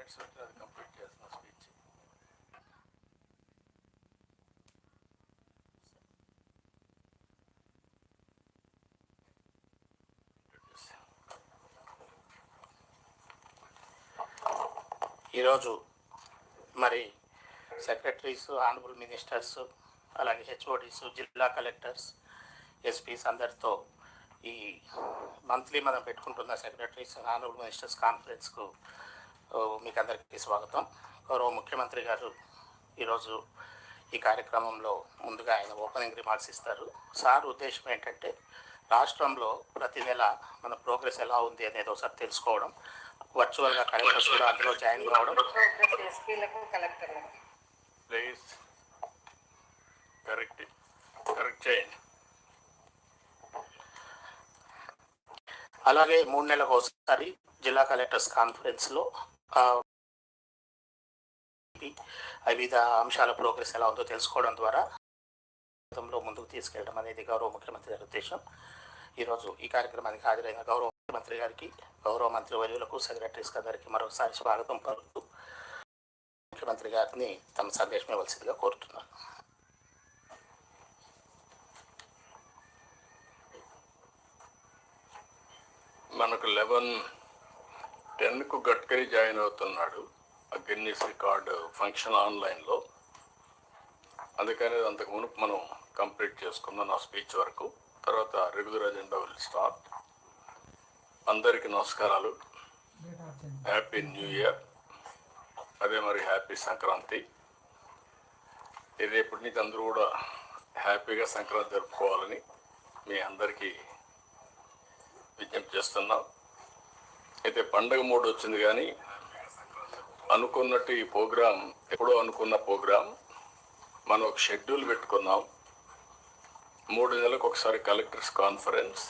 Minutes ఉంటే అది complete చేస్తున్న స్పీచ్. ఈరోజు మరి సెక్రటరీస్, ఆనరబుల్ మినిస్టర్స్, అలాగే హెచ్ఓడీస్, జిల్లా కలెక్టర్స్, ఎస్పీస్ అందరితో ఈ మంత్లీ మనం పెట్టుకుంటున్న సెక్రటరీస్ ఆనరబుల్ మినిస్టర్స్ కాన్ఫరెన్స్కు మీకు అందరికీ స్వాగతం. గౌరవ ముఖ్యమంత్రి గారు ఈరోజు ఈ కార్యక్రమంలో ముందుగా ఆయన ఓపెనింగ్ రిమార్క్స్ ఇస్తారు. సార్ ఉద్దేశం ఏంటంటే రాష్ట్రంలో ప్రతి నెల మన ప్రోగ్రెస్ ఎలా ఉంది అనేది ఒకసారి తెలుసుకోవడం, వర్చువల్గా కలెక్టర్స్ కూడా అందులో జాయిన్ కావడం. ప్లీజ్ కరెక్ట్ చేయండి. అలాగే 3 నెలలకు ఒకసారి జిల్లా కలెక్టర్స్ కాన్ఫరెన్స్లో వివిధ అంశాల ప్రోగ్రెస్ ఎలా ఉందో తెలుసుకోవడం ద్వారా ముందుకు తీసుకెళ్ళడం అనేది గౌరవ ముఖ్యమంత్రి గారి ఉద్దేశం. ఈరోజు ఈ కార్యక్రమానికి హాజరైన గౌరవ ముఖ్యమంత్రి గారికి, గౌరవ మంత్రి వర్యులకు, సెక్రటరీస్ అందరికీ మరొకసారి స్వాగతం పలుకుతూ ముఖ్యమంత్రి గారిని తమ సందేశం ఇవ్వాల్సిందిగా కోరుతున్నాను. మనకు 11:10కు గడ్కరీ జాయిన్ అవుతున్నాడు ఆ గిన్నీస్ రికార్డ్ ఫంక్షన్ ఆన్లైన్లో. అందుకని అంతకు మునుపు మనం కంప్లీట్ చేసుకుందాం నా స్పీచ్ వరకు. తర్వాత రెగ్యులర్ అజెండా విల్ స్టార్ట్. అందరికీ నమస్కారాలు. హ్యాపీ న్యూ ఇయర్, అదే మరి హ్యాపీ సంక్రాంతి. రేపటి నుంచి అందరూ కూడా హ్యాపీగా సంక్రాంతి జరుపుకోవాలని మీ అందరికీ విజ్ఞప్తి చేస్తున్నాం. అయితే పండగ మూడు వచ్చింది, కానీ అనుకున్నట్టు ఈ ప్రోగ్రాం ఎప్పుడో అనుకున్న ప్రోగ్రాం మనం ఒక షెడ్యూల్ పెట్టుకున్నాం. 3 నెలలకు ఒకసారి కలెక్టర్స్ కాన్ఫరెన్స్.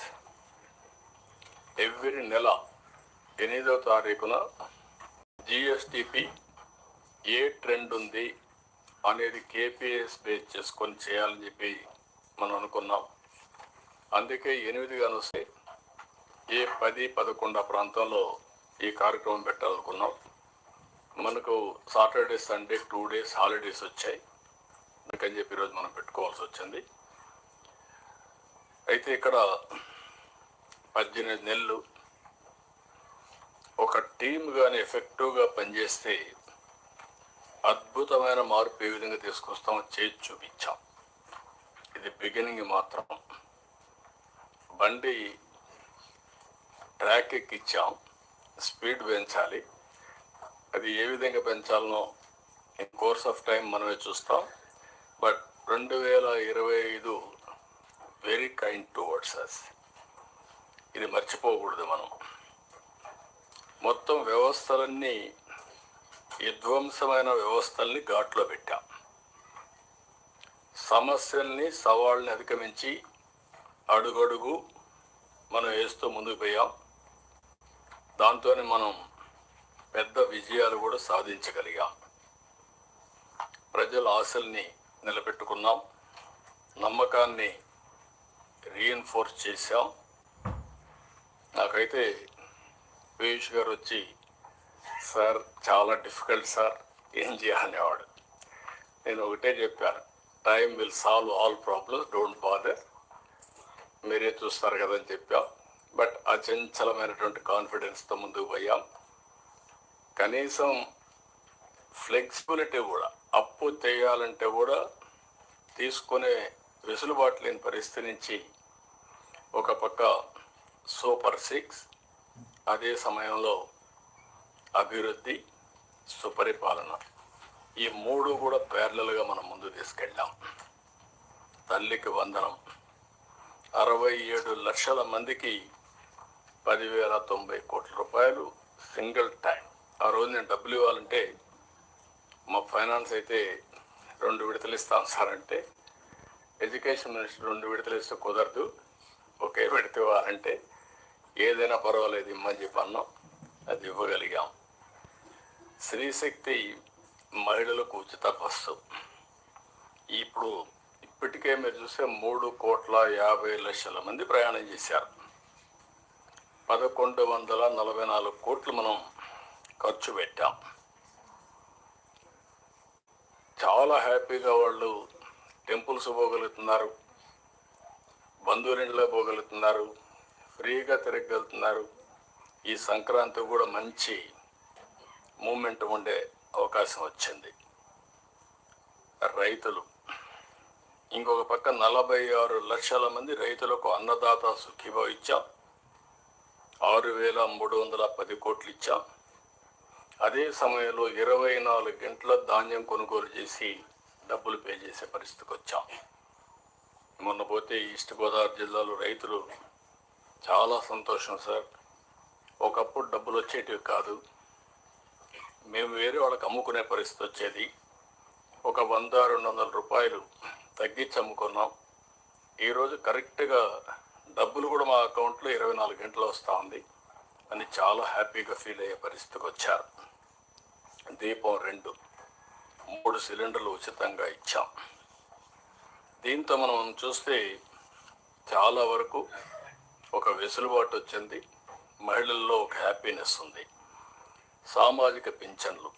ఎవ్రీ నెల 8వ తారీఖున జిఎస్టిపి ఏ ట్రెండ్ ఉంది అనేది కేపీఎస్ బేస్ చేసుకొని చేయాలని చెప్పి మనం అనుకున్నాం. అందుకే 8 వస్తే ఏ 10, 11 ప్రాంతంలో ఈ కార్యక్రమం పెట్టాలనుకున్నాం. మనకు సాటర్డే, సండే 2 days హాలిడేస్ వచ్చాయి. అందుకని చెప్పి ఈరోజు మనం పెట్టుకోవాల్సి వచ్చింది. అయితే ఇక్కడ 18 నెలలు ఒక టీమ్ కానీ ఎఫెక్టివ్గా పనిచేస్తే అద్భుతమైన మార్పు ఏ విధంగా తీసుకొస్తామో చేసి చూపించాం. ఇది బిగినింగ్ మాత్రం. బండి ట్రాక్ ఎక్కిచ్చాం, స్పీడ్ పెంచాలి. అది ఏ విధంగా పెంచాలనో ఇన్ కోర్స్ ఆఫ్ టైం మనమే చూస్తాం. But 2025 very kind towards us. ఇది మర్చిపోకూడదు. మనం మొత్తం వ్యవస్థలన్నీ, విధ్వంసమైన వ్యవస్థల్ని ఘాట్లో పెట్టాం. సమస్యల్ని, సవాళ్ళని అధిగమించి అడుగడుగు మనం వేస్తూ ముందుకు పోయాం. దాంతోనే మనం పెద్ద విజయాలు కూడా సాధించగలిగాం. ప్రజల ఆశల్ని నిలబెట్టుకున్నాం, నమ్మకాన్ని రీఎన్ఫోర్స్ చేశాం. నాకైతే పీయూష్ గారు వచ్చి, సార్ చాలా డిఫికల్ట్ సార్, ఏం చేయాలనేవాడు. నేను ఒకటే చెప్పాను, time will solve all problems, don't bother, మీరే చూస్తారు కదా అని చెప్పాం. బట్ అచంచలమైనటువంటి కాన్ఫిడెన్స్తో ముందుకు పోయాం. కనీసం ఫ్లెక్సిబిలిటీ కూడా, అప్పు చేయాలంటే కూడా తీసుకునే వెసులుబాటు లేని పరిస్థితి నుంచి ఒక పక్క సూపర్ 6, అదే సమయంలో అభివృద్ధి, సుపరిపాలన, ఈ 3 కూడా ప్యారలల్గా మనం ముందు తీసుకెళ్ళాం. తల్లికి వందనం. 67 లక్షల మందికి 10,090 కోట్ల రూపాయలు సింగిల్ టైం. ఆ రోజు నేను డబ్బులు ఇవ్వాలంటే మా ఫైనాన్స్ అయితే 2 విడతలు ఇస్తాం సార్ అంటే, ఎడ్యుకేషన్ మినిస్టర్ 2 విడతలు ఇస్తే కుదరదు, ఒకే విడత ఇవ్వాలంటే ఏదైనా పర్వాలేదు ఇమ్మని చెప్పి అన్నాం. అది ఇవ్వగలిగాం. స్త్రీశక్తి మహిళలకు ఉచిత బస్సు. ఇప్పటికే మీరు చూస్తే 3,50,00,000 మంది ప్రయాణం చేశారు. 1,144 కోట్లు మనం ఖర్చు పెట్టాం. చాలా హ్యాపీగా వాళ్ళు టెంపుల్స్ పోగలుగుతున్నారు, బంధువులింట్లో పోగలుగుతున్నారు, ఫ్రీగా తిరగలుగుతున్నారు. ఈ సంక్రాంతి కూడా మంచి మూమెంట్ ఉండే అవకాశం వచ్చింది. రైతులు ఇంకొక పక్క 46 లక్షల మంది రైతులకు అన్నదాత సుఖీభావ ఇచ్చాం, 6,310 కోట్లు ఇచ్చాం. అదే సమయంలో 24 గంటల ధాన్యం కొనుగోలు చేసి డబ్బులు పే చేసే పరిస్థితికి వచ్చాం. మొన్న పోతే ఈస్ట్ గోదావరి జిల్లాలో రైతులు చాలా సంతోషం సార్. ఒకప్పుడు డబ్బులు వచ్చేటివి కాదు, మేము వేరే వాళ్ళకి అమ్ముకునే పరిస్థితి వచ్చేది. ఒక 100-200 రూపాయలు తగ్గించి అమ్ముకున్నాం. ఈరోజు కరెక్ట్గా డబ్బులు కూడా మా అకౌంట్లో 24 గంటలు వస్తూ ఉంది అని చాలా హ్యాపీగా ఫీల్ అయ్యే పరిస్థితికి వచ్చారు. దీపం 2, 3 సిలిండర్లు ఉచితంగా ఇచ్చాం. దీంతో మనం చూస్తే చాలా వరకు ఒక వెసులుబాటు వచ్చింది, మహిళల్లో ఒక హ్యాపీనెస్ ఉంది. సామాజిక పింఛన్లు,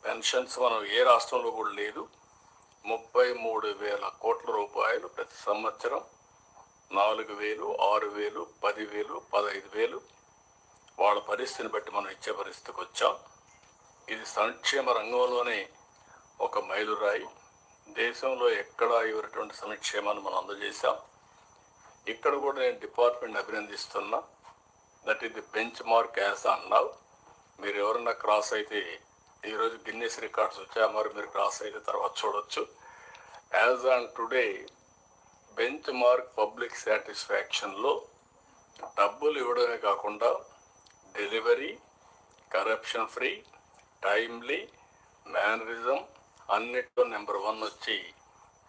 పెన్షన్స్ మనం ఏ రాష్ట్రంలో కూడా లేదు. 33,000 కోట్ల రూపాయలు ప్రతి సంవత్సరం 4,000, 6,000, 10,000, 15,000 వాళ్ళ పరిస్థితిని బట్టి మనం ఇచ్చే పరిస్థితికి వచ్చాం. ఇది సంక్షేమ రంగంలోనే ఒక మైలురాయి. దేశంలో ఎక్కడా ఇవ్వనటువంటి సంక్షేమాన్ని మనం అందజేశాం. ఇక్కడ కూడా నేను డిపార్ట్మెంట్ని అభినందిస్తున్నా. That is the benchmark as అన్నావు. మీరు ఎవరన్నా క్రాస్ అయితే ఈరోజు గిన్నెస్ రికార్డ్స్ వచ్చా, మరి మీరు క్రాస్ అయితే తర్వాత చూడొచ్చు. As on today benchmark public సాటిస్ఫాక్షన్లో డబ్బులు ఇవ్వడమే కాకుండా delivery, corruption free, timely, mannerism అన్నిట్లో నెంబర్ 1 వచ్చి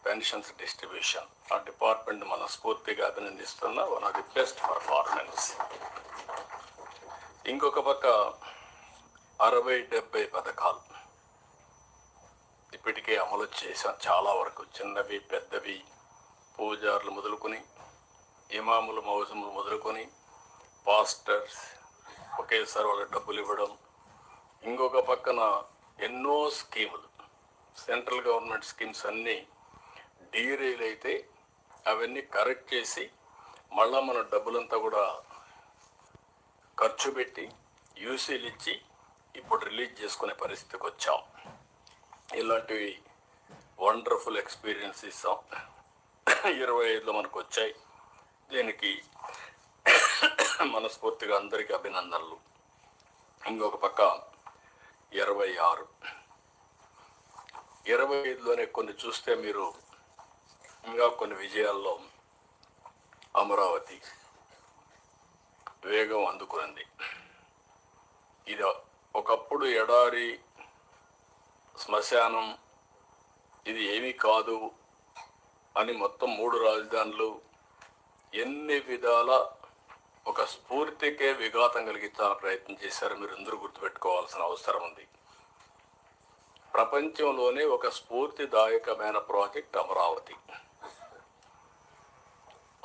పెన్షన్స్ డిస్ట్రిబ్యూషన్. ఆ డిపార్ట్మెంట్ మనస్ఫూర్తిగా అభినందిస్తున్న one of the best performance. ఇంకొక పక్క 60-70 పథకాలు ఇప్పటికే అమలు చేశాం. చాలా వరకు చిన్నవి పెద్దవి, పూజారులు మొదలుకొని, ఇమాములు మౌజములు మొదలుకొని, పాస్టర్స్ ఒకేసారి వాళ్ళ డబ్బులు ఇవ్వడం. ఇంకొక పక్కన ఎన్నో స్కీములు, సెంట్రల్ గవర్నమెంట్ స్కీమ్స్ అన్నీ డీరైల్ అయితే అవన్నీ కరెక్ట్ చేసి మళ్ళా మన డబ్బులంతా కూడా ఖర్చు పెట్టి యూసీలు ఇచ్చి ఇప్పుడు రిలీజ్ చేసుకునే పరిస్థితికి వచ్చాం. ఇలాంటివి వండర్ఫుల్ ఎక్స్పీరియన్స్ ఇస్తాం. 25లో మనకు వచ్చాయి. దీనికి మనస్ఫూర్తిగా అందరికీ అభినందనలు. ఇంకొక పక్క 26, 25లోనే కొన్ని చూస్తే మీరు ఇంకా కొన్ని విజయాల్లో అమరావతి వేగం అందుకున్నది. ఇది ఒకప్పుడు ఎడారి శ్మశానం, ఇది ఏమీ కాదు అని మొత్తం 3 రాజధానులు ఎన్ని విధాల ఒక స్ఫూర్తికే విఘాతం కలిగించాలని ప్రయత్నం చేశారు. మీరు అందరూ గుర్తుపెట్టుకోవాల్సిన అవసరం ఉంది. ప్రపంచంలోనే ఒక స్ఫూర్తిదాయకమైన ప్రాజెక్ట్ అమరావతి.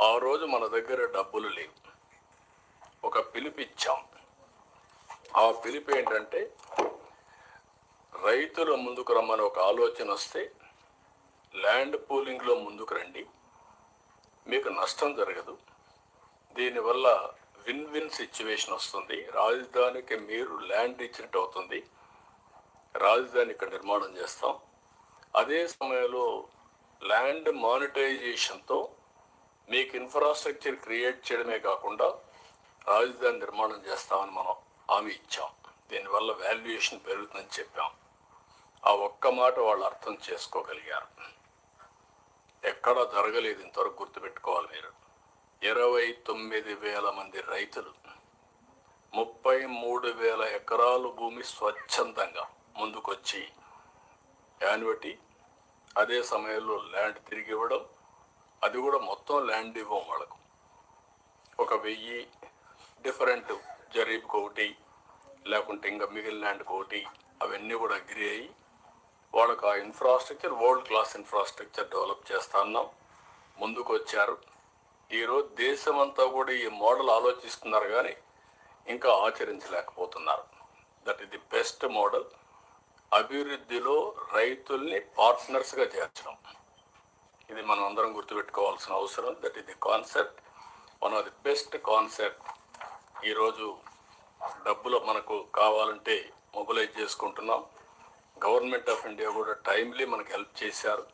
ఆ రోజు మన దగ్గర డబ్బులు లేవు, ఒక పిలుపిచ్చాం. ఆ పిలుపు ఏంటంటే రైతుల ముందుకు రమ్మని ఒక ఆలోచన వస్తే ల్యాండ్ పూలింగ్లో ముందుకు రండి, మీకు నష్టం జరగదు, దీనివల్ల విన్ విన్ సిచ్యువేషన్ వస్తుంది. రాజధానికి మీరు ల్యాండ్ ఇచ్చినట్టు అవుతుంది, రాజధాని ఇక్కడ నిర్మాణం చేస్తాం. అదే సమయంలో ల్యాండ్ మానిటైజేషన్తో మీకు ఇన్ఫ్రాస్ట్రక్చర్ క్రియేట్ చేయడమే కాకుండా రాజధాని నిర్మాణం చేస్తామని మనం హామీ ఇచ్చాం. దీనివల్ల వాల్యుయేషన్ పెరుగుతుందని చెప్పాం. ఆ ఒక్క మాట వాళ్ళు అర్థం చేసుకోగలిగారు. ఎక్కడా జరగలేదు ఇంతవరకు, గుర్తుపెట్టుకోవాలి మీరు. 29,000 మంది రైతులు 33,000 ఎకరాలు భూమి స్వచ్ఛందంగా ముందుకొచ్చి యాన్యుటీ, అదే సమయంలో ల్యాండ్ తిరిగి ఇవ్వడం. అది కూడా మొత్తం ల్యాండ్ ఇవ్వం వాళ్ళకు, ఒక 1000 డిఫరెంట్ జరీబ్కి ఒకటి, లేకుంటే ఇంకా మిగిలిన ల్యాండ్కి ఒకటి, అవన్నీ కూడా అగ్రి అయ్యి వాళ్ళకు ఆ infrastructure, world class infrastructure develop చేస్తున్నాం. ముందుకు వచ్చారు. ఈరోజు దేశమంతా కూడా ఈ మోడల్ ఆలోచిస్తున్నారు కానీ ఇంకా ఆచరించలేకపోతున్నారు. That is the best model. అభివృద్ధిలో రైతుల్ని పార్ట్నర్స్గా చేర్చడం. ఇది మనం అందరం గుర్తుపెట్టుకోవాల్సిన అవసరం. That is the concept, one of the best concept. ఈరోజు డబ్బులు మనకు కావాలంటే మొబిలైజ్ చేసుకుంటున్నాం. గవర్నమెంట్ ఆఫ్ ఇండియా కూడా టైమ్లీ మనకు హెల్ప్ చేశారు,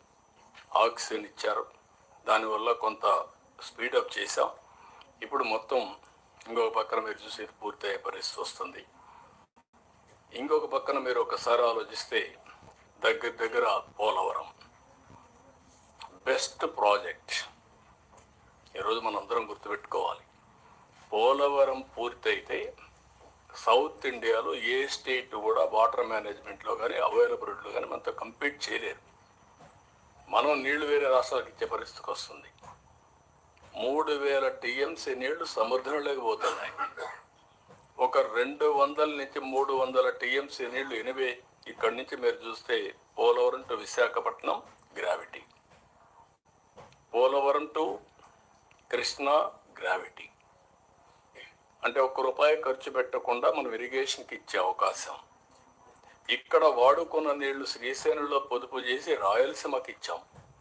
ఆక్సిజన్ ఇచ్చారు. దానివల్ల కొంత స్పీడప్ చేశాం. ఇప్పుడు మొత్తం ఇంకొక పక్కన మీరు చూసేది పూర్తయ్యే పరిస్థితి వస్తుంది. ఇంకొక పక్కన మీరు ఒకసారి ఆలోచిస్తే దగ్గర పోలవరం బెస్ట్ ప్రాజెక్ట్. ఈరోజు మనం అందరం గుర్తుపెట్టుకోవాలి, పోలవరం పూర్తయితే సౌత్ ఇండియాలో ఏ స్టేట్ కూడా వాటర్ మేనేజ్మెంట్లో కానీ అవైలబిలిటీలో కానీ మనతో కంపీట్ చేయలేరు. మనం నీళ్లు వేరే రాష్ట్రాలకు ఇచ్చే పరిస్థితికి వస్తుంది. 3000 టీఎంసీ నీళ్లు సముద్రంలోకి పోతున్నాయి. ఒక 200 నుంచి 300 టీఎంసీ నీళ్లు ఎనివే ఇక్కడి నుంచి మీరు చూస్తే Polavaram to Visakhapatnam gravity, Polavaram to Krishna gravity. అంటే ₹1 ఖర్చు పెట్టకుండా మనం ఇరిగేషన్కి ఇచ్చే అవకాశం. ఇక్కడ వాడుకున్న నీళ్లు శ్రీశైలంలో పొదుపు చేసి రాయలసీమకి ఇచ్చాం.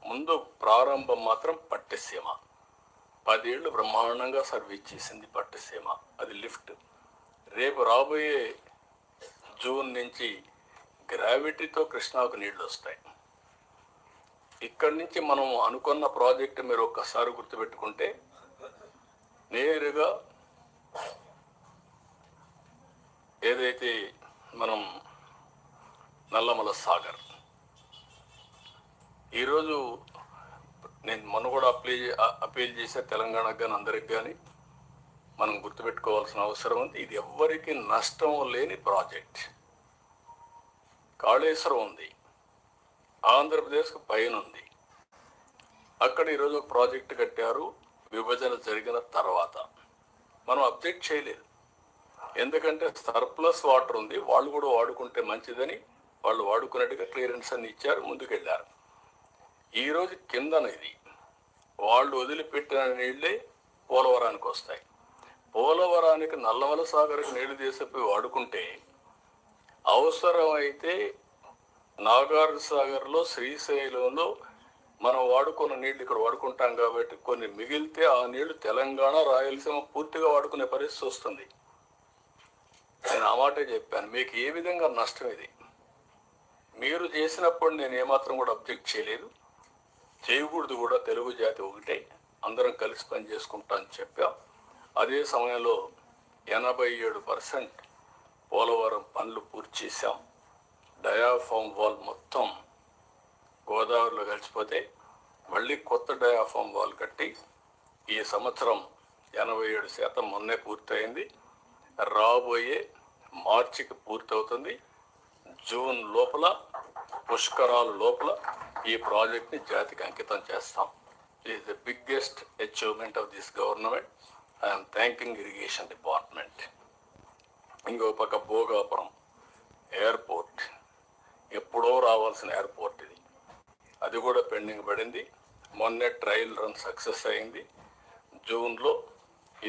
ముందు ప్రారంభం మాత్రం పట్టిసీమ 10 ఏళ్ళు బ్రహ్మాండంగా సర్వీస్ చేసింది పట్టిసీమ. అది లిఫ్ట్. రేపు రాబోయే జూన్ నుంచి గ్రావిటీతో కృష్ణాకు నీళ్లు వస్తాయి. ఇక్కడి నుంచి మనం అనుకున్న ప్రాజెక్టు మీరు ఒక్కసారి గుర్తుపెట్టుకుంటే నేరుగా ఏదైతే మనం నల్లమల సాగర్, ఈరోజు నేను మొన్న కూడా అపీల్ చేసే తెలంగాణకు కానీ అందరికి కానీ మనం గుర్తుపెట్టుకోవాల్సిన అవసరం ఉంది. ఇది ఎవ్వరికి నష్టం లేని ప్రాజెక్ట్. కాళేశ్వరం ఉంది, ఆంధ్రప్రదేశ్కు పైన ఉంది. అక్కడ ఈరోజు ఒక ప్రాజెక్టు కట్టారు. విభజన జరిగిన తర్వాత మనం అబ్జెక్ట్ చేయలేదు, ఎందుకంటే సర్ప్లస్ వాటర్ ఉంది, వాళ్ళు కూడా వాడుకుంటే మంచిదని వాళ్ళు వాడుకున్నట్టుగా క్లియరెన్స్ అన్ని ఇచ్చారు, ముందుకెళ్ళారు. ఈరోజు కిందన ఇది వాళ్ళు వదిలిపెట్టిన నీళ్ళే పోలవరానికి వస్తాయి. పోలవరానికి నల్లమల సాగర్కి నీళ్లు తీసిపోయి వాడుకుంటే అవసరమైతే నాగార్జున సాగర్లో శ్రీశైలంలో మనం వాడుకున్న నీళ్లు ఇక్కడ వాడుకుంటాం కాబట్టి కొన్ని మిగిలితే ఆ నీళ్లు తెలంగాణ రాయలసీమ పూర్తిగా వాడుకునే పరిస్థితి వస్తుంది. నేను ఆ మాటే చెప్పాను. మీకు ఏ విధంగా నష్టం ఇది మీరు చేసినప్పుడు నేను ఏమాత్రం కూడా అబ్జెక్ట్ చేయలేదు, చేయకూడదు కూడా. తెలుగు జాతి ఒకటే, అందరం కలిసి పని చేసుకుంటా అని చెప్పాం. అదే సమయంలో 87% పోలవరం పనులు పూర్తి చేశాం. డయాఫామ్ వాల్ మొత్తం గోదావరిలో కలిసిపోతే మళ్ళీ కొత్త డయాఫామ్ వాల్ కట్టి ఈ సంవత్సరం 87% మొన్నే పూర్తయింది. రాబోయే మార్చికి పూర్తవుతుంది. జూన్ లోపల, పుష్కరాల లోపల ఈ ప్రాజెక్ట్ని జాతికి అంకితం చేస్తాం. It is the biggest achievement of this government. I'm thanking irrigation department. ఇంకో పక్క భోగాపురం ఎయిర్పోర్ట్, ఎప్పుడో రావాల్సిన ఎయిర్పోర్ట్ ఇది, అది కూడా పెండింగ్ పడింది. మొన్నే ట్రయల్ రన్ సక్సెస్ అయింది. జూన్లో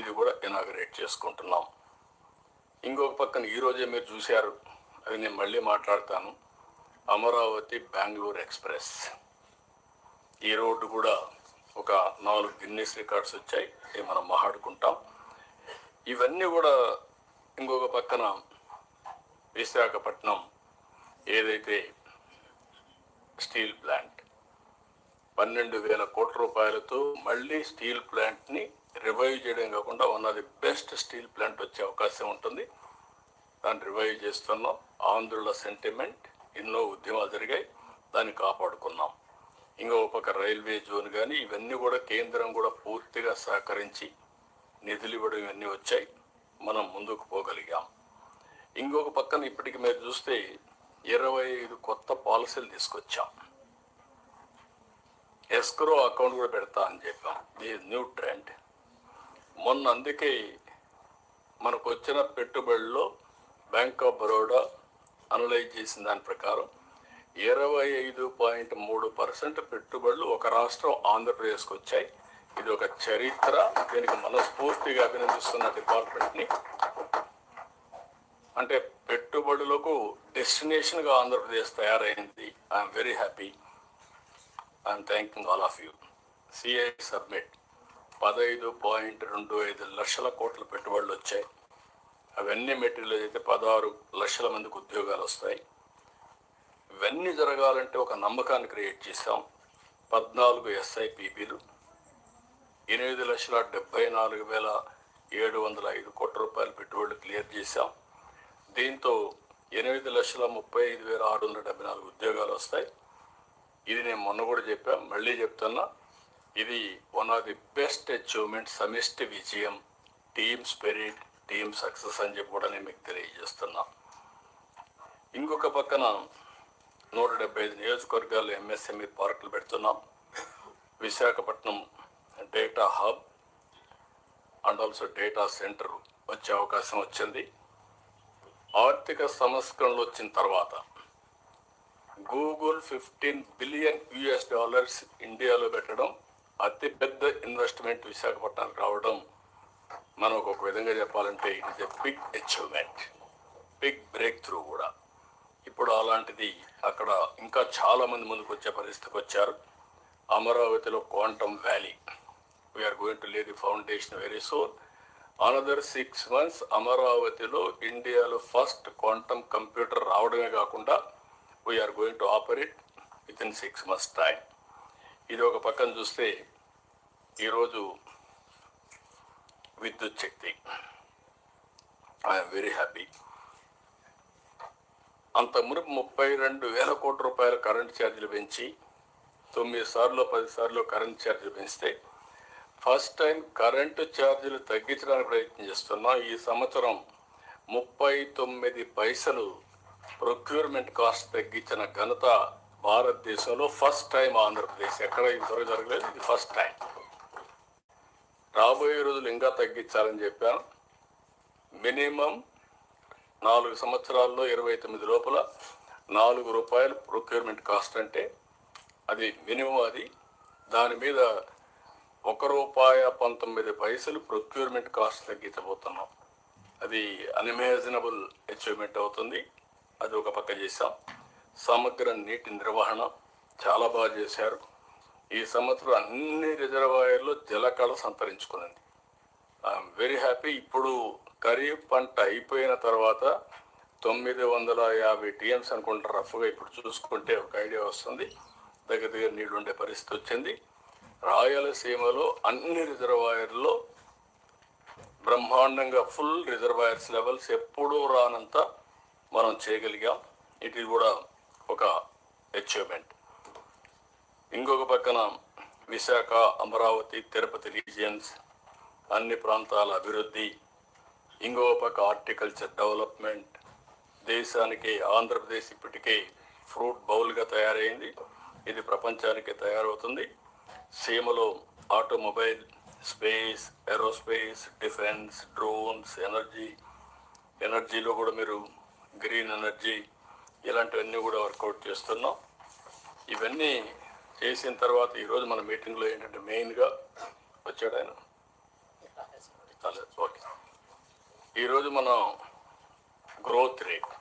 ఇది కూడా ఇనాగరేట్ చేసుకుంటున్నాం. ఇంకొక పక్కన ఈరోజే మీరు చూశారు, అది నేను మళ్ళీ మాట్లాడతాను, అమరావతి బెంగళూరు ఎక్స్ప్రెస్. ఈ రోడ్డు కూడా ఒక 4 గిన్నెస్ రికార్డ్స్ వచ్చాయి, ఇవి మనం మాట్లాడుకుంటాం. ఇవన్నీ కూడా ఇంకొక పక్కన విశాఖపట్నం ఏదైతే స్టీల్ ప్లాంట్ 12,000 కోట్ల రూపాయలతో మళ్ళీ స్టీల్ ప్లాంట్ని రివైవ్ చేయడం కాకుండా one of the best steel plant వచ్చే అవకాశం ఉంటుంది. దాన్ని రివైవ్ చేస్తున్నాం. ఆంధ్రుల సెంటిమెంట్, ఎన్నో ఉద్యమాలు జరిగాయి, దాన్ని కాపాడుకున్నాం. ఇంకో పక్క రైల్వే జోన్ కానీ ఇవన్నీ కూడా కేంద్రం కూడా పూర్తిగా సహకరించి నిధులు ఇవ్వడం ఇవన్నీ వచ్చాయి, మనం ముందుకు పోగలిగాం. ఇంకొక పక్కన ఇప్పటికి మీరు చూస్తే 25 కొత్త పాలసీలు తీసుకొచ్చాం. ఎస్క్రో అకౌంట్ కూడా పెడతా అని చెప్పాం. ఇది న్యూ ట్రెండ్. మొన్న అందుకే మనకు వచ్చిన పెట్టుబడుల్లో బ్యాంక్ ఆఫ్ బరోడా అనలైజ్ చేసిన దాని ప్రకారం 25.3% పెట్టుబడులు ఒక రాష్ట్రం ఆంధ్రప్రదేశ్కి వచ్చాయి. ఇది ఒక చరిత్ర. దీనికి మనస్ఫూర్తిగా అభినందిస్తున్న డిపార్ట్మెంట్ని. అంటే పెట్టుబడులకు డెస్టినేషన్గా ఆంధ్రప్రదేశ్ తయారైంది. I'm very happy. I'm thanking all of you. CI submit 15.25 లక్షల కోట్ల పెట్టుబడులు వచ్చాయి. అవన్నీ మెటీరియల్ అయితే 16 లక్షల మందికి ఉద్యోగాలు వస్తాయి. ఇవన్నీ జరగాలంటే ఒక నమ్మకాన్ని క్రియేట్ చేశాం. 14 SIPBలు, 8,74,705 కోట్ల రూపాయల పెట్టుబడులు క్లియర్ చేశాం. దీంతో 8,35,674 ఉద్యోగాలు వస్తాయి. ఇది నేను మొన్న కూడా చెప్పాను, మళ్ళీ చెప్తున్నా, ఇది one of the best achievement, సమిష్టి విజయం, టీమ్ స్పిరిట్, టీమ్ సక్సెస్ అని చెప్పి కూడా నేను మీకు తెలియజేస్తున్నా. ఇంకొక పక్కన 175 నియోజకవర్గాల్లో MSME పార్కులు పెడుతున్నాం. Visakhapatnam data hub and also data centre వచ్చే అవకాశం వచ్చింది. ఆర్థిక సంస్కరణలు వచ్చిన తర్వాత గూగుల్ $15 బిలియన్ ఇండియాలో పెట్టడం, అతిపెద్ద ఇన్వెస్ట్మెంట్ విశాఖపట్నానికి రావడం, మనకు ఒక విధంగా చెప్పాలంటే it is a big achievement, big breakthrough కూడా. ఇప్పుడు అలాంటిది అక్కడ ఇంకా చాలా మంది ముందుకు వచ్చే పరిస్థితికి వచ్చారు. అమరావతిలో quantum valley, we're going to lay the foundation very soon. Another 6 months అమరావతిలో ఇండియాలో ఫస్ట్ క్వాంటమ్ కంప్యూటర్ రావడమే కాకుండా we're going to operate within 6 months time. ఇది ఒక పక్కన చూస్తే ఈరోజు విద్యుత్ శక్తి, ఐఎమ్ వెరీ హ్యాపీ. అంత మునుపు 32,000 కోట్ల రూపాయల కరెంట్ ఛార్జీలు పెంచి 9 సార్లు 10 సార్లు కరెంట్ ఛార్జీలు పెంచితే ఫస్ట్ టైం కరెంటు ఛార్జీలు తగ్గించడానికి ప్రయత్నం చేస్తున్నాం. ఈ సంవత్సరం 39 పైసలు ప్రొక్యూర్మెంట్ కాస్ట్ తగ్గించిన ఘనత భారతదేశంలో ఫస్ట్ టైం ఆంధ్రప్రదేశ్. ఎక్కడ ఇంతవరకు జరగలేదు, ఇది ఫస్ట్ టైం. రాబోయే రోజులు ఇంకా తగ్గించాలని చెప్పాను. మినిమం 4 సంవత్సరాల్లో 29 లోపల ₹4 ప్రొక్యూర్మెంట్ కాస్ట్ అంటే అది మినిమం. అది దాని మీద ₹1.19 ప్రొక్యూర్మెంట్ కాస్ట్ తగ్గించబోతున్నాం. అది అన్ఇమాజినబుల్ అచీవ్మెంట్ అవుతుంది. అది ఒక పక్క చేశాం. సమగ్ర నీటి నిర్వహణ చాలా బాగా చేశారు. ఈ సంవత్సరం అన్ని రిజర్వాయర్లో జలకళ సంతరించుకున్నది. I'm very happy. ఇప్పుడు ఖరీఫ్ పంట అయిపోయిన తర్వాత 950 TMs అనుకుంటారు రఫ్గా. ఇప్పుడు చూసుకుంటే ఒక ఐడియా వస్తుంది, దగ్గర దగ్గర నీళ్ళు ఉండే పరిస్థితి వచ్చింది. రాయలసీమలో అన్ని రిజర్వాయర్లో బ్రహ్మాండంగా ఫుల్ రిజర్వాయర్స్ లెవెల్స్ ఎప్పుడూ రానంత మనం చేయగలిగాం. ఇది కూడా ఒక అచీవ్మెంట్. ఇంకొక పక్కన విశాఖ, అమరావతి, తిరుపతి రీజియన్స్ అన్ని ప్రాంతాల అభివృద్ధి, ఇంకొక పక్క హార్టికల్చర్ డెవలప్మెంట్. దేశానికి ఆంధ్రప్రదేశ్ ఇప్పటికే ఫ్రూట్ బౌల్గా తయారైంది. ఇది ప్రపంచానికి తయారవుతుంది. సీమలో automobile, space, aerospace, defence, drones, ఎనర్జీలో కూడా మీరు గ్రీన్ ఎనర్జీ ఇలాంటివన్నీ కూడా వర్కౌట్ చేస్తున్నాం. ఇవన్నీ చేసిన తర్వాత ఈరోజు మన మీటింగ్లో ఏంటంటే మెయిన్గా వచ్చాడు ఆయన. ఓకే, ఈరోజు మనం గ్రోత్ రేట్,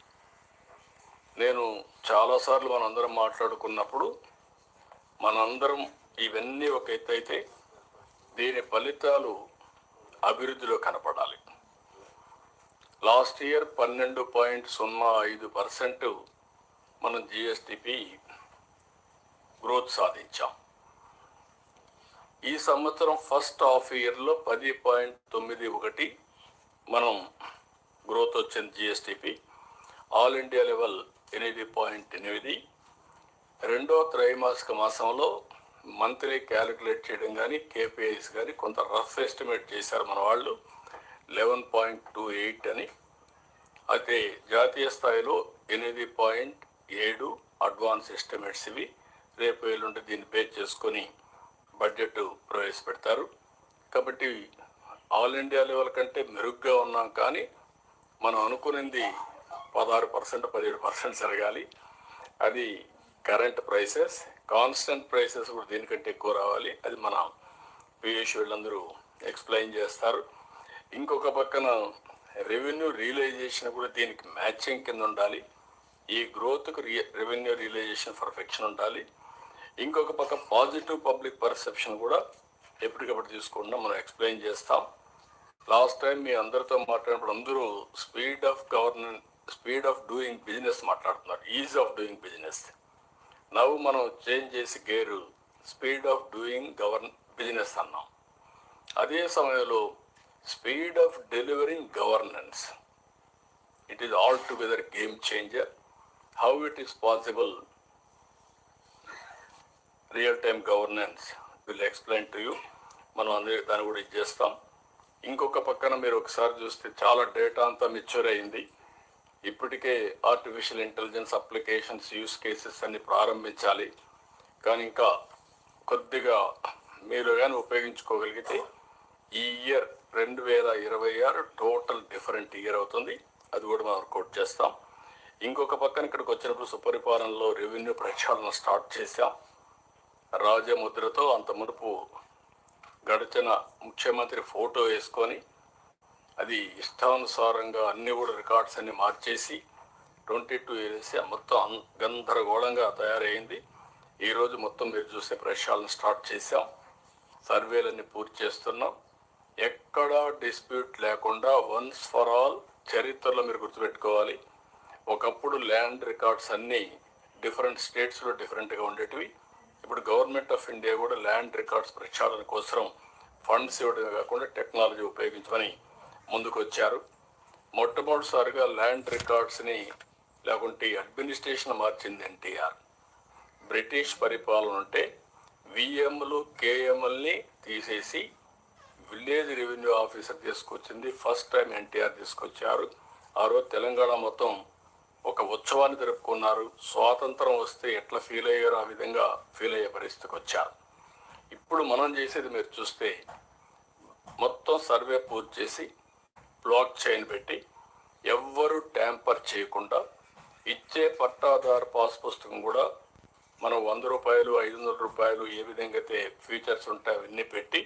నేను చాలాసార్లు మనందరం మాట్లాడుకున్నప్పుడు మనందరం ఇవన్నీ ఒక ఎత్తు అయితే దీని ఫలితాలు అభివృద్ధిలో కనపడాలి. లాస్ట్ ఇయర్ 12.05% మనం జిఎస్టిపి గ్రోత్ సాధించాం. ఈ సంవత్సరం ఫస్ట్ హాఫ్ ఇయర్లో 10.91 మనం గ్రోత్ వచ్చింది జిఎస్టిపి. All India level 8.8. రెండో త్రైమాసిక మాసంలో మంత్లీ క్యాలిక్యులేట్ చేయడం కానీ కేపీఐస్ కానీ కొంత రఫ్ ఎస్టిమేట్ చేశారు మన వాళ్ళు, 11.28 అని. అయితే జాతీయ స్థాయిలో 8.7 అడ్వాన్స్ ఎస్టిమేట్స్ ఇవి. రేపు ఎల్లుండి దీన్ని బేస్ చేసుకొని బడ్జెట్ ప్రవేశపెడతారు. కాబట్టి ఆల్ ఇండియా లెవెల్ కంటే మెరుగ్గా ఉన్నాం, కానీ మనం అనుకున్నది 16%, 17% జరగాలి. అది కరెంట్ ప్రైసెస్. కాన్స్టెంట్ ప్రైసెస్ కూడా దీనికంటే ఎక్కువ రావాలి. అది మన పీయూష్ వీళ్ళందరూ ఎక్స్ప్లెయిన్ చేస్తారు. ఇంకొక పక్కన రెవెన్యూ రియలైజేషన్ కూడా దీనికి మ్యాచింగ్ కింద ఉండాలి. ఈ గ్రోత్కు రెవెన్యూ రియలైజేషన్ పర్ఫెక్షన్ ఉండాలి. ఇంకొక పక్క పాజిటివ్ పబ్లిక్ పర్సెప్షన్ కూడా ఎప్పటికప్పుడు తీసుకుంటున్నాం, మనం ఎక్స్ప్లెయిన్ చేస్తాం. లాస్ట్ టైం మీ అందరితో మాట్లాడినప్పుడు అందరూ స్పీడ్ ఆఫ్ డూయింగ్ బిజినెస్ మాట్లాడుతున్నారు, ఈజ్ ఆఫ్ డూయింగ్ బిజినెస్. నవ్వు మనం చేంజ్ చేసి gear speed of doing business అన్నాం. అదే సమయంలో speed of delivering governance, it is all together game changer. How it is possible, real time governance will explain to you. మనం అందరూ దాన్ని కూడా ఇచ్చేస్తాం. ఇంకొక పక్కన మీరు ఒకసారి చూస్తే చాలా డేటా అంతా మెచ్యూర్ అయింది. ఇప్పటికే artificial intelligence applications use cases అన్ని ప్రారంభించాలి. కానీ ఇంకా కొద్దిగా మీరు కానీ ఉపయోగించుకోగలిగితే ఈ ఇయర్ 2026 టోటల్ డిఫరెంట్ ఇయర్ అవుతుంది. అది కూడా మనం వర్కౌట్ చేస్తాం. ఇంకొక పక్కన ఇక్కడికి వచ్చినప్పుడు సుపరిపాలనలో రెవెన్యూ ప్రక్షాళన స్టార్ట్ చేశాం. రాజముద్రతో అంత మునుపు గడిచిన ముఖ్యమంత్రి ఫోటో వేసుకొని అది ఇష్టానుసారంగా అన్ని కూడా రికార్డ్స్ అన్ని మార్చేసి 22 వేసి మొత్తం గందరగోళంగా తయారైంది. ఈరోజు మొత్తం మీరు చూస్తే ప్రక్షాళన స్టార్ట్ చేశాం. సర్వేలన్నీ పూర్తి చేస్తున్నాం. ఎక్కడా డిస్ప్యూట్ లేకుండా వన్స్ ఫర్ ఆల్ చరిత్రలో మీరు గుర్తుపెట్టుకోవాలి. ఒకప్పుడు ల్యాండ్ రికార్డ్స్ అన్నీ డిఫరెంట్ స్టేట్స్లో డిఫరెంట్గా ఉండేటివి. ఇప్పుడు గవర్నమెంట్ ఆఫ్ ఇండియా కూడా ల్యాండ్ రికార్డ్స్ ప్రక్షాళన కోసం ఫండ్స్ ఇవ్వడమే కాకుండా టెక్నాలజీ ఉపయోగించమని ముందుకు వచ్చారు. మొట్టమొదటిసారిగా ల్యాండ్ రికార్డ్స్ని లేకుంటే అడ్మినిస్ట్రేషన్ మార్చింది ఎన్టీఆర్. బ్రిటిష్ పరిపాలన ఉంటే విఎంలు కేఎంఎల్ని తీసేసి విలేజ్ రెవెన్యూ ఆఫీసర్ తీసుకొచ్చింది ఫస్ట్ టైం ఎన్టీఆర్ తీసుకొచ్చారు. ఆ రోజు తెలంగాణ మొత్తం ఒక ఉత్సవాన్ని జరుపుకున్నారు. స్వాతంత్రం వస్తే ఎట్లా ఫీల్ అయ్యారో ఆ విధంగా ఫీల్ అయ్యే పరిస్థితికి వచ్చారు. ఇప్పుడు మనం చేసేది మీరు చూస్తే మొత్తం సర్వే పూర్తి చేసి బ్లాక్ చైన్ పెట్టి ఎవ్వరూ ట్యాంపర్ చేయకుండా ఇచ్చే పట్టాదారు పాస్ పుస్తకం కూడా మనం 100 రూపాయలు 500 రూపాయలు ఏ విధంగా అయితే ఫీచర్స్ ఉంటాయి అవన్నీ పెట్టి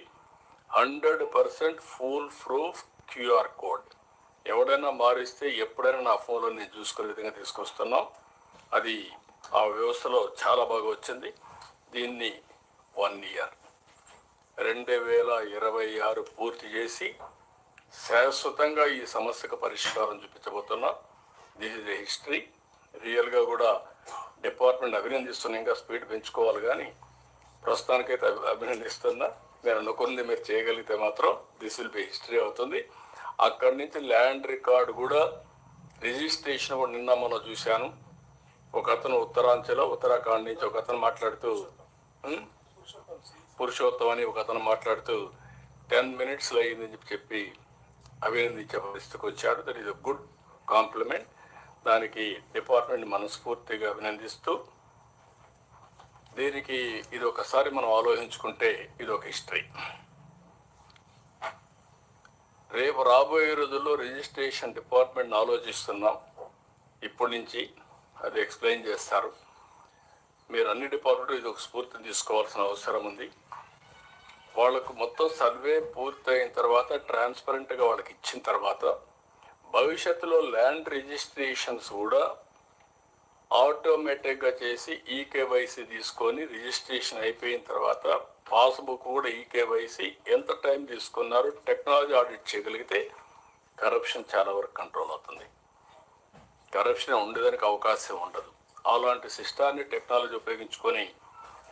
100% ఫుల్ ప్రూఫ్ క్యూఆర్ కోడ్. ఎవడైనా మారిస్తే ఎప్పుడైనా నా ఫోన్లో నేను చూసుకునే విధంగా తీసుకొస్తున్నాం. అది ఆ వ్యవస్థలో చాలా బాగా వచ్చింది. దీన్ని 1 ఇయర్ 2026 పూర్తి చేసి శాశ్వతంగా ఈ సమస్యకు పరిష్కారం చూపించబోతున్నాం. This is a history. రియల్గా కూడా డిపార్ట్మెంట్ అభినందిస్తున్నా. ఇంకా స్పీడ్ పెంచుకోవాలి, కానీ ప్రస్తుతానికైతే అభినందిస్తున్నా. నేను అనుకున్నది మీరు చేయగలిగితే మాత్రం దిస్ విల్ బి హిస్టరీ అవుతుంది. అక్కడి నుంచి ల్యాండ్ రికార్డు కూడా రిజిస్ట్రేషన్ కూడా నిన్న మనం చూశాను. ఒక అతను ఉత్తరాఖండ్ నుంచి ఒక అతను మాట్లాడుతూ పురుషోత్తం అని ఒక అతను మాట్లాడుతూ 10 minutes అయ్యిందని చెప్పి అభినందించే పరిస్థితికి వచ్చాడు. That is a good complement. దానికి డిపార్ట్మెంట్ మనస్ఫూర్తిగా అభినందిస్తూ, దీనికి ఇది ఒకసారి మనం ఆలోచించుకుంటే ఇది ఒక హిస్టరీ. రేపు రాబోయే రోజుల్లో రిజిస్ట్రేషన్ డిపార్ట్మెంట్ని ఆలోచిస్తున్నాం. ఇప్పటి నుంచి అది ఎక్స్ప్లెయిన్ చేస్తారు. మీరు అన్ని డిపార్ట్మెంట్ ఇది ఒక స్ఫూర్తిని తీసుకోవాల్సిన అవసరం ఉంది. వాళ్ళకు మొత్తం సర్వే పూర్తయిన తర్వాత ట్రాన్స్పరెంట్గా వాళ్ళకి ఇచ్చిన తర్వాత భవిష్యత్తులో ల్యాండ్ రిజిస్ట్రేషన్స్ కూడా ఆటోమేటిక్గా చేసి ఈకేవైసీ తీసుకొని రిజిస్ట్రేషన్ అయిపోయిన తర్వాత పాస్బుక్ కూడా ఈకేవైసీ ఎంత టైం తీసుకున్నారు టెక్నాలజీ ఆడిట్ చేయగలిగితే కరప్షన్ చాలా వరకు కంట్రోల్ అవుతుంది. కరప్షన్ ఉండేదానికి అవకాశం ఉండదు. అలాంటి సిస్టాన్ని టెక్నాలజీ ఉపయోగించుకొని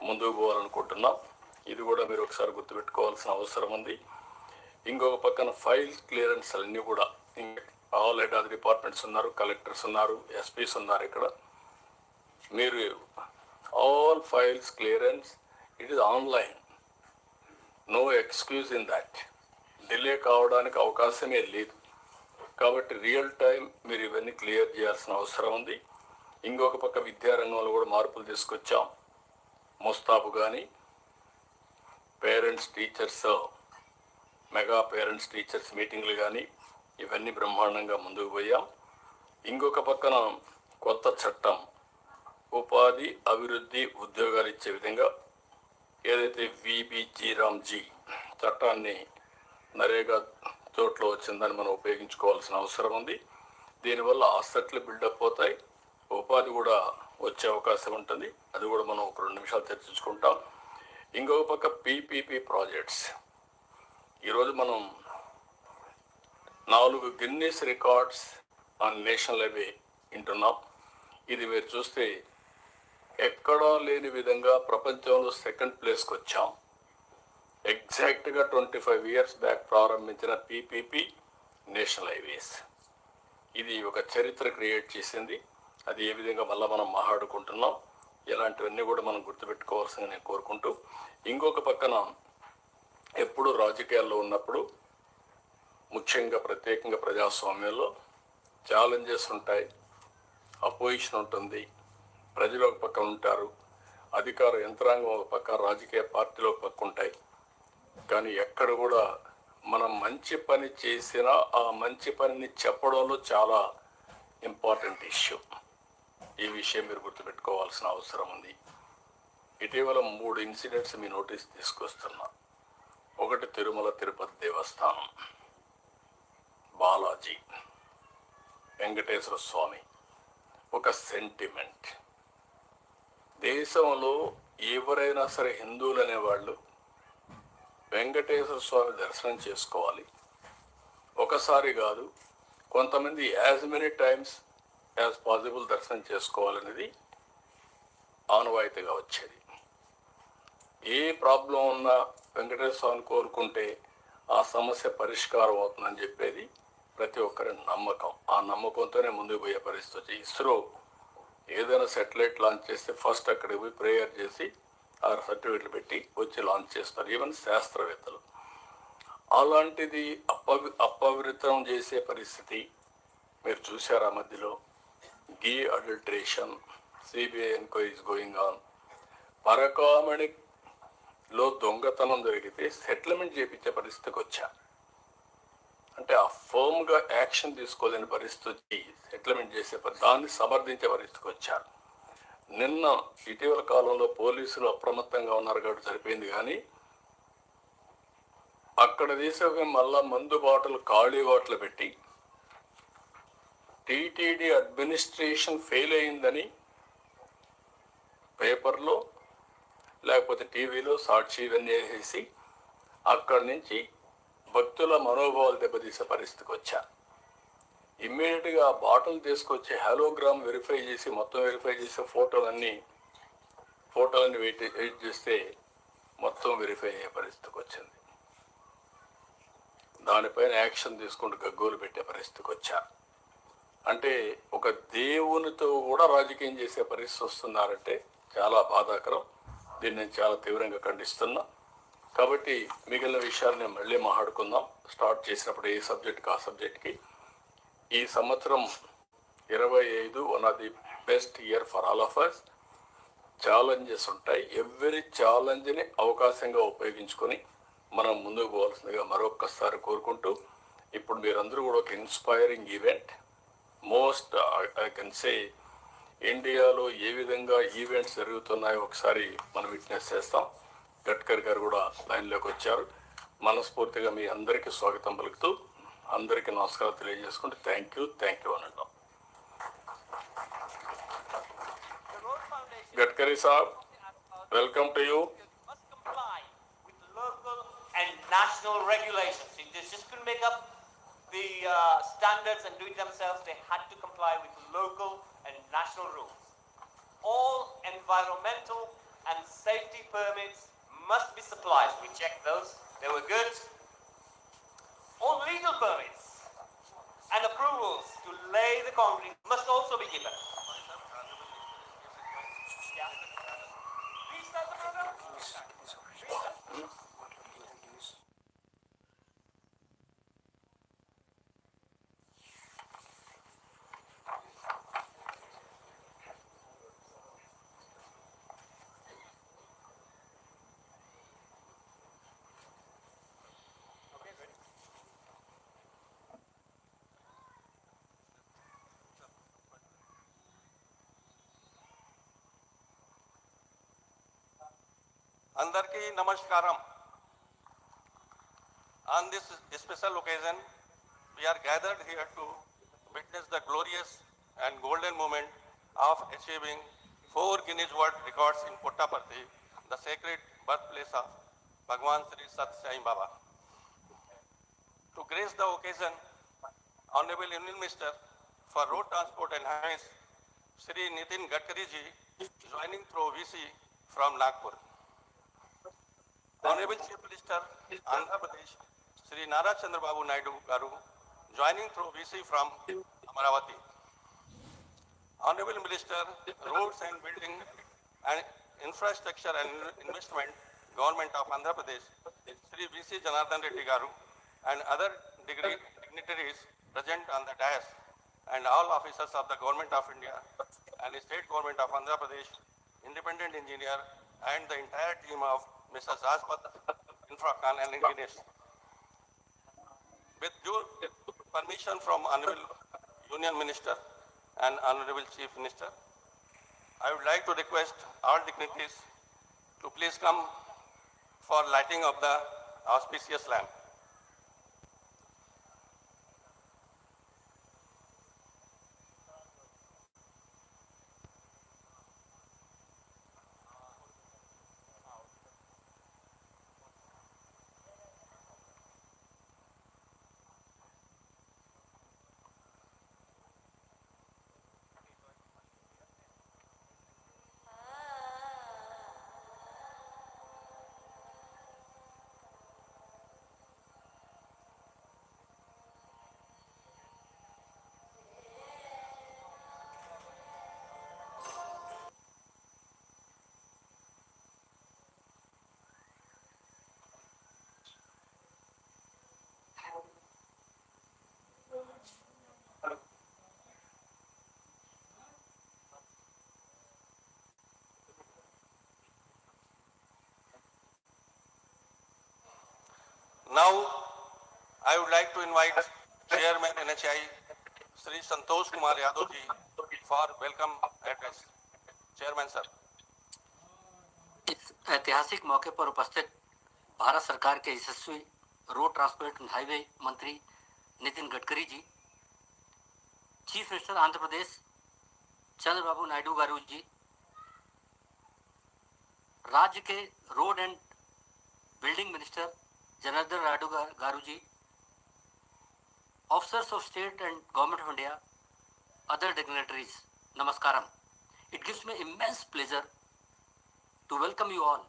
ముందుకు పోవాలనుకుంటున్నాం. ఇది కూడా మీరు ఒకసారి గుర్తుపెట్టుకోవాల్సిన అవసరం ఉంది. ఇంకొక పక్కన ఫైల్ క్లియరెన్స్ అన్నీ కూడా ఆల్ హెడ్ ఆఫ్ డిపార్ట్మెంట్స్ ఉన్నారు, కలెక్టర్స్ ఉన్నారు, ఎస్పీస్ ఉన్నారు. ఇక్కడ మీరు all files clearance it is online, no excuse in that. Delay కావడానికి అవకాశమే లేదు. కాబట్టి రియల్ టైం మీరు ఇవన్నీ క్లియర్ చేయాల్సిన అవసరం ఉంది. ఇంకొక పక్క విద్యారంగంలో కూడా మార్పులు తీసుకొచ్చాం. ముస్తాబు కానీ parents teachers mega parents teachers మీటింగ్లు కానీ ఇవన్నీ బ్రహ్మాండంగా ముందుకు పోయాం. ఇంకొక పక్కన కొత్త చట్టం ఉపాధి అభివృద్ధి ఉద్యోగాలు ఇచ్చే విధంగా ఏదైతే విబిజీ రామ్జీ చట్టాన్ని నరేగా చోట్ల వచ్చిందని మనం ఉపయోగించుకోవాల్సిన అవసరం ఉంది. దీనివల్ల అసెట్లు బిల్డప్ అవుతాయి, ఉపాధి కూడా వచ్చే అవకాశం ఉంటుంది. అది కూడా మనం ఒక 2 నిమిషాలు చర్చించుకుంటాం. ఇంకొక పక్క పీపీపీ ప్రాజెక్ట్స్. ఈరోజు మనం 4 Guinness records on national highway వింటున్నాం. ఇది మీరు చూస్తే ఎక్కడా లేని విధంగా ప్రపంచంలో 2nd ప్లేస్కి వచ్చాం. ఎగ్జాక్ట్గా 25 ఇయర్స్ బ్యాక్ ప్రారంభించిన పీపీపీ నేషనల్ హైవేస్. ఇది ఒక చరిత్ర క్రియేట్ చేసింది. అది ఏ విధంగా మళ్ళీ మనం మాట్లాడుకుంటున్నాం, ఇలాంటివన్నీ కూడా మనం గుర్తుపెట్టుకోవాల్సింది నేను కోరుకుంటూ, ఇంకొక పక్కన ఎప్పుడు రాజకీయాల్లో ఉన్నప్పుడు, ముఖ్యంగా ప్రత్యేకంగా ప్రజాస్వామ్యంలో ఛాలెంజెస్ ఉంటాయి, అపోజిషన్ ఉంటుంది, ప్రజలు ఒక పక్క ఉంటారు, అధికార యంత్రాంగం ఒక పక్క, రాజకీయ పార్టీలు ఒక పక్క ఉంటాయి. కానీ ఎక్కడ కూడా మనం మంచి పని చేసినా ఆ మంచి పనిని చెప్పడంలో చాలా ఇంపార్టెంట్ ఇష్యూ. ఈ విషయం మీరు గుర్తుపెట్టుకోవాల్సిన అవసరం ఉంది. ఇటీవల 3 ఇన్సిడెంట్స్ మీ నోటీస్ తీసుకొస్తున్నా. ఒకటి తిరుమల తిరుపతి దేవస్థానం, బాలాజీ, వెంకటేశ్వర స్వామి. ఒక సెంటిమెంట్. దేశంలో ఎవరైనా సరే హిందువులు అనేవాళ్ళు వెంకటేశ్వర స్వామి దర్శనం చేసుకోవాలి. ఒకసారి కాదు, కొంతమంది as many times as possible దర్శనం చేసుకోవాలనేది ఆనవాయితీగా వచ్చేది. ఏ ప్రాబ్లం ఉన్నా వెంకటేశ్వర స్వామిని కోరుకుంటే ఆ సమస్య పరిష్కారం అవుతుందని చెప్పేది ప్రతి ఒక్కరి నమ్మకం. ఆ నమ్మకంతోనే ముందుకు పోయే పరిస్థితి. ఇస్రో ఏదైనా శాటిలైట్ లాంచ్ చేస్తే ఫస్ట్ అక్కడికి పోయి ప్రేయర్ చేసి ఆ సర్టిఫికెట్లు పెట్టి వచ్చి లాంచ్ చేస్తారు, ఈవెన్ శాస్త్రవేత్తలు. అలాంటిది అపవిత్రం చేసే పరిస్థితి మీరు చూశారు. ఆ మధ్యలో ghee adulteration, CBI enquiries going on. పరకామణిలో దొంగతనం జరిగితే సెటిల్మెంట్ చేయించే పరిస్థితికి వచ్చా. అంటే ఆ ఫర్మ్గా యాక్షన్ తీసుకోలేని పరిస్థితి, సెటిల్మెంట్ చేసే దాన్ని సమర్థించే పరిస్థితికి వచ్చారు. నిన్న ఇటీవల కాలంలో పోలీసులు అప్రమత్తంగా ఉన్నారు కాబట్టి సరిపోయింది. కానీ అక్కడ తీసుకుని మళ్ళా మందు బాటలు ఖాళీ బాటలు పెట్టి టీటీడీ అడ్మినిస్ట్రేషన్ ఫెయిల్ అయిందని పేపర్లో లేకపోతే టీవీలో సాక్షి ఇవన్నీ వేసేసి అక్కడి నుంచి భక్తుల మనోభావాలు దెబ్బతీసే పరిస్థితికి వచ్చా. ఇమ్మీడియట్గా ఆ బాటిల్ తీసుకొచ్చి హాలోగ్రామ్ వెరిఫై చేసి మొత్తం వెరిఫై చేసి ఫోటోలన్నీ వెయిట్ చేస్తే మొత్తం వెరిఫై అయ్యే పరిస్థితికి వచ్చింది. దానిపైన యాక్షన్ తీసుకుంటూ గగ్గోలు పెట్టే పరిస్థితికి వచ్చా. అంటే ఒక దేవునితో కూడా రాజకీయం చేసే పరిస్థితి వస్తున్నారంటే చాలా బాధాకరం. దీన్ని నేను చాలా తీవ్రంగా ఖండిస్తున్నా. కాబట్టి మిగిలిన విషయాలు నేను మళ్ళీ మాట్లాడుకుందాం. స్టార్ట్ చేసినప్పుడు ఏ సబ్జెక్ట్కి ఆ సబ్జెక్ట్కి. ఈ సంవత్సరం 25 one of the best year for all of us. Challenges ఉంటాయి. ఎవ్రీ ఛాలెంజ్ని అవకాశంగా ఉపయోగించుకొని మనం ముందుకు పోవాల్సిందిగా మరొక్కసారి కోరుకుంటూ, ఇప్పుడు మీరందరూ కూడా ఒక inspiring event, most I can say ఇండియాలో ఏ విధంగా ఈవెంట్స్ జరుగుతున్నాయో ఒకసారి మనం విట్నెస్ చేస్తాం. గడ్కరీ గారు కూడా లైన్లోకి వచ్చారు. మనస్ఫూర్తిగా మీ అందరికీ స్వాగతం పలుకుతూ అందరికీ నమస్కారం తెలియజేసుకుంటూ థ్యాంక్ యూ అనండి. Gadkari saab, welcome to you. And national regulations. They just couldn't make up the standards and do it themselves. They had to comply with local and national rules. All environmental and safety permits must be supplied. We checked those. They were good. All legal permits and approvals to lay the concrete must also be given. Please start the program. అందరికీ నమస్కారం. On this special occasion, we are gathered here to witness the glorious and golden moment of achieving 4 Guinness World Records in Puttaparthi, the sacred birthplace of Bhagwan Sri Sat Sai Baba. To grace the occasion, Honorable Union Minister for Road Transport and Highways, Shri Nitin Gadkari ji, joining through VC from Nagpur. Honorable Chief Minister, Andhra Pradesh, Shri Nara Chandrababu Naidu Garu, joining through VC from Amaravati. Honorable Minister, Roads and Building and Infrastructure and Investment, Government of Andhra Pradesh, Shri VC Janardhan Reddy Garu, and other dignitaries present on the dais, and all officers of the Government of India and the State Government of Andhra Pradesh, independent engineer, and the entire team of Mrs. Aspat Infracon and Engineers. With due permission from Honorable Union Minister and Honorable Chief Minister, I would like to request all dignitaries to please come for lighting of the auspicious lamp. Now, I would like to invite Chairman NHI, Shri Santosh Kumar Yadav ji, for welcome address. Chairman sir. इस ऐतिहासिक मौके पर उपस्थित भारत सरकार के यशस्वी road transport and highway मंत्री Nitin Gadkari ji, chief minister Andhra Pradesh Chandrababu Naidu garu ji, राज्य के road and building minister Janardhan राडू garu ji, officers of state and government of India, other dignitaries, नमस्कारम. It gives me immense pleasure to welcome you all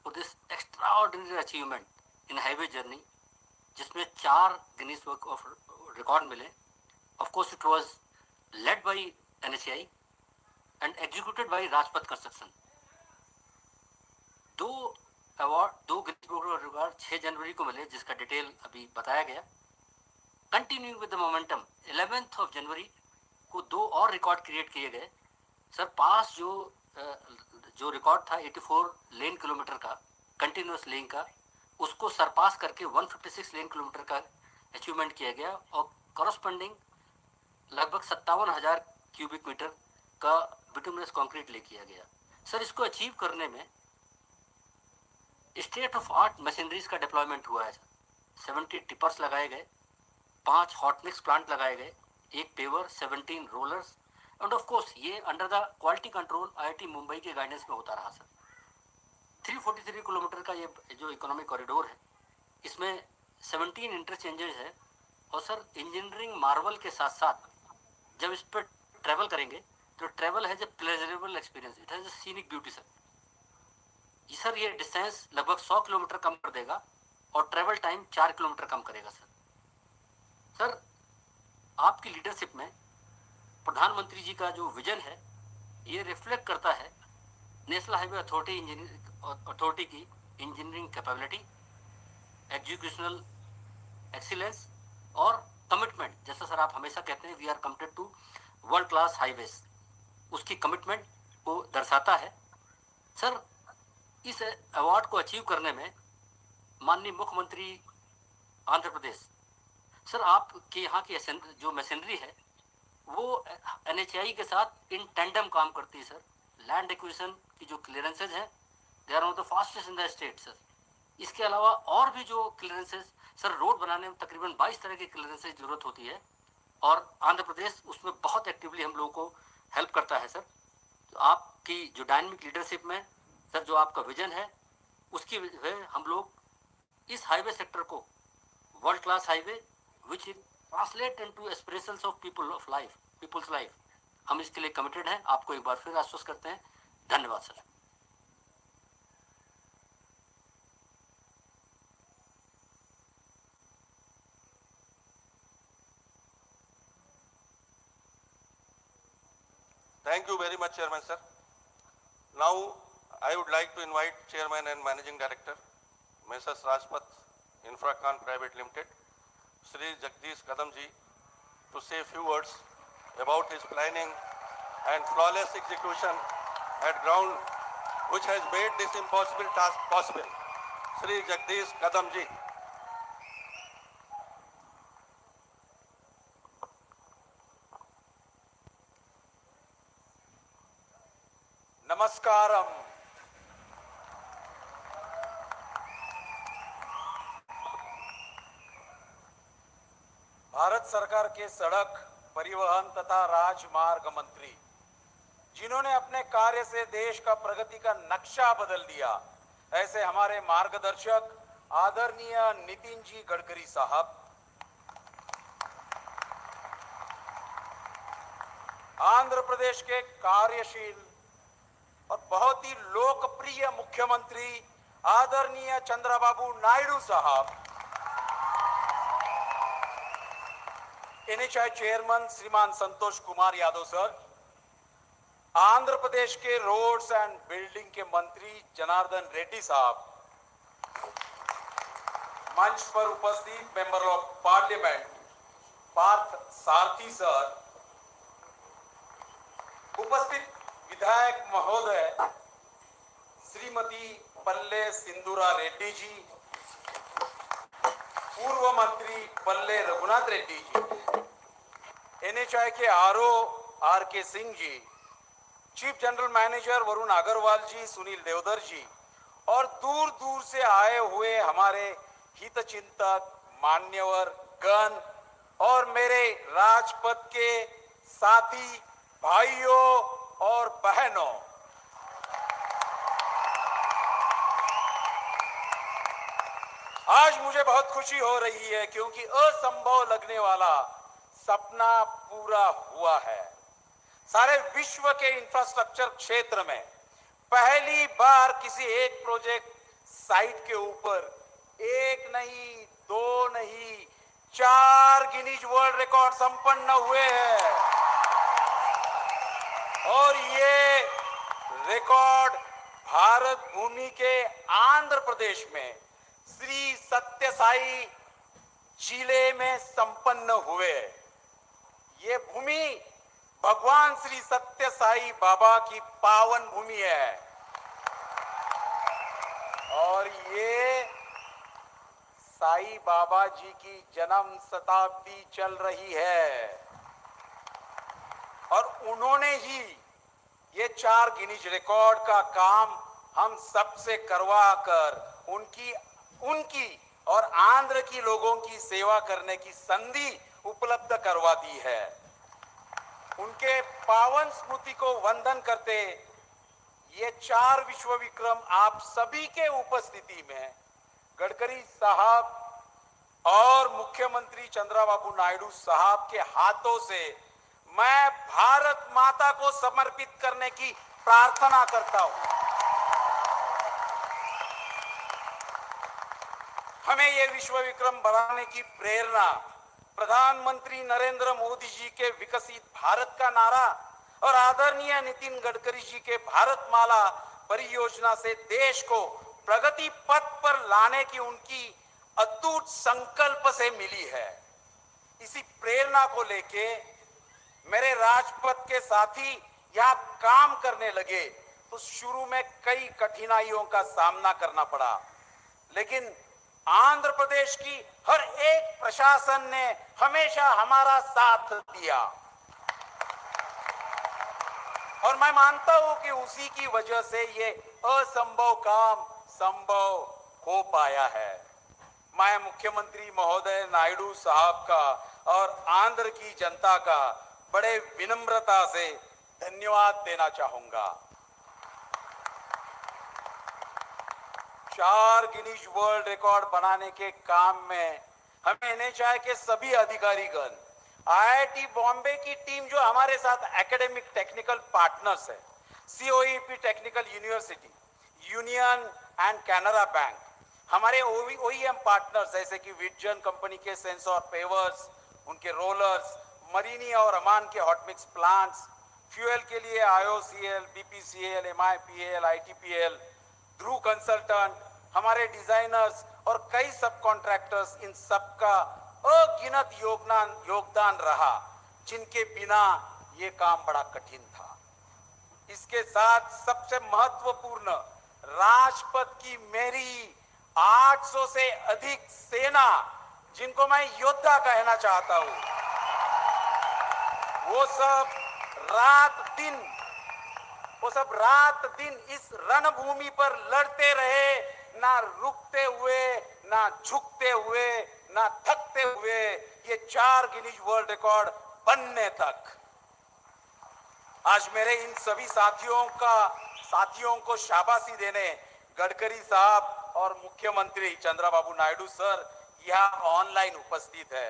for this extraordinary achievement in highway journey, जिसमें 4 Guinness World of Record मिले. Of course, it was led by NHAI and executed by Rajpath Construction. 2 Guinness World of Record 6 जनवरी को मिले, जिसका detail अभी बताया गया. Continuing with the momentum, 11th of January को 2 और रिकॉर्ड क्रिएट किए गए. सर, पास जो रिकॉर्ड था 84 लेन किलोमीटर का, कंटिन्यूस लेन का, उसको सरपास करके 156 लेन किलोमीटर का अचीवमेंट किया गया और कॉरस्पॉन्डिंग लगभग 57,000 क्यूबिक मीटर का बिटुमिनस कंक्रीट ले किया गया. सर, इसको अचीव करने में स्टेट ऑफ आर्ट मशीनरीज का डिप्लॉयमेंट हुआ है. 70 टिपर्स लगाए गए, 5 हॉट मिक्स प्लांट लगाए गए, 1 paver, 17 rollers, and of course ये under the quality control IIT Mumbai के गाइडेंस में होता रहा. सर, 343 किलोमीटर का ये जो इकोनॉमिक कॉरिडोर है, इसमें 17 इंटरचेंजेस है. और सर, इंजीनियरिंग मार्वल के साथ साथ जब इस पर ट्रैवल करेंगे तो travel has a pleasurable experience, it has a scenic beauty. Sir, ये डिस्टेंस लगभग 100 किलोमीटर कम कर देगा और ट्रैवल टाइम 4 किलोमीटर कम करेगा. सर, आपकी लीडरशिप में प्रधानमंत्री जी का जो विजन है, ये रिफ्लेक्ट करता है नेशनल हाईवे अथॉरिटी की इंजीनियरिंग कैपेबिलिटी, एग्जीक्यूशनल एक्सीलेंस और कमिटमेंट. जैसा सर आप हमेशा कहते हैं, we are committed to world class highways, उसकी कमिटमेंट को दर्शाता है. सर, इस अवार्ड को अचीव करने में माननीय मुख्यमंत्री आंध्र प्रदेश, सर आपके यहाँ की जो मशीनरी है वो NHAI के साथ इन टेंडम काम करती है. सर, लैंड एक्विजिशन की जो क्लियरेंसेज हैं, they are one of the fastest in the state. Sir, इसके अलावा और भी जो क्लियरेंसेज सर रोड बनाने में तकरीबन 22 तरह के क्लियरेंस की जरूरत होती है और आंध्र प्रदेश उसमें बहुत एक्टिवली हम लोगों को हेल्प करता है सर। तो आपकी जो डायनामिक लीडरशिप में सर जो आपका विजन है उसकी वजह से हम लोग इस हाईवे सेक्टर को world class highway which translate into aspirations of people's life, हम इसके लिए कमिटेड हैं। आपको एक बार फिर आश्वस्त करते हैं। धन्यवाद sir. Thank you very much, Chairman, sir. Now, I would like to invite Chairman and Managing Director, Messrs. Rajpath Infracon Private Limited, Shri Jagdish Kadam ji, to say a few words about his planning and flawless execution at ground, which has made this impossible task possible. Shri Jagdish Kadam ji. नमस्कारम। भारत सरकार के सड़क परिवहन तथा राजमार्ग मंत्री जिन्होंने अपने कार्य से देश का प्रगति का नक्शा बदल दिया, ऐसे हमारे मार्गदर्शक आदरणीय नितिन जी गडकरी साहब, आंध्र प्रदेश के कार्यशील और बहुत ही लोकप्रिय मुख्यमंत्री आदरणीय चंद्रबाबू नायडू साहब, एनएचआई चेयरमैन श्रीमान संतोष कुमार यादव सर, आंध्र प्रदेश के रोड्स एंड बिल्डिंग के मंत्री जनार्दन रेड्डी साहब, मंच पर उपस्थित member of parliament Partha Sarathi sir, उपस्थित विधायक महोदय श्रीमती पल्ले सिंधुरा रेड्डी जी, पूर्व मंत्री पल्ले रघुनाथ रेड्डी जी, एनएचआई के RO R K Singh ji, chief general manager Varun Agarwal ji, Sunil Deodhar ji और दूर दूर से आए हुए हमारे हितचिंतक मान्यवर गण और मेरे राजपथ के साथी भाइयों और बहनों, आज मुझे बहुत खुशी हो रही है क्योंकि असंभव लगने वाला सपना पूरा हुआ है। सारे विश्व के इंफ्रास्ट्रक्चर क्षेत्र में पहली बार किसी एक प्रोजेक्ट साइट के ऊपर एक नहीं, दो नहीं, 4 गिनीज वर्ल्ड रिकॉर्ड संपन्न हुए हैं और ये रिकॉर्ड भारत भूमि के आंध्र प्रदेश में श्री सत्य साई जिले में संपन्न हुए। ये भूमि भगवान श्री सत्य साई बाबा की पावन भूमि है और ये साई बाबा जी की जन्म शताब्दी चल रही है और उन्होंने ही ये 4 गिनीज रिकॉर्ड का काम हम सबसे करवा कर उनकी और आंध्र की लोगों की सेवा करने की संधि उपलब्ध करवा दी है। उनके पावन स्मृति को वंदन करते ये 4 विश्व विक्रम आप सभी के उपस्थिति में गडकरी साहब और मुख्यमंत्री चंद्रबाबू नायडू साहब के हाथों से मैं भारत माता को समर्पित करने की प्रार्थना करता हूं। हमें ये विश्व विक्रम बनाने की प्रेरणा प्रधानमंत्री नरेंद्र मोदी जी के विकसित भारत का नारा और आदरणीय नितिन गडकरी जी के भारत माला परियोजना से देश को प्रगति पथ पर लाने की उनकी अटूट संकल्प से मिली है। इसी प्रेरणा को लेके मेरे राजपथ के साथी यहाँ काम करने लगे तो शुरू में कई कठिनाइयों का सामना करना पड़ा, लेकिन आंध्र प्रदेश की हर एक प्रशासन ने हमेशा हमारा साथ दिया और मैं मानता हूं कि उसी की वजह से ये असंभव काम संभव हो पाया है। मैं मुख्यमंत्री महोदय नायडू साहब का और आंध्र की जनता का बड़े विनम्रता से धन्यवाद देना चाहूंगा। 4 गिनीज वर्ल्ड रिकॉर्ड बनाने के काम में हमें एनएचआई के सभी अधिकारीगण, आईआईटी बॉम्बे की टीम जो हमारे साथ एकेडमिक टेक्निकल पार्टनर्स है, COEP technical university, union and Canara bank, हमारे ओईएम पार्टनर्स जैसे कि विजन कंपनी के सेंसर पेवर्स, उनके रोलर्स, मरीनी और अमान के हॉट मिक्स प्लांट्स, फ्यूल के लिए आईओसीएल, बीपीसीएल, एमआईपीएल, आईटीपीएल, ध्रुव कंसल्टेंट, हमारे डिजाइनर्स और कई सब कॉन्ट्रैक्टर्स, इन सबका अगिनत योगदान रहा, जिनके बिना ये काम बड़ा कठिन था। इसके साथ सबसे महत्वपूर्ण, राजपथ की मेरी 800 से अधिक सेना, जिनको मैं योद्धा कहना चाहता हूं, वो सब रात दिन इस रणभूमि पर लड़ते रहे, ना रुकते हुए, ना झुकते हुए, ना थकते हुए, ये 4 गिनीज वर्ल्ड रिकॉर्ड बनने तक। आज मेरे इन सभी साथियों को शाबाशी देने गडकरी साहब और मुख्यमंत्री चंद्रबाबू नायडू सर यहाँ ऑनलाइन उपस्थित है।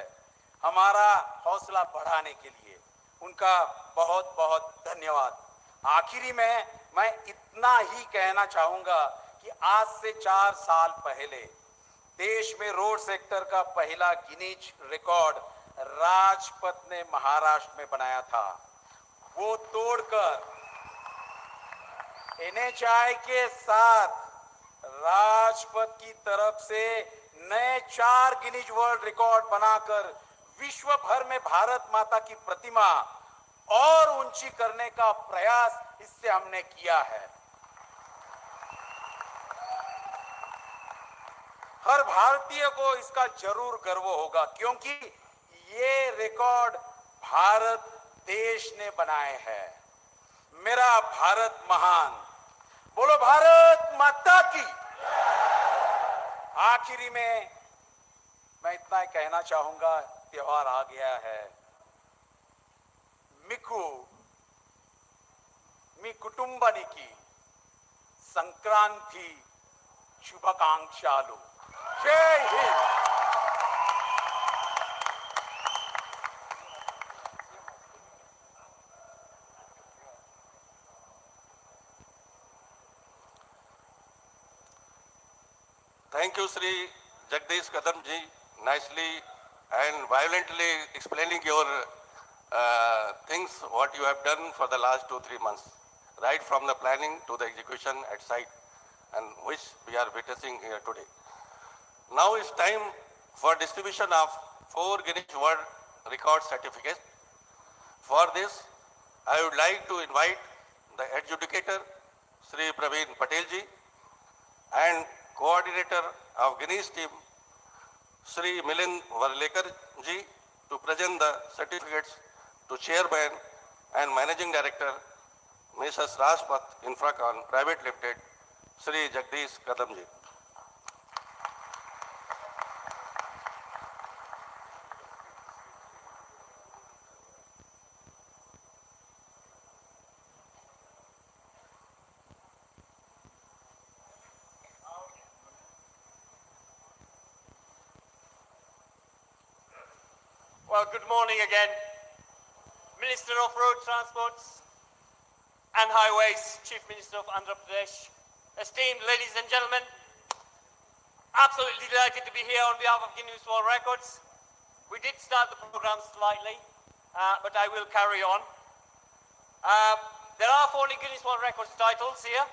हमारा हौसला बढ़ाने के लिए उनका बहुत बहुत धन्यवाद। आखिरी में मैं इतना ही कहना चाहूंगा कि आज से 4 साल पहले देश में रोड सेक्टर का पहला गिनीज रिकॉर्ड राजपथ ने महाराष्ट्र में बनाया था। वो तोड़कर एनएचआई के साथ राजपथ की तरफ से नए 4 गिनीज वर्ल्ड रिकॉर्ड बनाकर विश्व भर में भारत माता की प्रतिमा और ऊंची करने का प्रयास इससे हमने किया है। हर भारतीय को इसका जरूर गर्व होगा, क्योंकि ये रिकॉर्ड भारत देश ने बनाए हैं। मेरा भारत महान, बोलो भारत माता की। आखिरी में मैं इतना ही कहना चाहूंगा, त्योहार आ गया है। मी कुटुंबानिकी संक्रांति शुभकांक्षालु। जय Hind. Thank you, Sri Jagdish Kadam ji, nicely and violently explaining your things, what you have done for the last 2-3 months, right from the planning to the execution at site, and which we are witnessing here today. Now it's time for distribution of 4 Guinness World Record certificates. For this, I would like to invite the adjudicator, Sri Praveen Patel ji, and coordinator of Guinness team, Sri Milind Varlekar ji, to present the certificates to Chairman and Managing Director, Mrs. Rajpath Infracon Private Limited, Sri Jagdish Kadam ji. Well, good morning again. Minister of Road Transports and Highways, Chief Minister of Andhra Pradesh, esteemed ladies and gentlemen, absolutely delighted to be here on behalf of Guinness World Records. We did start the program slightly, but I will carry on. There are 4 Guinness World Records titles here.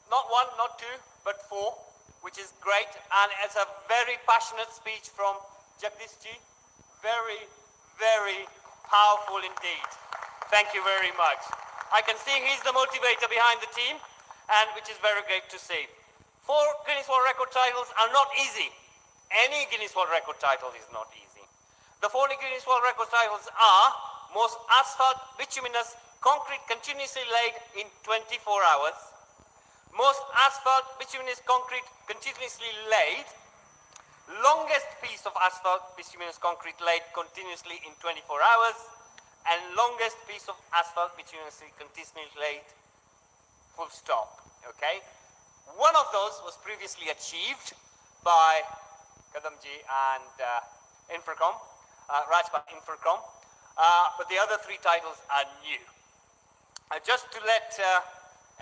Not 1, not 2, but 4, which is great. And it's a very passionate speech from Jagdish ji. Very, very powerful indeed. Thank you very much. I can see he's the motivator behind the team, and which is very great to see. 4 Guinness World Record titles are not easy. Any Guinness World Record title is not easy. The 4 Guinness World Record titles are most asphalt bituminous concrete continuously laid in 24 hours, most asphalt bituminous concrete continuously laid longest piece of asphalt bituminous concrete laid continuously in 24 hours, and longest piece of asphalt bituminously continuously laid, full stop, okay? One of those was previously achieved by Kadamji and Infracom, Rajpath Infracom, but the other three titles are new. Just to let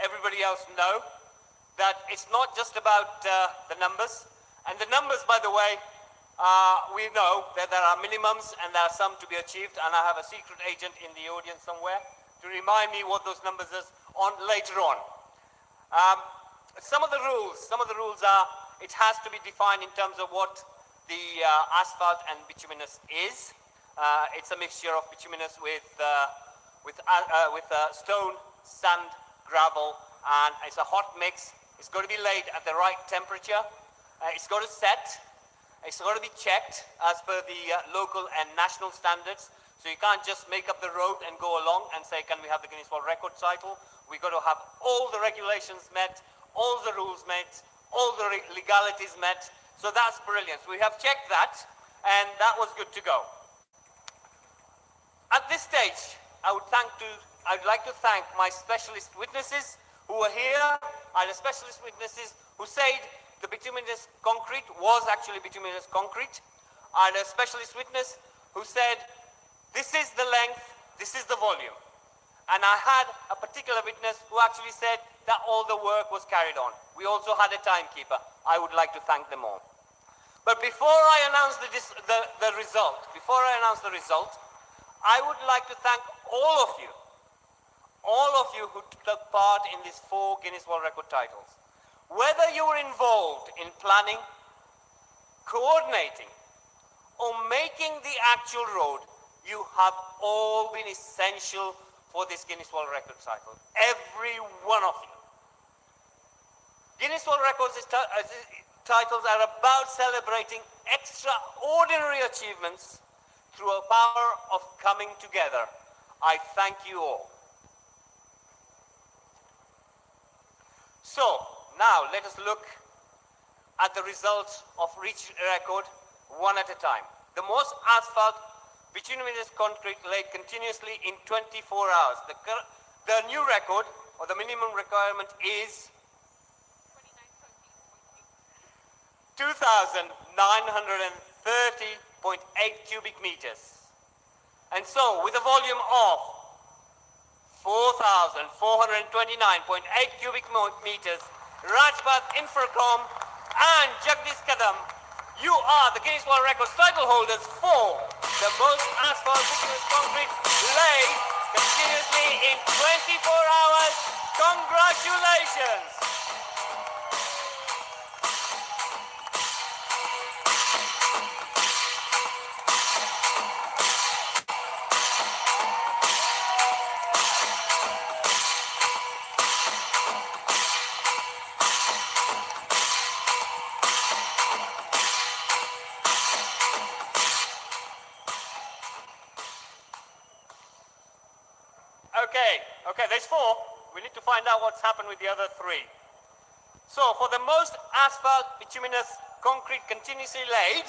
everybody else know that it's not just about the numbers, and the numbers, by the way, we know that there are minimums and there are some to be achieved, and I have a secret agent in the audience somewhere to remind me what those numbers is on later on. Some of the rules are, it has to be defined in terms of what the asphalt and bituminous is. It's a mixture of bituminous with stone, sand, gravel, and it's a hot mix. It's got to be laid at the right temperature. It's got to set. It's got to be checked as per the local and national standards. So you can't just make up the road and go along and say, can we have the Guinness World Record title? We've got to have all the regulations met, all the rules met, all the legalities met. So that's brilliant. So we have checked that, and that was good to go. At this stage, I'd like to thank my specialist witnesses who were here. I had specialist witnesses who said the bituminous concrete was actually bituminous concrete. I had a specialist witness who said, this is the length, this is the volume. And I had a particular witness who actually said that all the work was carried on. We also had a timekeeper. I would like to thank them all. But before I announce the result, I would like to thank all of you who took part in these 4 Guinness World Record titles. Whether you were involved in planning, coordinating, or making the actual road, you have all been essential for this Guinness World Record title. Every one of you. Guinness World Records titles are about celebrating extraordinary achievements through a power of coming together. I thank you all. So, now let us look at the results of each record one at a time. The most asphalt bituminous concrete laid continuously in 24 hours. The new record, or the minimum requirement, is 2,930.8 cubic meters. And so, with a volume of 4,429.8 cubic meters, Rajpath Infracom and Jagdish Kadam, you are the Guinness World Records title holders for the most asphalt bituminous concrete laid continuously in 24 hours. Congratulations! Okay, there's 4. We need to find out what's happened with the other 3. So, for the most asphalt bituminous concrete continuously laid,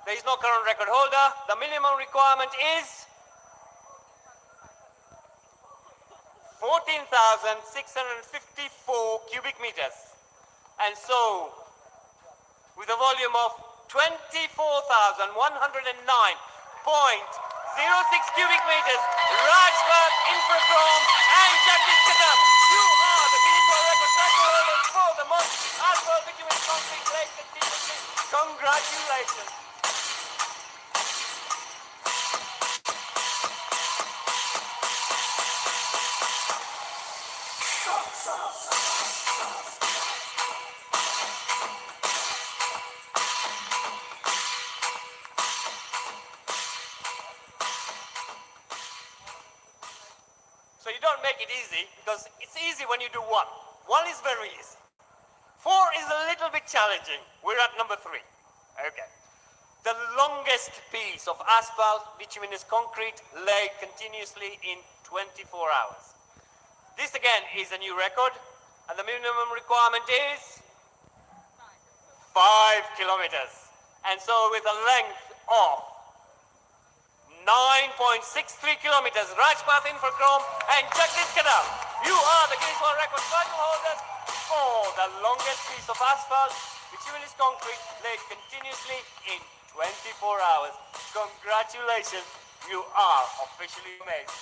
there is no current record holder. The minimum requirement is 14,654 cubic meters. And so, with a volume of 24,109.06 cubic meters, Rajpath Infracom and Jagdish Kadam, you are the Guinness World Record title holders for the most asphalt bituminous concrete laid continuously. Congratulations! So you don't make it easy, because it's easy when you do 1. 1 is very easy. 4 is a little bit challenging. We're at number 3. Okay. The longest piece of asphalt bituminous concrete laid continuously in 24 hours. This again is a new record, and the minimum requirement is 5 kilometers. And so with a length of 9.63 kilometers, Rajpath Infochrome and Jagdish Kadam, you are the Guinness World Record title holders for the longest piece of asphalt, bituminous concrete laid continuously in 24 hours. Congratulations, you are officially amazing.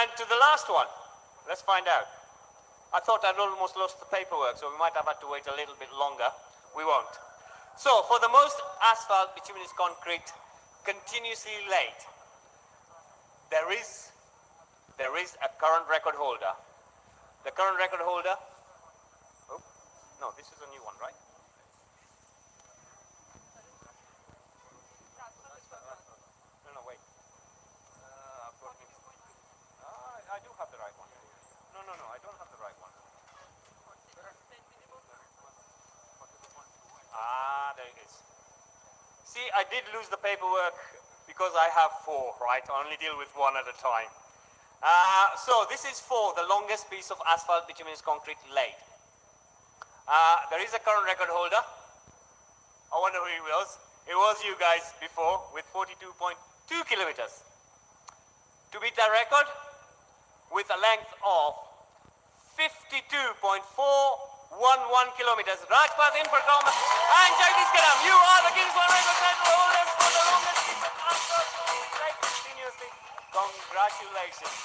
And to the last one, let's find out. I thought I'd almost lost the paperwork, so we might have had to wait a little bit longer. We won't. So, for the most asphalt bituminous concrete continuously laid, there is a current record holder. The current record holder, oh, no, this is a new one, right? No, wait. I've got I do have the right one. No, I don't have the right one. There it is. See, I did lose the paperwork because I have 4, right? I only deal with one at a time. So this is for the longest piece of asphalt bituminous concrete laid. There is a current record holder. I wonder who he was. It was you guys before with 42.2 kilometers. To beat that record, with a length of 52.411 kilometers. Rajpath Infochrome and Jagdish Kadam, you are the Guinness World Record title holders for the longest piece of asphalt laid continuously. Congratulations.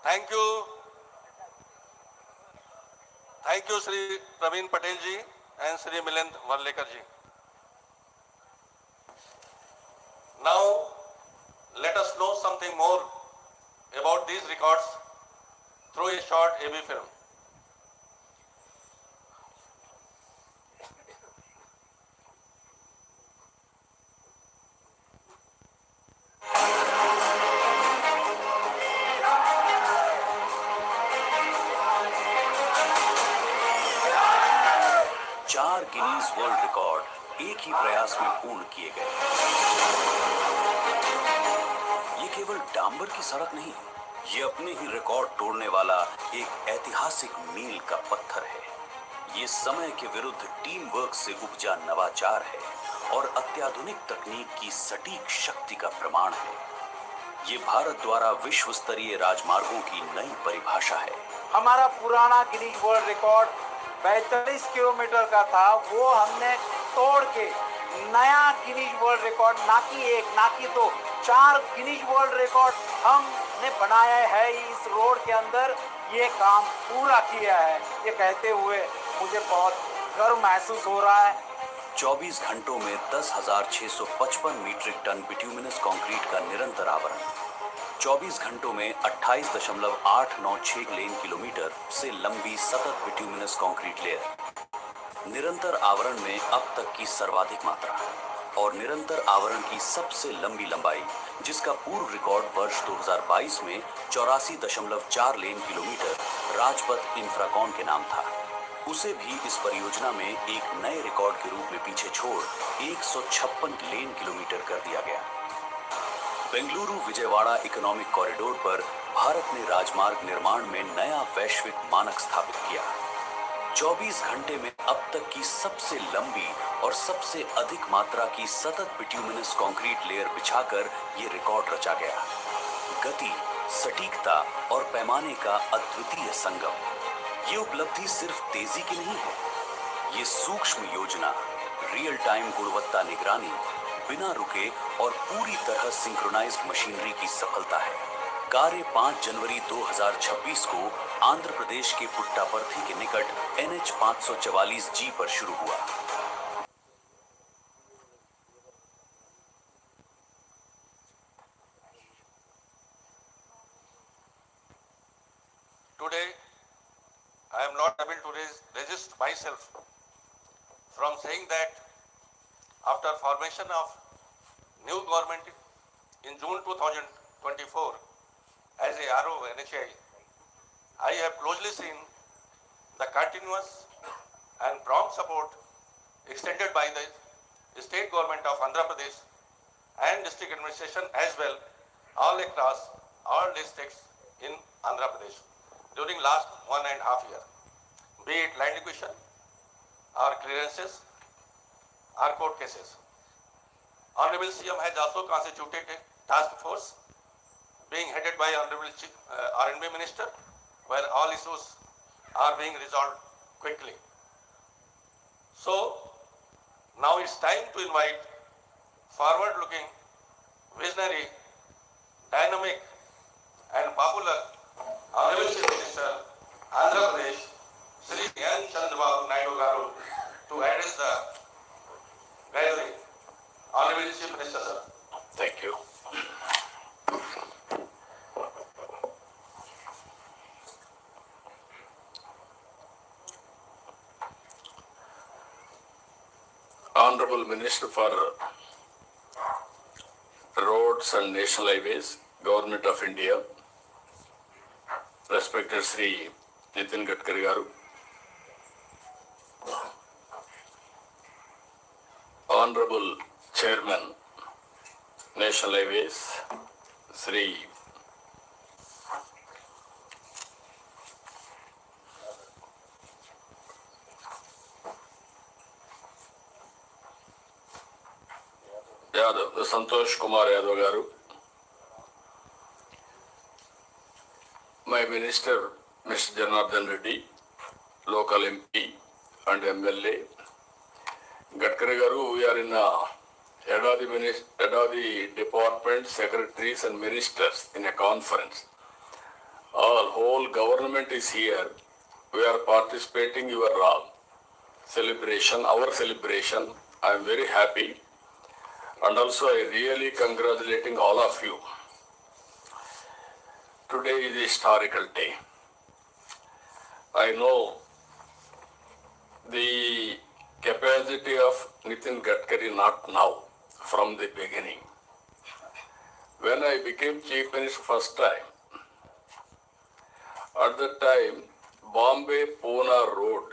Thank you, Sri Praveen Patel ji and Sri Milind Varlekar ji. Now, let us know something more about these records through a short AV film. Guinness world record एक ही प्रयास में पूर्ण किए गए। ये केवल डांबर की सड़क नहीं, ये अपने ही रिकॉर्ड तोड़ने वाला एक ऐतिहासिक मील का पत्थर है। ये समय के विरुद्ध टीम वर्क से उपजा नवाचार है और अत्याधुनिक तकनीक की सटीक शक्ति का प्रमाण है। ये भारत द्वारा विश्व स्तरीय राजमार्गों की नई परिभाषा है। हमारा पुराना गिनीज वर्ल्ड रिकॉर्ड 45 किलोमीटर का था, वो हमने तोड़ के नया गिनीज वर्ल्ड रिकॉर्ड ना कि एक ना कि दो 4 गिनीज वर्ल्ड रिकॉर्ड हमने बनाया है इस रोड के अंदर। ये काम पूरा किया है, ये कहते हुए मुझे बहुत गर्व महसूस हो रहा है। 24 घंटों में 10,655 मीट्रिक टन बिट्यूमिनस कंक्रीट का निरंतर आवरण, 24 घंटों में 28.896 लेन किलोमीटर से लंबी सतत बिट्यूमिनस कंक्रीट लेयर, निरंतर आवरण में अब तक की सर्वाधिक मात्रा। और निरंतर आवरण की सबसे लंबी लंबाई, जिसका पूर्व रिकॉर्ड वर्ष 2022 में 84.4 लेन किलोमीटर राजपथ इंफ्राकॉन के नाम था, उसे भी इस परियोजना में एक नए रिकॉर्ड के रूप में पीछे छोड़ 156 लेन किलोमीटर कर दिया गया। बेंगलुरु विजयवाड़ा इकोनॉमिक कॉरिडोर पर भारत ने राजमार्ग निर्माण में नया वैश्विक मानक स्थापित किया। 24 घंटे में अब तक की सबसे लंबी और सबसे अधिक मात्रा की सतत बिट्यूमिनस कंक्रीट लेयर बिछाकर ये रिकॉर्ड रचा गया। गति, सटीकता और पैमाने का अद्वितीय संगम। ये उपलब्धि सिर्फ तेजी की नहीं है, ये सूक्ष्म योजना, रियल टाइम गुणवत्ता निगरानी, बिना रुके और पूरी तरह सिंक्रोनाइज्ड मशीनरी की सफलता है। कार्य 5 जनवरी 2026 को आंध्र प्रदेश के पुट्टापर्थी के निकट NH 544G पर शुरू हुआ। Today, I am not able to resist myself from saying that after formation of new government in June 2024 as a RO NHI, I have closely seen the continuous and prompt support extended by the state government of Andhra Pradesh and district administration as well, all across all districts in Andhra Pradesh during last 1.5 years, be it land acquisition or clearances or court cases. Honorable CM has also constituted a task force being headed by Honorable R&B Minister, where all issues are being resolved quickly. So now it's time to invite forward-looking, visionary, dynamic and popular Honorable Chief Minister, Andhra Pradesh, Shri N. Chandrababu Naidu Garu, to address the gathering. Honorable Chief Minister, sir. Thank you. Honorable Minister for Roads and National Highways, Government of India, respected Sri Nitin Gadkari Garu, Honorable Chairman, National Highways, Sri Yadav, Santosh Kumar Yadav Garu, my Minister, Mr. Janardhan Reddy, local MP and MLA, Gadkari Garu, we are in head of the department, secretaries and ministers in a conference. All whole government is here. We are participating your celebration, our celebration. I am very happy. And also I really congratulating all of you. Today is a historical day. I know the capacity of Nitin Gadkari not now, from the beginning. When I became Chief Minister first time, at that time, Bombay-Pune road,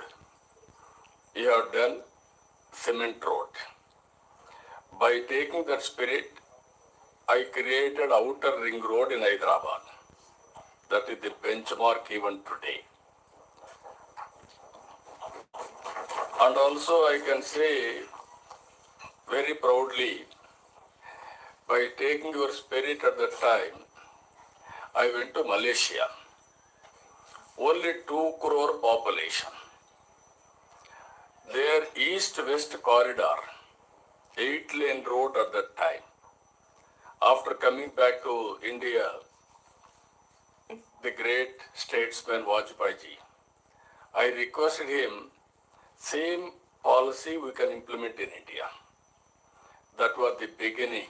he had done cement road. By taking that spirit, I created outer ring road in Hyderabad. That is the benchmark even today. And also I can say very proudly, by taking your spirit at that time, I went to Malaysia. Only 2 crore population. Their east-west corridor, 8-lane road at that time. After coming back to India, the great statesman Vajpayee, I requested him, same policy we can implement in India. That was the beginning.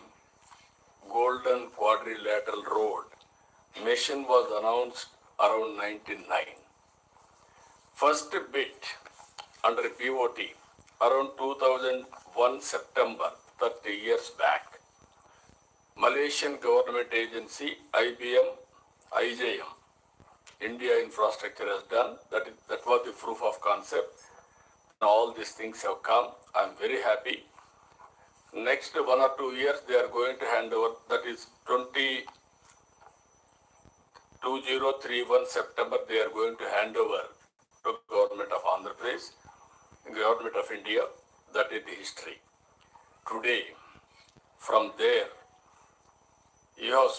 Golden Quadrilateral Road. Mission was announced around 1999. First bit under POT around 2001 September 30 years back. Malaysian government agency IJM, India Infrastructure has done. That was the proof of concept. All these things have come. I am very happy. Next 1 or 2 years, they are going to hand over. That is 2031 September. They are going to hand over to government of Andhra Pradesh, government of India. That is the history. Today, from there, you have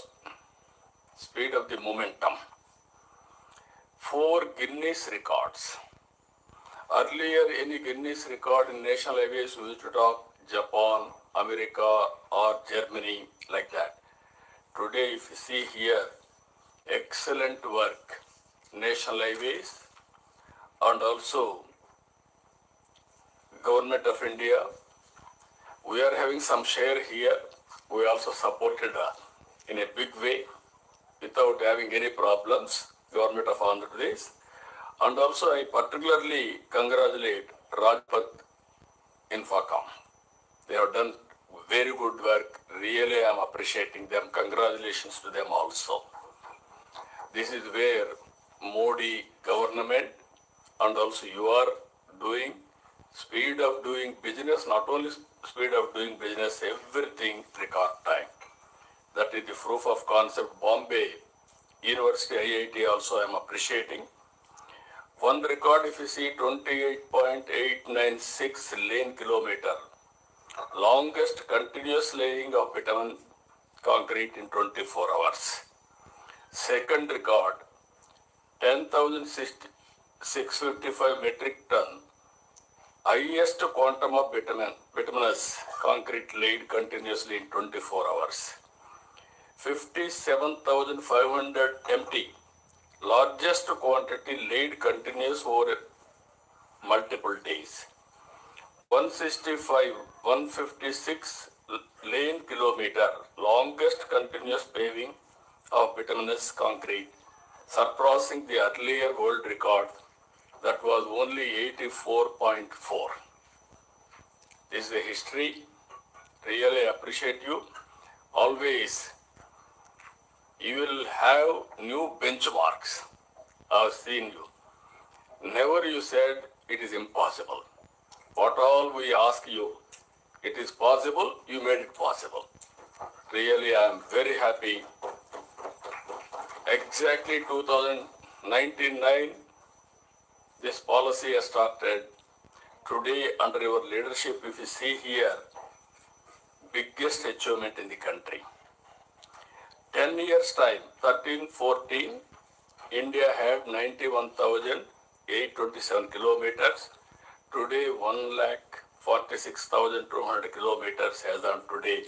speed of the momentum. 4 Guinness records. Earlier, any Guinness record in national highways we used to talk Japan, America, or Germany, like that. Today, if you see here, excellent work, national highways, and also Government of India. We are having some share here. We also supported in a big way without having any problems, Government of Andhra Pradesh. And also I particularly congratulate Rajpath Infocom. They have done very good work. Really, I am appreciating them. Congratulations to them also. This is where Modi government and also you are doing speed of doing business, not only speed of doing business, everything record time. That is the proof of concept. Bombay University IIT also I am appreciating. One record, if you see, 28.896 lane kilometer, longest continuous laying of bitumen concrete in 24 hours. Second record, 10,655 metric ton, highest quantum of bituminous concrete laid continuously in 24 hours. 57,500 MT, largest quantity laid continuous over multiple days. 156 lane kilometer, longest continuous paving of bituminous concrete, surpassing the earlier world record that was only 84.4. This is a history. Really appreciate you. Always you will have new benchmarks. I have seen you. Never you said it is impossible. What all we ask you, it is possible, you made it possible. Really, I am very happy. Exactly 2019-9, this policy has started. Today, under your leadership, if you see here, biggest achievement in the country. 10 years time, 13-14, India had 91,827 kilometers. Today, 1,46,200 kilometers as on today.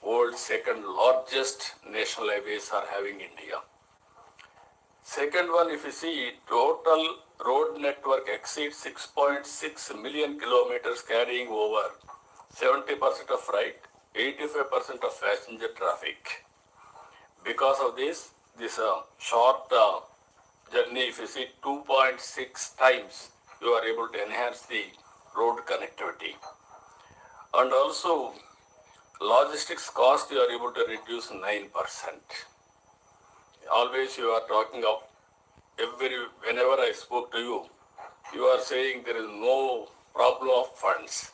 World's second largest national highways are having India. Second one, if you see, total road network exceeds 6.6 million kilometers, carrying over 70% of freight, 85% of passenger traffic. Because of this short journey, if you see, 2.6 times, you are able to enhance the road connectivity. And also, logistics cost, you are able to reduce 9%. Always you are talking of, whenever I spoke to you, you are saying there is no problem of funds.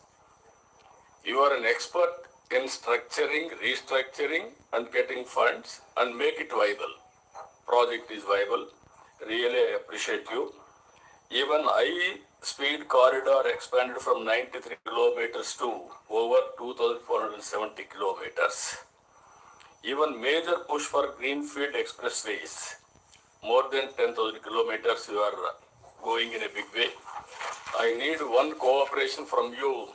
You are an expert in structuring, restructuring and getting funds and make it viable. Project is viable. Really, I appreciate you. Even high-speed corridor expanded from 93 kilometers to over 2,470 kilometers. Even major push for greenfield expressways, more than 10,000 kilometers, you are going in a big way. I need one cooperation from you,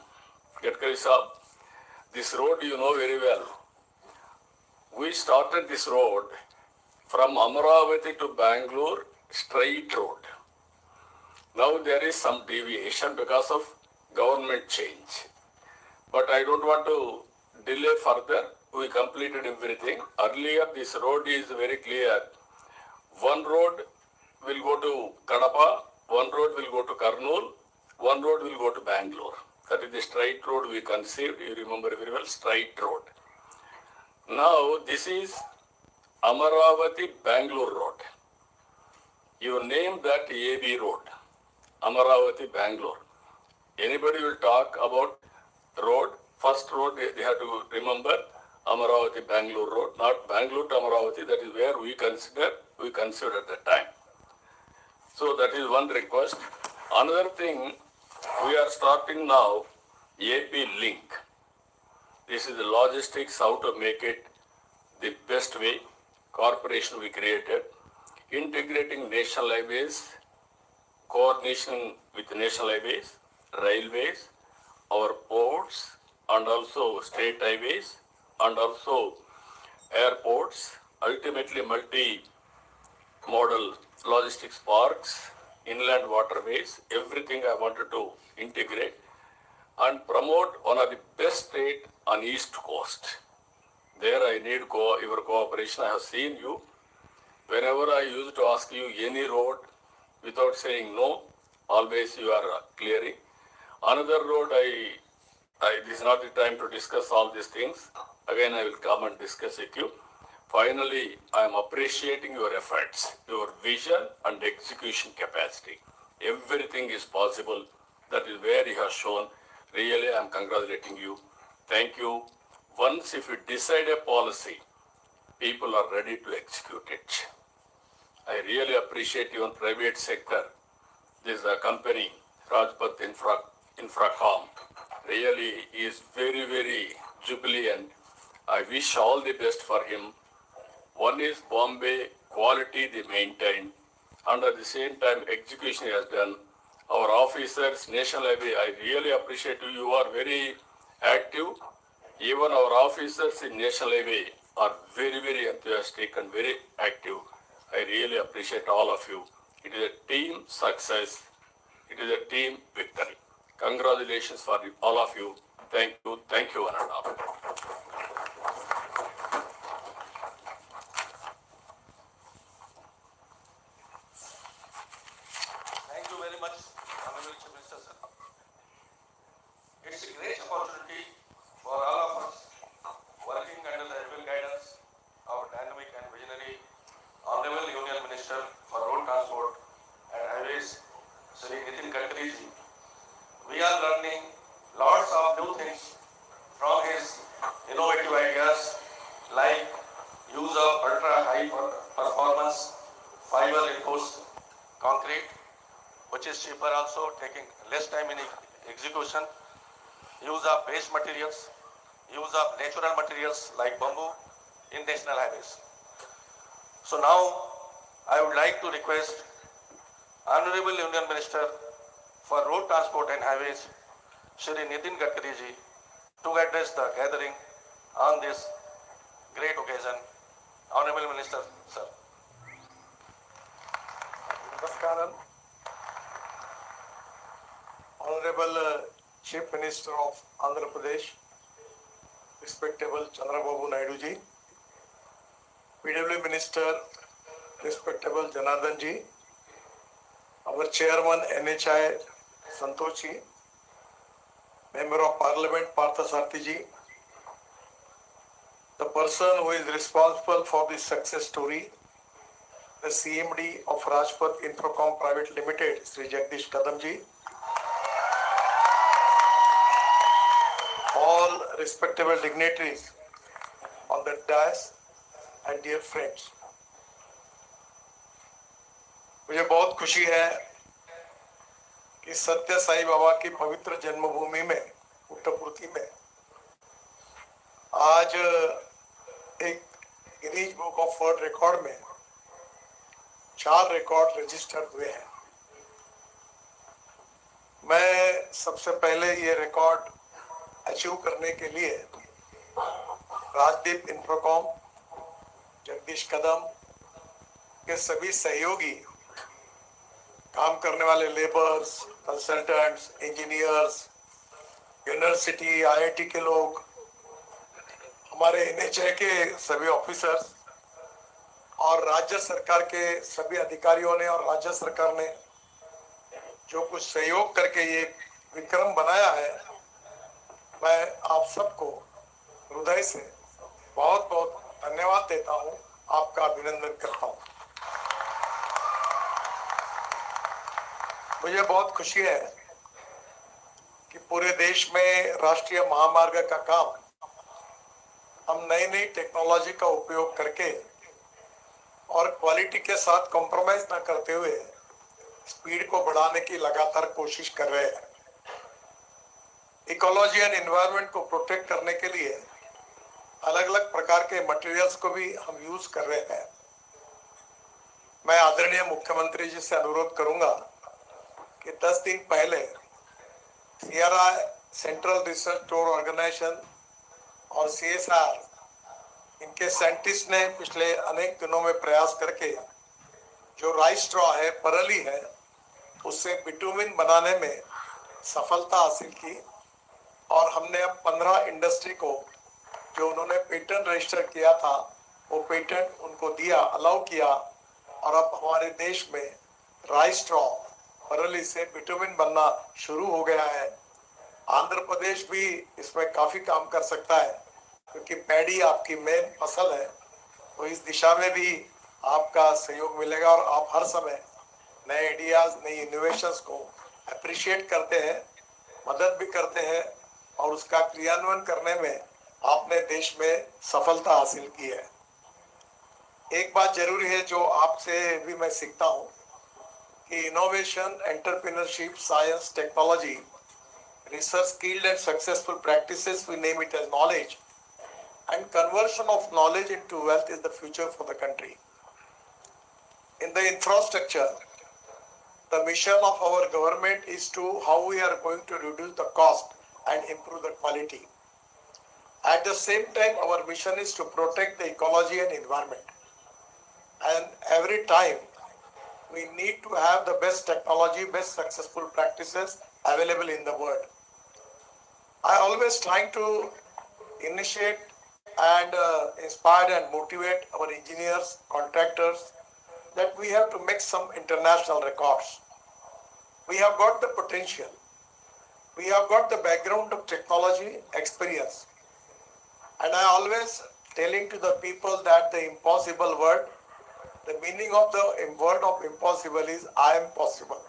Gadkari Saab. This road you know very well. We started this road from Amaravati to Bangalore, straight road. Now there is some deviation because of government change. But I don't want to delay further. We completed everything. Earlier this road is very clear. One road will go to Kadapa, one road will go to Kurnool, one road will go to Bangalore. That is the straight Straight Road we conceived, you remember very well, Straight Road. Now this is Amaravati Bangalore Road. You name that AB Road, Amaravati Bangalore. Anybody will talk about road, first road they have to remember Amaravati Bangalore Road, not Bangalore to Amaravati, that is where we considered at that time. So that is one request. Another thing, we are starting now AP Link. This is the logistics, how to make it the best way. Corporation we created, integrating national highways, coordination with national highways, railways, our ports, and also state highways, and also airports, ultimately multi-modal logistics parks, inland waterways, everything I wanted to integrate and promote one of the best state on East Coast. There I need your cooperation. I have seen you. Whenever I used to ask you any road, without saying no, always you are clearing. Another road, this is not the time to discuss all these things. Again, I will come and discuss with you. Finally, I am appreciating your efforts, your vision and execution capacity. Everything is possible. That is where you have shown. Really, I am congratulating you. Thank you. Once if you decide a policy, people are ready to execute it. I really appreciate even private sector. This is a company, Rajpath Infracom, really is very, very jubilant. I wish all the best for him. One is Bombay, quality they maintain, and at the same time execution he has done. Our officers, National Highway, I really appreciate you. You are very active. Even our officers in National Highway are very, very enthusiastic and very active. I really appreciate all of you. It is a team success. It is a team victory. Congratulations for all of you. Thank you, one and all. Thank you very much, Honorable Chief Minister, sir. It's a great opportunity for all of us working under the able guidance of dynamic and visionary Honorable Union Minister for Road Transport and Highways, Shri Nitin Gadkari ji. We are learning lots of new things from his innovative ideas like use of ultra high performance fiber reinforced concrete, which is cheaper also, taking less time in execution, use of base materials, use of natural materials like bamboo in national highways. So now I would like to request Honorable Union Minister for Road Transport and Highways, Shri Nitin Gadkari ji, to address the gathering on this great occasion. Honorable Minister, sir. Namaskaram. Honorable Chief Minister of Andhra Pradesh, respectable Chandrababu Naidu ji, PW Minister, respectable Janardhan ji, our Chairman NHI Santosh ji, Member of Parliament Partha Sarthi ji, the person who is responsible for this success story, the CMD of Rajpath Infracom Private Limited, Sri Jagdish Kadam ji, all respectable dignitaries on the dais and dear friends. मुझे बहुत खुशी है कि सत्य साई बाबा की पवित्र जन्मभूमि में पुट्टपुर्ती में आज एक Guinness book of world record में 4 रिकॉर्ड रजिस्टर हुए हैं। मैं सबसे पहले ये रिकॉर्ड अचीव करने के लिए राजदीप इंफ्राकॉम, जगदीश कदम के सभी सहयोगी, काम करने वाले labours, consultants, engineers, university, IIT के लोग, हमारे एनएचए के सभी ऑफिसर्स और राज्य सरकार के सभी अधिकारियों ने और राज्य सरकार ने जो कुछ सहयोग करके ये विक्रम बनाया है, मैं आप सबको हृदय से बहुत बहुत धन्यवाद देता हूँ, आपका अभिनंदन करता हूँ। मुझे बहुत खुशी है कि पूरे देश में राष्ट्रीय महामार्ग का काम हम नई नई टेक्नोलॉजी का उपयोग करके और क्वालिटी के साथ कॉम्प्रोमाइज ना करते हुए स्पीड को बढ़ाने की लगातार कोशिश कर रहे हैं। इकोलॉजी एंड एनवायरनमेंट को प्रोटेक्ट करने के लिए अलग अलग प्रकार के मटेरियल्स को भी हम यूज कर रहे हैं। मैं आदरणीय मुख्यमंत्री जी से अनुरोध करूंगा कि 10 दिन पहले CRI central research tour organisation और CSR इनके साइंटिस्ट ने पिछले अनेक दिनों में प्रयास करके जो राइस स्ट्रॉ है, परली है, उससे बिटुमिन बनाने में सफलता हासिल की और हमने अब 15 इंडस्ट्री को जो उन्होंने पेटेंट रजिस्टर किया था वो पेटेंट उनको दिया, अलाउ किया और अब हमारे देश में राइस स्ट्रॉ परली से बिटुमिन बनना शुरू हो गया है। आंध्र प्रदेश भी इसमें काफी काम कर सकता है क्योंकि पैडी आपकी मेन फसल है, तो इस दिशा में भी आपका सहयोग मिलेगा और आप हर समय नए आइडियाज, नई इनोवेशंस को अप्रिशिएट करते हैं, मदद भी करते हैं और उसका क्रियान्वयन करने में आपने देश में सफलता हासिल की है। एक बात जरूरी है जो आपसे भी मैं सीखता हूँ कि innovation, entrepreneurship, science, technology, research, skilled and successful practices, we name it as knowledge, and conversion of knowledge into wealth is the future for the country. In the infrastructure, the mission of our government is to how we are going to reduce the cost and improve the quality. At the same time, our mission is to protect the ecology and environment. And every time, we need to have the best technology, best successful practices available in the world. I always trying to initiate and inspire and motivate our engineers, contractors, that we have to make some international records. We have got the potential. We have got the background of technology, experience. And I always telling to the people that the impossible word, the meaning of the word of impossible is I am possible.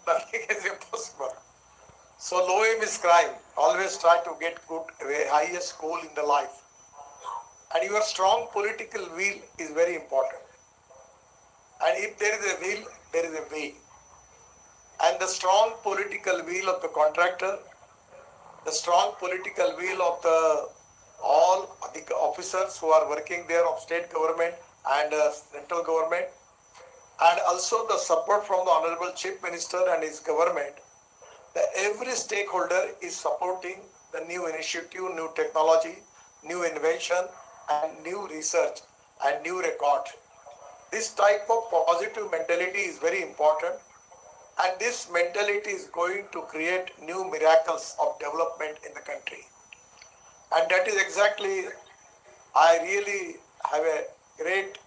Nothing is impossible. So low aim is crime. Always try to get good, highest goal in the life. And your strong political will is very important. And if there is a will, there is a way. And the strong political will of the contractor, the strong political will of all the officers who are working there of state government and central government, and also the support from the Honorable Chief Minister and his government, that every stakeholder is supporting the new initiative, new technology, new invention, and new research and new record. This type of positive mentality is very important, and this mentality is going to create new miracles of development in the country. And that is exactly, I really have a great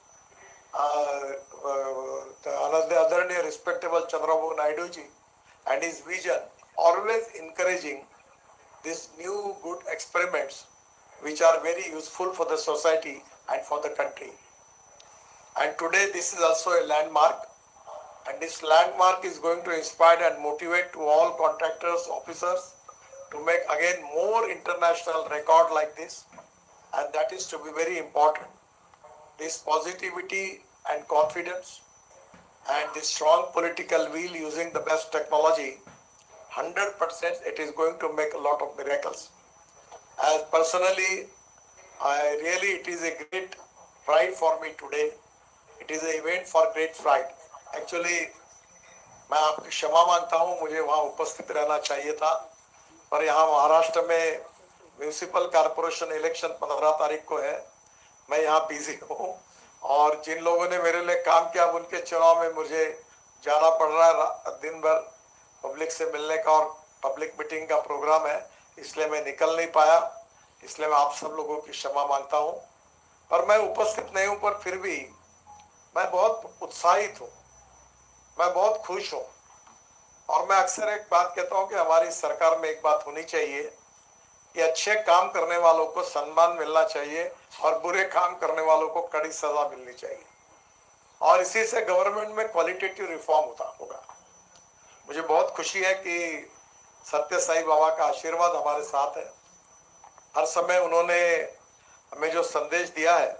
the Adharaniya respectable Chandrababu Naidu ji and his vision, always encouraging these new good experiments which are very useful for the society and for the country. And today this is also a landmark, and this landmark is going to inspire and motivate to all contractors, officers to make again more international record like this, and that is to be very important. This positivity and confidence and this strong political will using the best technology, 100% it is going to make a lot of miracles. As personally, it is a great pride for me today. It is an event for great pride. Actually, मैं आपकी क्षमा मांगता हूँ, मुझे वहाँ उपस्थित रहना चाहिए था, पर यहाँ महाराष्ट्र में म्यूनिसिपल कॉर्पोरेशन इलेक्शन 15 तारीख को है। मैं यहाँ बिजी हूँ और जिन लोगों ने मेरे लिए काम किया उनके चुनाव में मुझे जाना पड़ रहा है, दिन भर पब्लिक से मिलने का और पब्लिक मीटिंग का प्रोग्राम है, इसलिए मैं निकल नहीं पाया। इसलिए मैं आप सब लोगों की क्षमा मांगता हूँ, पर मैं उपस्थित नहीं हूँ, पर फिर भी मैं बहुत उत्साहित हूँ, मैं बहुत खुश हूँ। और मैं अक्सर एक बात कहता हूँ कि हमारी सरकार में एक बात होनी चाहिए कि अच्छे काम करने वालों को सम्मान मिलना चाहिए और बुरे काम करने वालों को कड़ी सजा मिलनी चाहिए, और इसी से गवर्नमेंट में क्वालिटेटिव रिफॉर्म होगा। मुझे बहुत खुशी है कि सत्य साई बाबा का आशीर्वाद हमारे साथ है। हर समय उन्होंने हमें जो संदेश दिया है,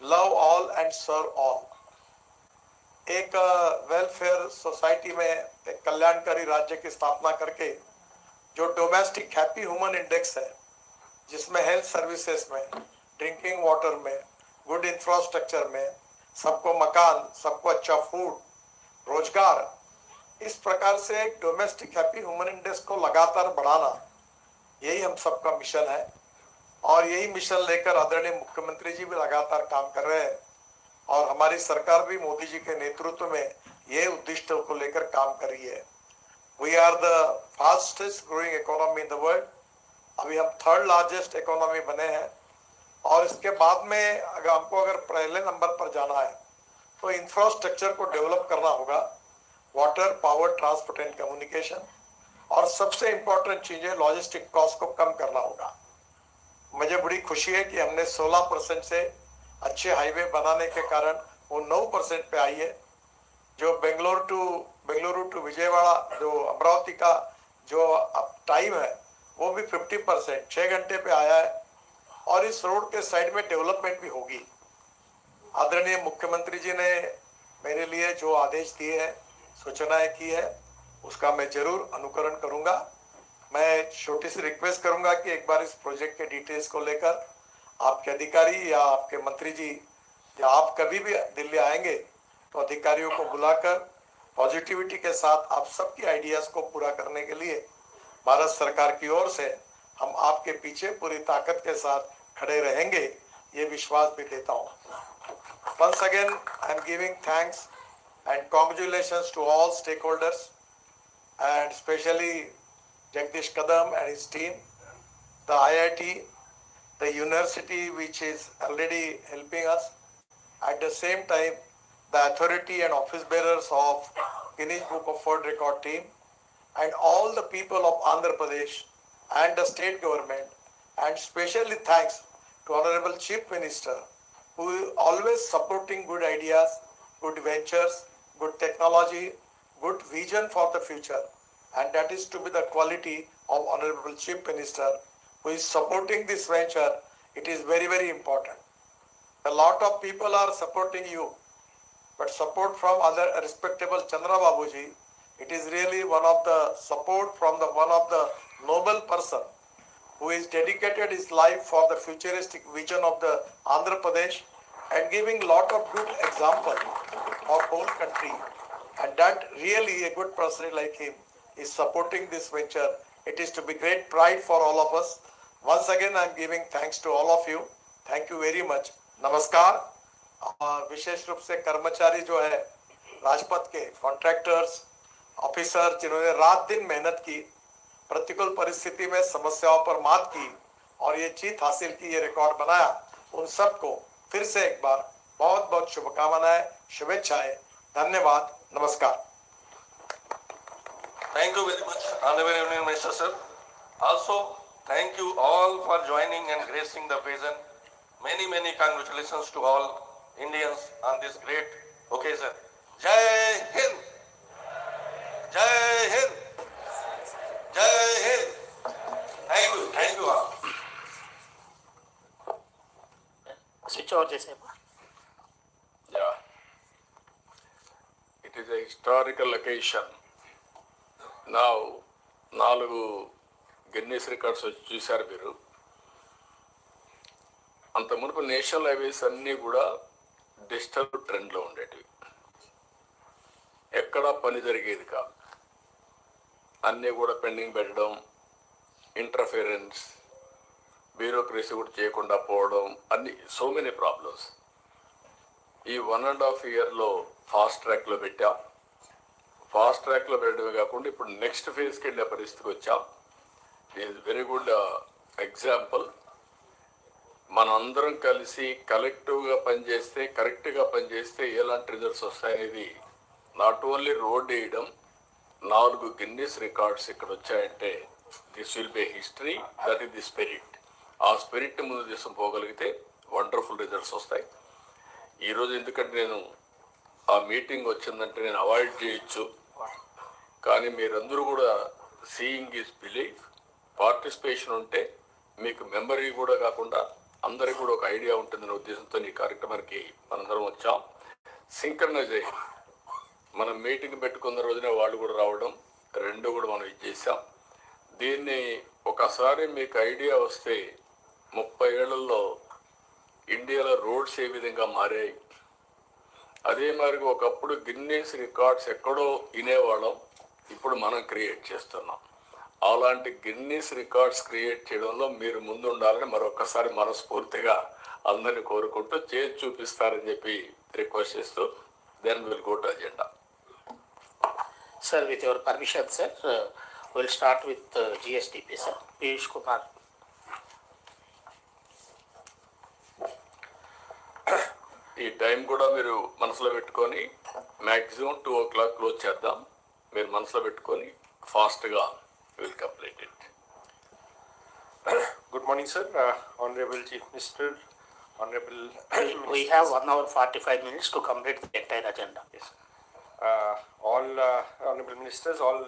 love all and serve all, एक वेलफेयर सोसाइटी में एक कल्याणकारी राज्य की स्थापना करके जो डोमेस्टिक हैप्पी ह्यूमन इंडेक्स है, जिसमें हेल्थ सर्विसेज में, ड्रिंकिंग वाटर में, गुड इंफ्रास्ट्रक्चर में, सबको मकान, सबको अच्छा फूड, रोजगार, इस प्रकार से एक डोमेस्टिक हैप्पी ह्यूमन इंडेक्स को लगातार बढ़ाना, यही हम सबका मिशन है। और यही मिशन लेकर आदरणीय मुख्यमंत्री जी भी लगातार काम कर रहे हैं, और हमारी सरकार भी मोदी जी के नेतृत्व में ये उद्देश्य को लेकर काम कर रही है। We are the fastest growing economy in the world. अभी हम थर्ड लार्जेस्ट इकोनॉमी बने हैं, और इसके बाद में अगर पहले नंबर पर जाना है तो इंफ्रास्ट्रक्चर को डेवलप करना होगा, water, power, transport and communication, और सबसे इम्पोर्टेंट चीज है लॉजिस्टिक कॉस्ट को कम करना होगा। मुझे बड़ी खुशी है कि हमने 16% से अच्छे हाईवे बनाने के कारण वो 9% पे आई है। जो बेंगलुरु टू विजयवाड़ा, जो अमरावती का जो अब टाइम है, वो भी 50%, 6 घंटे पे आया है, और इस रोड के साइड में डेवलपमेंट भी होगी। आदरणीय मुख्यमंत्री जी ने मेरे लिए जो आदेश दिए हैं, सूचनाएं की है, उसका मैं जरूर अनुकरण करूंगा। मैं छोटी सी रिक्वेस्ट करूंगा कि एक बार इस प्रोजेक्ट के डिटेल्स को लेकर आपके अधिकारी या आपके मंत्री जी या आप कभी भी दिल्ली आएंगे तो अधिकारियों को बुलाकर पॉजिटिविटी के साथ आप सबकी आइडियाज को पूरा करने के लिए भारत सरकार की ओर से हम आपके पीछे पूरी ताकत के साथ खड़े रहेंगे, ये विश्वास भी देता हूँ। Once again, I am giving thanks and congratulations to all stakeholders, and especially Jagdish Kadam and his team, the IIT, the university which is already helping us. At the same time, the authority and office bearers of Guinness Book of World Record team, and all the people of Andhra Pradesh and the state government, and especially thanks to Honorable Chief Minister, who is always supporting good ideas, good ventures, good technology, good vision for the future, and that is to be the quality of Honorable Chief Minister, who is supporting this venture. It is very, very important. A lot of people are supporting you, but support from other respectable Chandra Babuji, it is really one of the support from the one of the noble person who is dedicated his life for the futuristic vision of the Andhra Pradesh and giving lot of good example for whole country. And that really a good person like him is supporting this venture. It is to be great pride for all of us. Once again, I am giving thanks to all of you. Thank you very much. नमस्कार। और विशेष रूप से कर्मचारी जो है राजपथ के, contractors, officer, जिन्होंने रात दिन मेहनत की, प्रतिकूल परिस्थिति में समस्याओं पर मात की और ये जीत हासिल की, ये रिकॉर्ड बनाया, उन सबको फिर से एक बार बहुत बहुत शुभकामनाएं, शुभेच्छाएं, धन्यवाद, नमस्कार। Thank you very much, Honorable Union Minister, sir. Also, thank you all for joining and gracing the occasion. Many, many congratulations to all Indians on this great occasion. Jai Hind! Jai Hind! Jai Hind! Thank you all. Switch over this. Yeah. It is a historical occasion. Now, 4 Guinness records వచ్చి చూశారు మీరు. అంత మునుపు national highways అన్నీ కూడా digital ట్రెండ్లో ఉండేటివి, ఎక్కడా పని జరిగేది కాదు, అన్నీ కూడా పెండింగ్ పెట్టడం, ఇంటర్ఫిరెన్స్, బ్యూరోక్రసీ కూడా చేయకుండా పోవడం, అన్ని సో మెనీ ప్రాబ్లమ్స్. ఈ 1.5 ఇయర్లో ఫాస్ట్ ట్రాక్లో పెట్టాం. ఫాస్ట్ ట్రాక్లో పెట్టడమే కాకుండా ఇప్పుడు నెక్స్ట్ ఫేజ్కి వెళ్ళే పరిస్థితికి వచ్చాం. Is very good example. మనందరం కలిసి కలెక్టివ్గా పనిచేస్తే, కరెక్ట్గా పనిచేస్తే ఎలాంటి రిజల్ట్స్ వస్తాయనేది, నాట్ ఓన్లీ రోడ్ వేయడం, 4 గిన్నీస్ రికార్డ్స్ ఇక్కడ వచ్చాయంటే this will be history, that is the spirit. ఆ స్పిరిట్ ముందు తీసుకుపోగలిగితే వండర్ఫుల్ రిజల్ట్స్ వస్తాయి. ఈరోజు ఎందుకంటే నేను ఆ మీటింగ్ వచ్చిందంటే నేను అవాయిడ్ చేయొచ్చు, కానీ మీరందరూ కూడా సీయింగ్ ఈజ్ బిలీవ్, పార్టిసిపేషన్ ఉంటే మీకు మెమరీ కూడా కాకుండా అందరికీ కూడా ఒక ఐడియా ఉంటుందనే ఉద్దేశంతో ఈ కార్యక్రమానికి మనందరం వచ్చాం. సింక్రనైజేషన్, మనం మీటింగ్ పెట్టుకున్న రోజునే వాళ్ళు కూడా రావడం, రెండు కూడా మనం ఇది చేసాం. దీన్ని ఒకసారి మీకు ఐడియా వస్తే 30 ఏళ్లలో ఇండియాలో రోడ్స్ ఏ విధంగా మారాయి, అదే మరి ఒకప్పుడు గిన్నీస్ రికార్డ్స్ ఎక్కడో వినేవాళ్ళం, ఇప్పుడు మనం క్రియేట్ చేస్తున్నాం. అలాంటి గిన్నీస్ రికార్డ్స్ క్రియేట్ చేయడంలో మీరు ముందు ఉండాలని మరొకసారి మనస్ఫూర్తిగా అందరినీ కోరుకుంటూ చేసి చూపిస్తారని చెప్పి రిక్వెస్ట్ చేస్తూ then will go to agenda. Sir, with your permission, sir, we'll start with GSDP, sir. Piyush Kumar. ఈ టైం కూడా మీరు మనసులో పెట్టుకొని మ్యాక్సిమం 2 o'clock క్లోజ్ చేద్దాం. మీరు మనసులో పెట్టుకొని ఫాస్ట్గా will complete it. Good morning, sir. Honorable Chief Minister, Honorable We have 1 hour 45 minutes to complete the entire agenda. Yes. All Honorable Ministers, all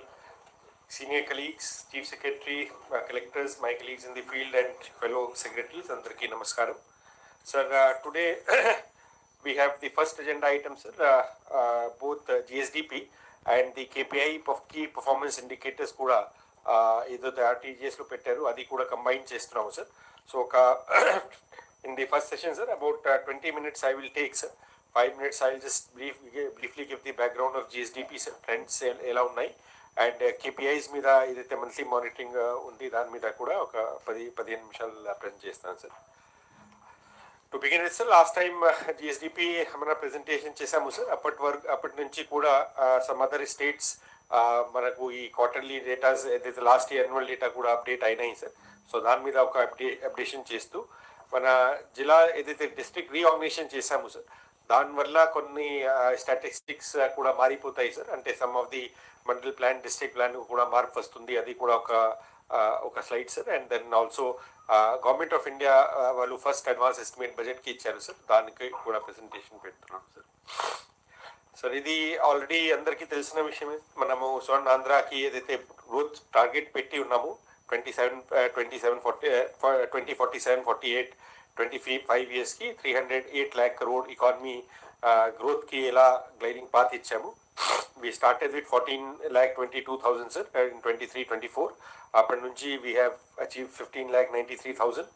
senior colleagues, Chief Secretary, collectors, my colleagues in the field and fellow secretaries, Andarki Namaskaram. Sir, today we have the first agenda item, sir, both GSDP and the KPI key performance indicators kuda ఏదైతే ఆర్టీజీఎస్లో పెట్టారు అది కూడా combine చేస్తున్నాము sir. So ఒక in the first session sir about 20 minutes I will take, sir. 5 minutes I will just briefly give the background of GSDP, sir, trends ఎలా ఉన్నాయి, and KPIs మీద ఏదైతే మంత్లీ మానిటరింగ్ ఉంది దాని మీద కూడా ఒక 10-15 నిమిషాలు ప్రజెంట్ చేస్తాను sir. To begin with sir, last time GSDP మన ప్రెజెంటేషన్ చేశాము సార్. అప్పటి నుంచి కూడా సమ్ అదర్ స్టేట్స్ మనకు ఈ క్వార్టర్లీ డేటాస్ ఏదైతే లాస్ట్ ఇయర్ యాన్యువల్ డేటా కూడా అప్డేట్ అయినాయి సార్. సో దాని మీద ఒక అప్డేషన్ చేస్తూ మన జిల్లా ఏదైతే డిస్ట్రిక్ట్ రీఆర్గనైజేషన్ చేశాము సార్, దానివల్ల కొన్ని స్టాటిస్టిక్స్ కూడా మారిపోతాయి సార్. అంటే some of the mandal plan, district plan కూడా మార్పు వస్తుంది, అది కూడా ఒక slide sir. And then also government of India వాళ్ళు ఫస్ట్ అడ్వాన్స్ ఎస్టిమేట్ బడ్జెట్కి ఇచ్చారు సార్, దానికి కూడా ప్రెజెంటేషన్ పెడుతున్నాం సార్. సార్ ఇది ఆల్రెడీ అందరికీ తెలిసిన విషయమే. మనము స్వర్ణ ఆంధ్రాకి ఏదైతే గ్రోత్ టార్గెట్ పెట్టి ఉన్నాము 2047-48 25 yearsకి 308 lakh crore economy గ్రోత్కి ఎలా గ్లైడింగ్ పాత్ ఇచ్చాము. we started with 14,22,000 sir in 23-24. అప్పటి నుంచి we have achieved 15,93,000.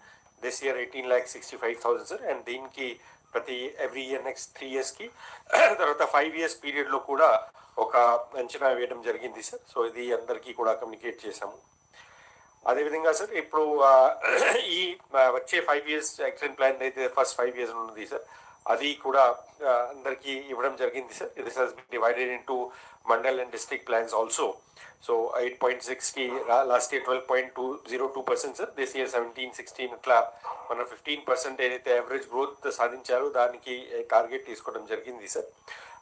this year 18,65,000 sir. and దీనికి ప్రతి ఎవ్రీ ఇయర్ నెక్స్ట్ 3 yearsకి తర్వాత 5 years పీరియడ్లో కూడా ఒక అంచనా వేయడం జరిగింది సార్. సో ఇది అందరికీ కూడా కమ్యూనికేట్ చేశాము. అదేవిధంగా సార్ ఇప్పుడు ఈ వచ్చే 5 years యాక్షన్ ప్లాన్ అయితే ఫస్ట్ 5 years ఉన్నది సార్, అది కూడా అందరికీ ఇవ్వడం జరిగింది sir. This has been divided into mandal and district plans also. So 8.6కి last year 12.202% sir, this year 17-16 ఇట్లా మన 15% ఏదైతే యావరేజ్ గ్రోత్ సాధించారో దానికి టార్గెట్ తీసుకోవడం జరిగింది సార్.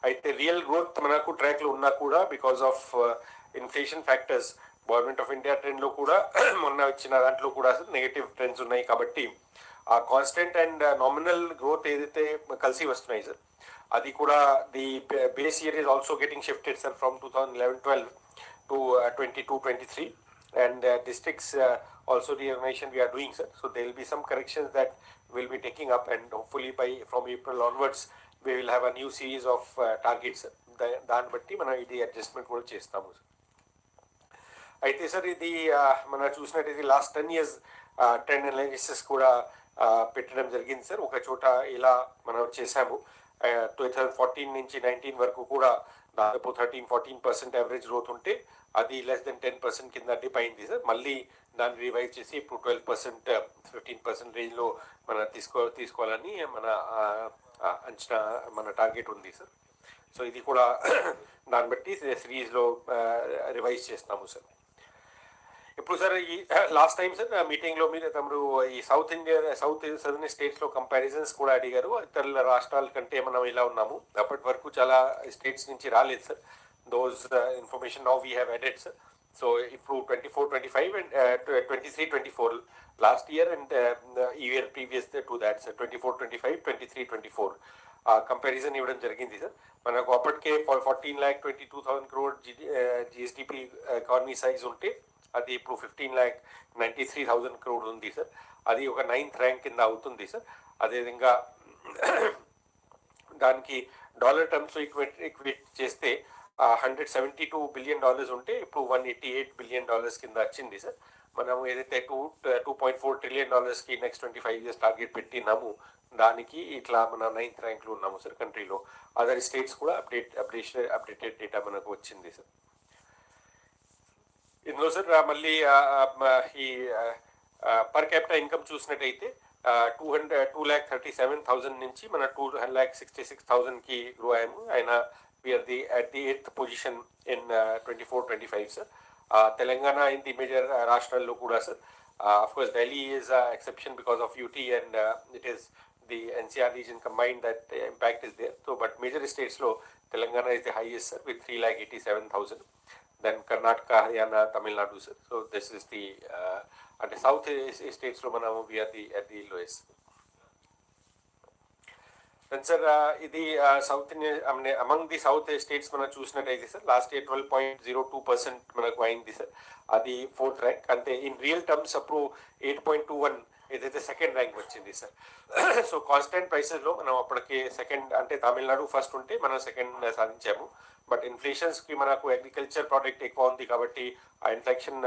అయితే రియల్ గ్రోత్ మనకు ట్రాక్లో ఉన్నా కూడా because of inflation factors government of India ట్రెండ్లో కూడా మొన్న ఇచ్చిన దాంట్లో కూడా నెగటివ్ ట్రెండ్స్ ఉన్నాయి. కాబట్టి ఆ కాన్స్టెంట్ అండ్ నామినల్ గ్రోత్ ఏదైతే కలిసి వస్తున్నాయి సార్, అది కూడా the base year is also getting shifted sir from 2011-12 to 22-23. and districts also reorganization we are doing sir. So there will be some corrections that we'll be taking up, and hopefully from April onwards we will have a new series of targets sir. దాన్ని బట్టి మనం ఇది adjustment కూడా చేస్తాము sir. అయితే sir ఇది మనం చూసినట్టయితే లాస్ట్ 10 years ట్రెండ్ అనాలిసిస్ కూడా పెట్టడం జరిగింది సార్. ఒక చోట ఇలా మనం చేసాము 2014 నుంచి 19 వరకు కూడా దాదాపు 13-14% యావరేజ్ గ్రోత్ ఉంటే అది లెస్ దెన్ 10% కింద డిప్ అయింది సార్. మళ్ళీ దాన్ని రివైజ్ చేసి ఇప్పుడు 12%, 15% రేంజ్లో మనం తీసుకోవాలని మన అంచనా, మన టార్గెట్ ఉంది సార్. సో ఇది కూడా దాన్ని బట్టి సిరీస్లో రివైజ్ చేస్తాము సార్. ఇప్పుడు సార్ ఈ లాస్ట్ టైం సార్ మీటింగ్లో మీరు తమరు ఈ సదర్న్ స్టేట్స్లో కంపారిజన్స్ కూడా అడిగారు. ఇతర రాష్ట్రాల కంటే మనం ఇలా ఉన్నాము, అప్పటి వరకు చాలా స్టేట్స్ నుంచి రాలేదు sir. Those information now we have added sir. So ఇప్పుడు 24-25 and 23-24 last year and year previous to that sir 24-25, 23-24 comparison ఇవ్వడం జరిగింది సార్. మనకు అప్పటికే 14,22,000 crore జిఎస్డిపి ఎకానమీ సైజ్ ఉంటే అది ఇప్పుడు 15,93,000 crore ఉంది సార్. అది ఒక 9th ర్యాంక్ కింద అవుతుంది సార్. అదేవిధంగా దానికి డాలర్ టర్మ్స్ ఈక్వేట్ చేస్తే $172 billion ఉంటే ఇప్పుడు $188 billion కింద వచ్చింది సార్. మనం ఏదైతే 2.4 trillion కి నెక్స్ట్ 25 years టార్గెట్ పెట్టినాము దానికి ఇట్లా మన 9th ర్యాంక్లో ఉన్నాము సార్ కంట్రీలో. అదర్ స్టేట్స్ కూడా అప్డేటెడ్ డేటా మనకు వచ్చింది సార్. ఇందులో సార్ మళ్ళీ ఈ పర్ క్యాపిటల్ ఇన్కమ్ చూసినట్టయితే 2,37,000 నుంచి మన 2,66,000కి గ్రో అయ్యాము. ఆయన we're at the 8th position in 24-25 sir. Telangana in the major రాష్ట్రాల్లో కూడా sir. Of course, Delhi is an exception because of UT and it is the NCR region combined that impact is there. So, but major states lo Telangana is the highest sir with 3,87,000. Then Karnataka, Haryana, Tamil Nadu sir. So this is the at the south states lo manamu we are at the lowest. Then sir ఇది south India among the south states మనం చూసినట్టయితే sir last year 12.02% మనకు అయింది sir. అది 4th rank. అంతే in real terms అప్పుడు 8.21 ఏదైతే second rank వచ్చింది సార్. సో కాన్స్టెంట్ ప్రైసెస్లో మనం అప్పటికి సెకండ్ అంటే తమిళనాడు ఫస్ట్ ఉంటే మనం సెకండ్ సాధించాము. బట్ ఇన్ఫ్లేషన్స్కి మనకు అగ్రికల్చర్ ప్రోడక్ట్ ఎక్కువ ఉంది కాబట్టి ఆ ఇన్ఫ్లేషన్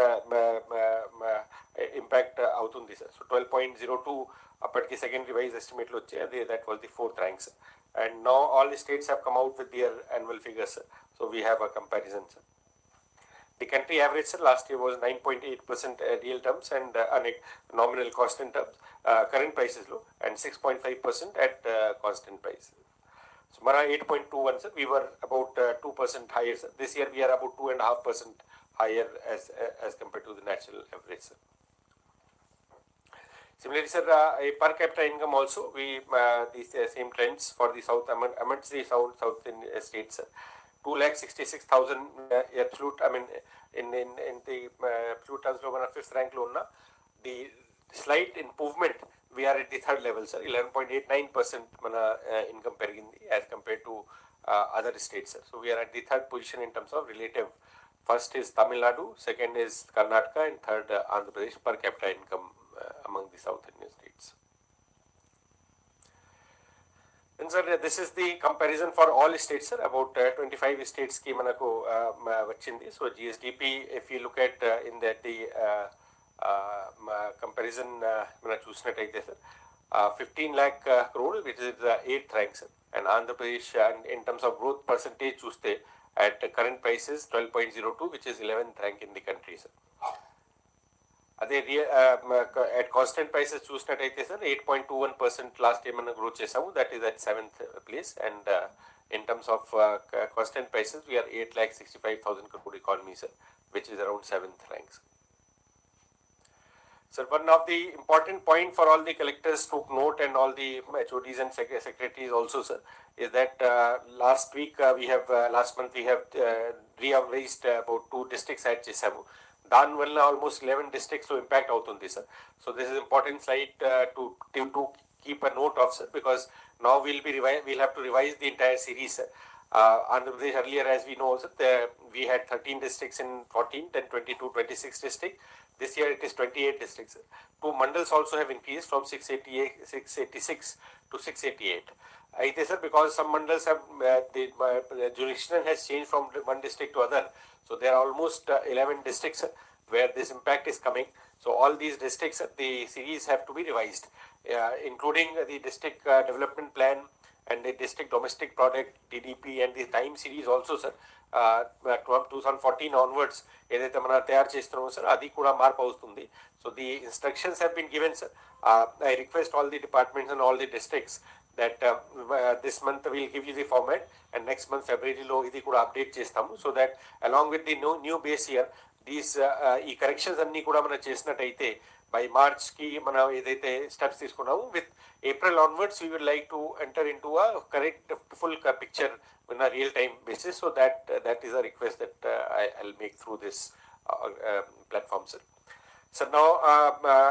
ఇంపాక్ట్ అవుతుంది సార్. సో 12.02 అప్పటికి సెకండ్ రివైజ్ ఎస్టిమేట్లో వచ్చే అది that was the 4th rank sir. And now all the states have come out with their annual figures sir. So we have a comparison sir. The country average sir, last year was 9.8% real terms and nominal constant terms, current prices low, and 6.5% at constant price. So, Mara 8.21 sir, we were about 2% higher sir. This year we are about 2.5% higher as compared to the national average sir. Similarly sir, a per capita income also we these same trends for the south amongst the south states sir. 2,66,000 absolute, I mean, in the absolute terms, we are 5th rank. The slight improvement, we are at the 3rd level, sir. 11.89% income per as compared to other states, sir. So we are at the 3rd position in terms of relative. First is Tamil Nadu, second is Karnataka, and third Andhra Pradesh per capita income among the South Indian states. And sir, this is the comparison for all states, sir. About 25 states ki manaku vachindi. So GSDP, if you look at in that the comparison mana chusinattaithe sir, 15 lakh crore, which is the 8th rank sir. And Andhra Pradesh, in terms of growth percentage chuste at current prices 12.02, which is 11th rank in the country sir. అదే at constant prices చూసినట్టయితే sir 8.21% last year మనం growth చేసాము. That is at 7th place. And in terms of constant prices we're 8,65,000 crore economy sir, which is around 7th rank. Sir, one of the important point for all the collectors to note and all the HODs and secretaries also sir is that last month we have reorganized about 2 districts at చేసాము. దానివల్ల almost 11 districts లో impact అవుతుంది sir. So this is important slide to keep a note of sir, because now we'll have to revise the entire series sir. Andhra Pradesh earlier, as we know sir, we had 13 districts in 14, then 22, 26 districts. This year it is 28 districts sir. 2 mandals also have increased from 686 to 688. అయితే sir because some mandals have the jurisdiction has changed from one district to other. So there are almost 11 districts where this impact is coming. So all these districts, the series have to be revised, including the district development plan and the district domestic product (DDP) and the time series also, sir. From 2014 onwards, ఏదైతే మనం తయారు చేస్తున్నామో sir అది కూడా మార్పు అవుతుంది. So the instructions have been given, sir. I request all the departments and all the districts that this month we'll give you the format and next month February లో ఇది కూడా అప్డేట్ చేస్తాము. So that along with the new base year these ఈ corrections అన్నీ కూడా మనం చేసినట్టయితే by మార్చ్కి మనం ఏదైతే స్టెప్స్ తీసుకున్నాము with April onwards we will like to enter in to a correct full picture in a real time basis. So that is a request that I will make through this platform, sir. So now,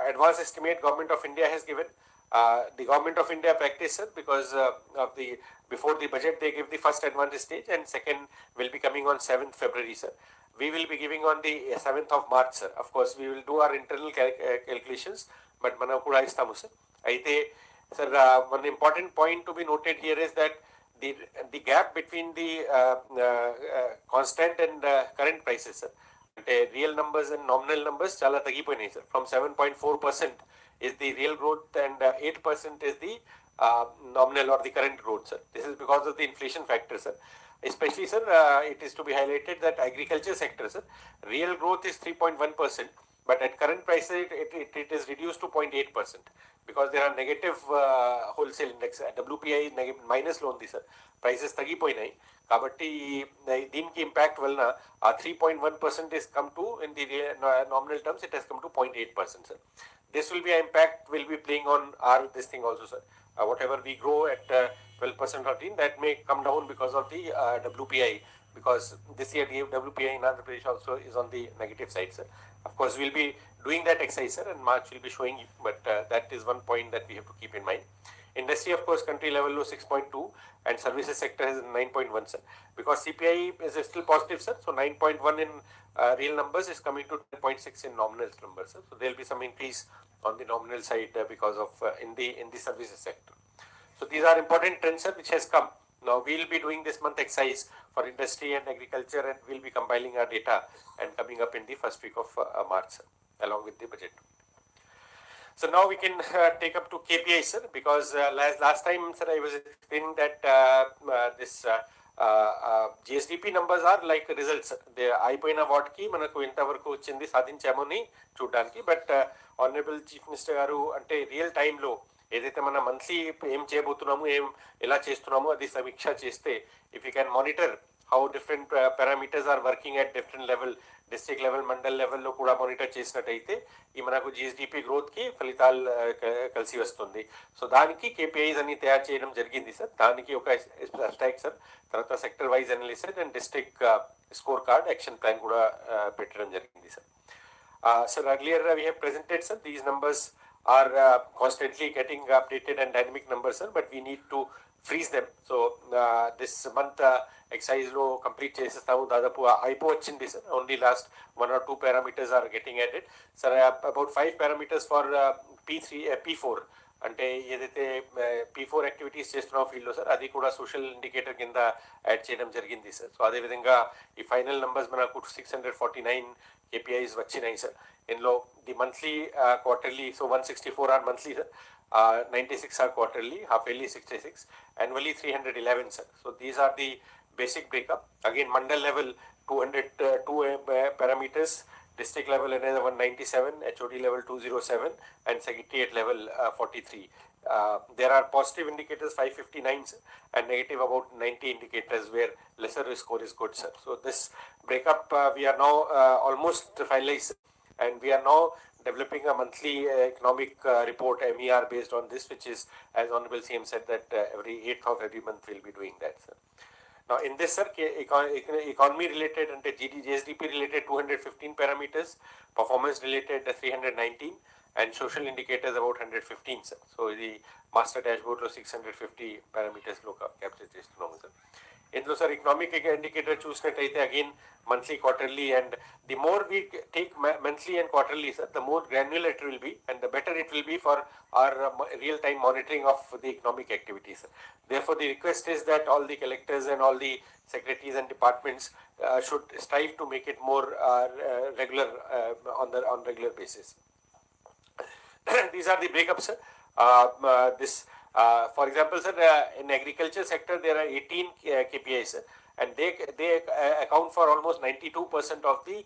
advance estimate Government of India has given. The Government of India practice, sir, because of the before the budget they give the first advance stage, and second will be coming on 7th February, sir. We will be giving on the 7th of March, sir. Of course, we will do our internal calculations, but mana kuda istamu, sir. Aite, sir, one important point to be noted here is that the gap between the constant and current prices, sir, real numbers and nominal numbers chala tagipoyinayi, sir. From 7.4% is the real growth, and 8% is the nominal or the current growth, sir. This is because of the inflation factor, sir. Especially, sir, it is to be highlighted that agriculture sector, sir, real growth is 3.1%, but at current prices it is reduced to 0.8% because there are negative wholesale index, WPI minus lo undi, sir. Prices tagipoyinayi. Kabatti దీనికి impact వలన ఆ 3.1% is come to, in the nominal terms it has come to 0.8%, sir. This will be an impact will be playing on our this thing also, sir. Whatever we grow at 12% or 13%, that may come down because of the WPI, because this year the WPI in Andhra Pradesh also is on the negative side, sir. Of course, we'll be doing that exercise, sir, and March will be showing you, but that is one point that we have to keep in mind. Industry, of course, country level low 6.2, and services sector is 9.1, sir. Because CPI is still positive, sir. So 9.1 in real numbers is coming to 10.6 in nominal numbers, sir. So there will be some increase on the nominal side because of in the services sector. So these are important trends, sir, which has come. Now we will be doing this month exercise for industry and agriculture, and we will be compiling our data and coming up in the first week of March, sir, along with the budget. So now we can take up to KPI, sir, because last time, sir, I was explaining that this GSDP numbers are like results. They అయిపోయిన వాటికి మనకు ఎంతవరకు వచ్చింది సాధించామో అని చూడడానికి. But honourable chief minister గారు అంటే real టైంలో ఏదైతే మన మంత్లీ ఏం చేయబోతున్నాము, ఎలా చేస్తున్నామో అది సమీక్ష చేస్తే, if you can monitor how different parameters are working at different level, district level, mandal లెవెల్లో కూడా మానిటర్ చేసినట్టయితే ఈ మనకు జిఎస్డిపి గ్రోత్కి ఫలితాలు కలిసి వస్తుంది. సో దానికి కేపీఐస్ అన్ని తయారు చేయడం జరిగింది, సార్. దానికి ఒక స్టాక్, సార్, తర్వాత sector wise analysis and district score card action plan కూడా పెట్టడం జరిగింది, sir. Sir, earlier we have presented, sir, these numbers are constantly getting updated and dynamic numbers, sir, but we need to freeze them. So this month exercise lo complete chesestamu, dadapu అయిపోవచ్చింది, sir. Only last 1 or 2 parameters are getting added, sir. About 5 parameters for P4 అంటే ఏదైతే P4 activities చేస్తున్నాం ఫీల్డ్లో, sir, అది కూడా social indicator కింద add చేయడం జరిగింది, sir. So అదేవిధంగా ఈ ఫైనల్ నంబర్స్ మనకు 649 KPIs వచ్చినాయి, సార్. ఇందులో the monthly quarterly, so 164 are monthly, sir. 96 are quarterly, half yearly 66, annually 311, sir. So these are the basic breakup. Again, mandal level 202 parameters, district level another 197, HOD level 207, and secretariat level 43. There are positive indicators 559, sir, and negative about 90 indicators where lesser score is good, sir. So this breakup we are now almost finalized, and we are now developing a monthly economic report, MER, based on this, which is, as Honorable CM said, that every 8th of every month we'll be doing that, sir. Now in this, sir, economy related and GSDP related 215 parameters, performance related 319, and social indicators about 115, sir. So the master dashboard lo 650 parameters lo capture chestunnam, sir. ఇందులో, sir, economic indicator చూసినట్టయితే again monthly, quarterly, and the more we take monthly and quarterly, sir, the more granular it will B and the better it will B for our real time monitoring of the economic activities. Therefore, the request is that all the collectors and all the secretaries and departments should strive to make it more regular on regular basis. These are the breakups, sir. For example, sir, in agriculture sector there are 18 KPIs, sir, and they account for almost 92% of the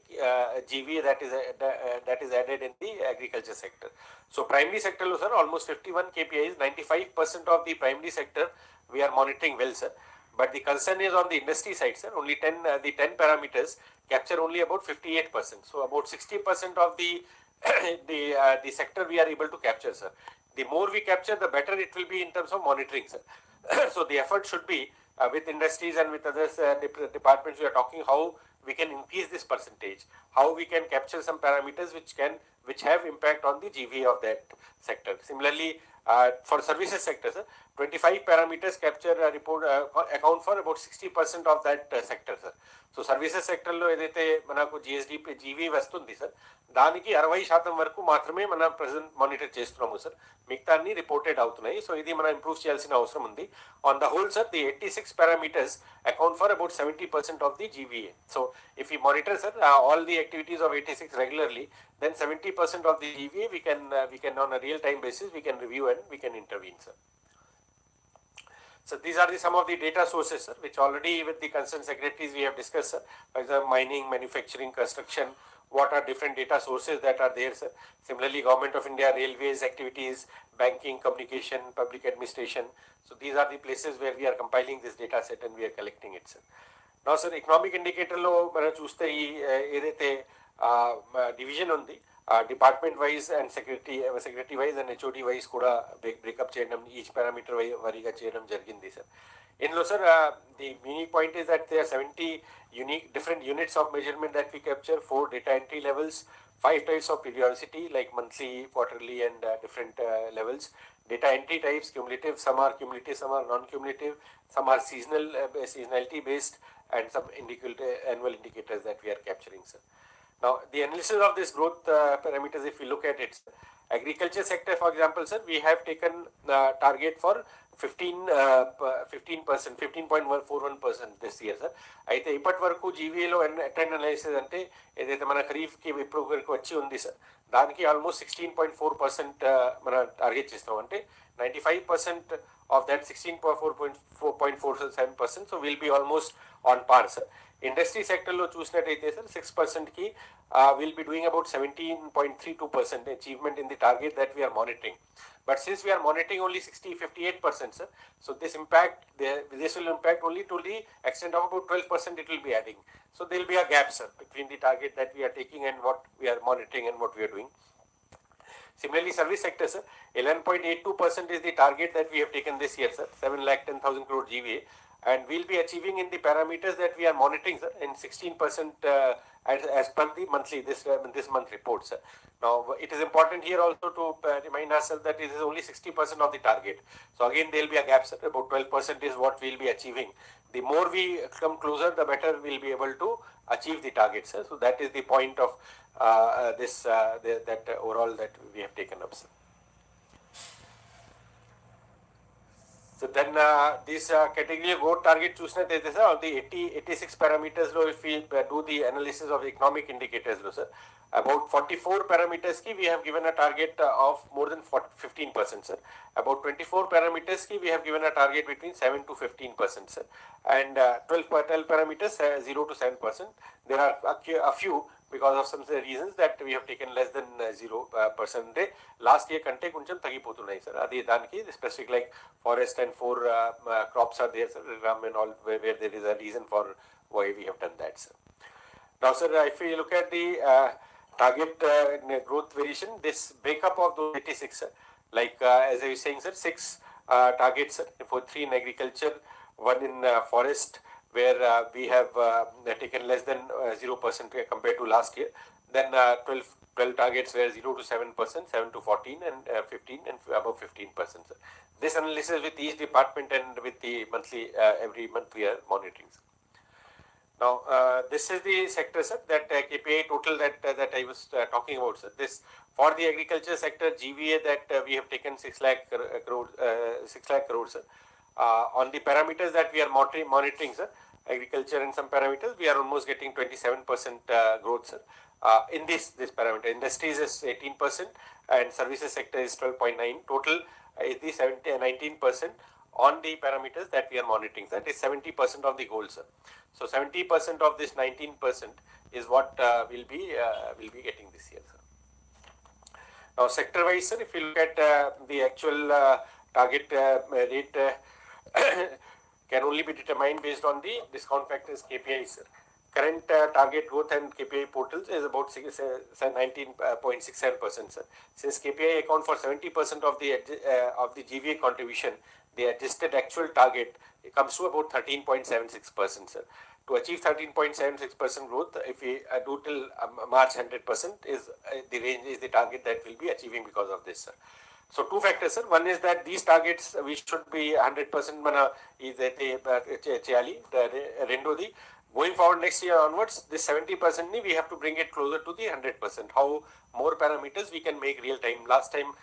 GV that is added in the agriculture sector. So primary sector lo, sir, almost 51 KPIs, 95% of the primary sector we are monitoring well, sir. But the concern is on the industry side, sir. Only 10 parameters capture only about 58%. So about 60% of the sector we are able to capture, sir. The more we capture, the better it will be in terms of monitoring, sir. So the effort should be with industries and with other departments. We are talking how we can increase this percentage, how we can capture some parameters which have impact on the GVA of that sector. Similarly, for services sector, sir, 25 parameters capture account for about 60% of that sector, sir. So services సెక్టర్లో ఏదైతే మనకు GSDP GV వస్తుంది sir, దానికి 60% వరకు మాత్రమే మనం present monitor చేస్తున్నాము sir. మిగతా అన్ని రిపోర్టెడ్ అవుతున్నాయి. సో ఇది మనం ఇంప్రూవ్ చేయాల్సిన అవసరం ఉంది. On the whole sir, the 86 parameters account for about 70% of the GVA. So if you monitor sir all the activities of 86 regularly, then 70% of the GVA we can on a real time basis we can review and we can intervene, sir. So these are some of the data sources, sir, which already with the concerned secretaries we have discussed, sir. For example, mining, manufacturing, construction, what are different data sources that are there, sir. Similarly, Government of India, railways activities, banking, communication, public administration. So these are the places where we are compiling this data set and we are collecting it, sir. Now, sir, economic indicator lo mana chuste edaithe division ఉంది, department wise and secretary wise and HOD wise కూడా breakup చేయడం, each parameter వారీగా చేయడం జరిగింది sir. ఇందులో sir the unique point is that they are 70 unique different units of measurement that we capture, 4 data entry levels, 5 types of periodicity like monthly, quarterly and different levels. Data entry types, cumulative, some are cumulative, some are non-cumulative, some are seasonal, seasonality based, and some annual indicators that we are capturing, sir. Now, the analysis of this growth parameters, if we look at it, agriculture sector, for example, sir, we have taken target for 15%, 15.41% this year, sir. అయితే ఇప్పటి వరకు జీవీఏలో trend analysis అంటే ఏదైతే మన ఖరీఫ్కి ఇప్పుడు వరకు వచ్చి ఉంది సార్, దానికి ఆల్మోస్ట్ 16.4% మన టార్గెట్ చేస్తాం. అంటే 95% of that 16.47%, so we'll be almost on par, sir. Industry సెక్టర్లో చూసినట్టయితే సార్ 6%కి will be doing about 17.32% achievement in the target that we are monitoring. But since we are monitoring only 58%, sir, so this will impact only to the extent of about 12% it will be adding. So there will be a gap, sir, between the target that we are taking and what we are monitoring and what we are doing. Similarly, service sector, sir, 11.82% is the target that we have taken this year, sir, 7,10,000 crore GVA. And we'll be achieving in the parameters that we are monitoring, sir, in 16% as per the monthly this month report, sir. Now, it is important here also to remind ourselves that it is only 60% of the target. So again, there will be a gap, sir. About 12% is what we'll be achieving. The more we come closer, the better we'll be able to achieve the target, sir. So that is the point of that overall that we have taken up, sir. So then this category growth target చూసినట్టయితే sir of the 86 parameters లో if we do the analysis of economic indicators లో sir, about 44 parameters ki we have given a target of more than 15%, sir. About 24 parameters ki we have given a target between 7 to 15%, sir. And 12 parameters 0 to 7%. There are a few because of some reasons that we have taken less than 0%. Last year కంటే కొంచెం తగ్గిపోతున్నాయి sir. అది దానికి specific like forest and 4 crops are there, sir, and all where there is a reason for why we have done that, sir. Now, sir, if we look at the target growth variation, this breakup of those 86, sir, like as I was saying, sir, 6 targets, sir, for 3 in agriculture, 1 in forest, where we have taken less than 0% compared to last year. Then 12 targets were 0 to 7%, 7 to 14, and 15 and above 15%. Sir. This analysis with each department and with the monthly, every month we are monitoring, sir. Now, this is the sector, sir, that KPI total that I was talking about, sir. This for the agriculture sector GVA that we have taken 6 lakh crore, sir. On the parameters that we are monitoring, sir, agriculture and some parameters, we are almost getting 27% growth, sir. In this parameter, industries is 18% and services sector is 12.9. Total is the 19% on the parameters that we are monitoring. That is 70% of the goal, sir. So 70% of this 19% is what we'll be getting this year, sir. Now, sector wise, sir, if you look at the actual target rate can only be determined based on the discount factors KPI, sir. Current target growth and KPI portals is about 19.67%, sir. Since KPI account for 70% of the GVA contribution, the adjusted actual target comes to about 13.76%, sir. to achieve 13.76% growth, if we do till March 100% is the range, is the target that we'll be achieving because of this, sir. So two factors, sir. One is that these targets we should be 100% mana is cheyali rendodi. Going forward next year onwards, this 70% we have to bring it closer to the 100%. How more parameters we can make real time. Last time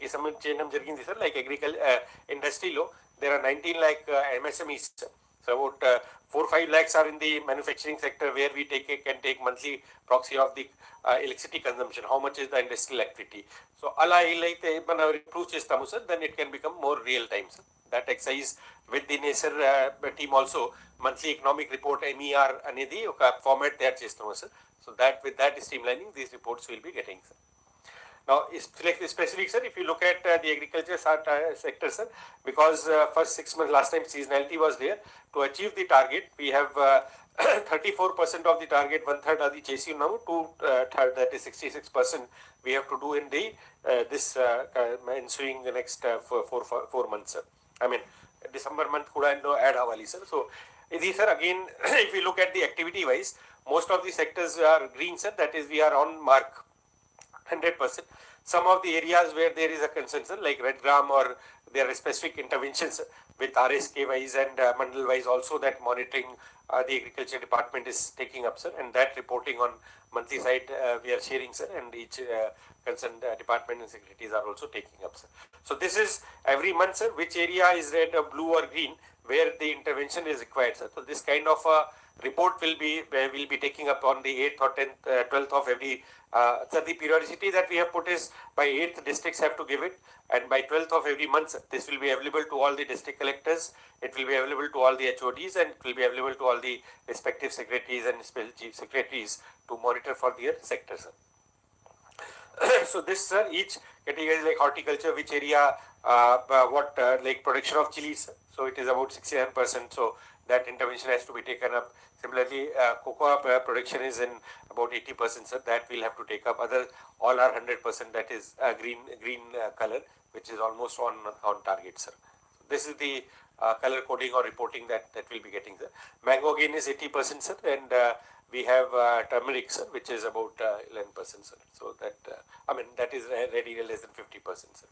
sir, like agriculture industry law, there are 19 lakh MSMEs. So about 4-5 lakhs are in the manufacturing sector where we can take monthly proxy of the electricity consumption. How much is the industrial activity? So Allah improve chestamu, sir, then it can become more real time, sir. That exercise with the NACER team also, monthly economic report MER anedi oka format tayar chestamu, sir. So that with that streamlining, these reports will be getting, sir. Now, specific, sir, if you look at the agriculture sector, sir, because first 6 months, last time seasonality was there, to achieve the target, we have 34% of the target, 1/3 of the chasing now, 2/3, that is 66%, we have to do in the this ensuing the next 4 months, sir. I mean, December month kuda add havali, sir. So, these are again, if we look at the activity wise, most of the sectors are green, sir, that is we are on mark 100%. Some of the areas where there is a concern, sir, like Red Gram, or there are specific interventions with RSK wise and Mandal wise also, that monitoring the agriculture department is taking up, sir, and that reporting on monthly side we are sharing, sir, and each concerned department and secretaries are also taking up, sir. So this is every month, sir, which area is red or blue or green where the intervention is required, sir. So this kind of report will be taking up on the 8th or 10th, 12th of every, so the periodicity that we have put is by 8th districts have to give it, and by 12th of every month, this will be available to all the district collectors, it will be available to all the HODs, and it will be available to all the respective secretaries and special chief secretaries to monitor for their sectors. So this, sir, each category like horticulture, which area, like production of chilies, so it is about 67%, so that intervention has to be taken up. Similarly, cocoa production is in about 80%, sir, that we'll have to take up. Other, all are 100%, that is green color, which is almost on target, sir. This is the color coding or reporting that we'll be getting, sir. Mango again is 80%, sir, and we have turmeric, sir, which is about 11%, sir. So that, I mean, that is ready less than 50%, sir.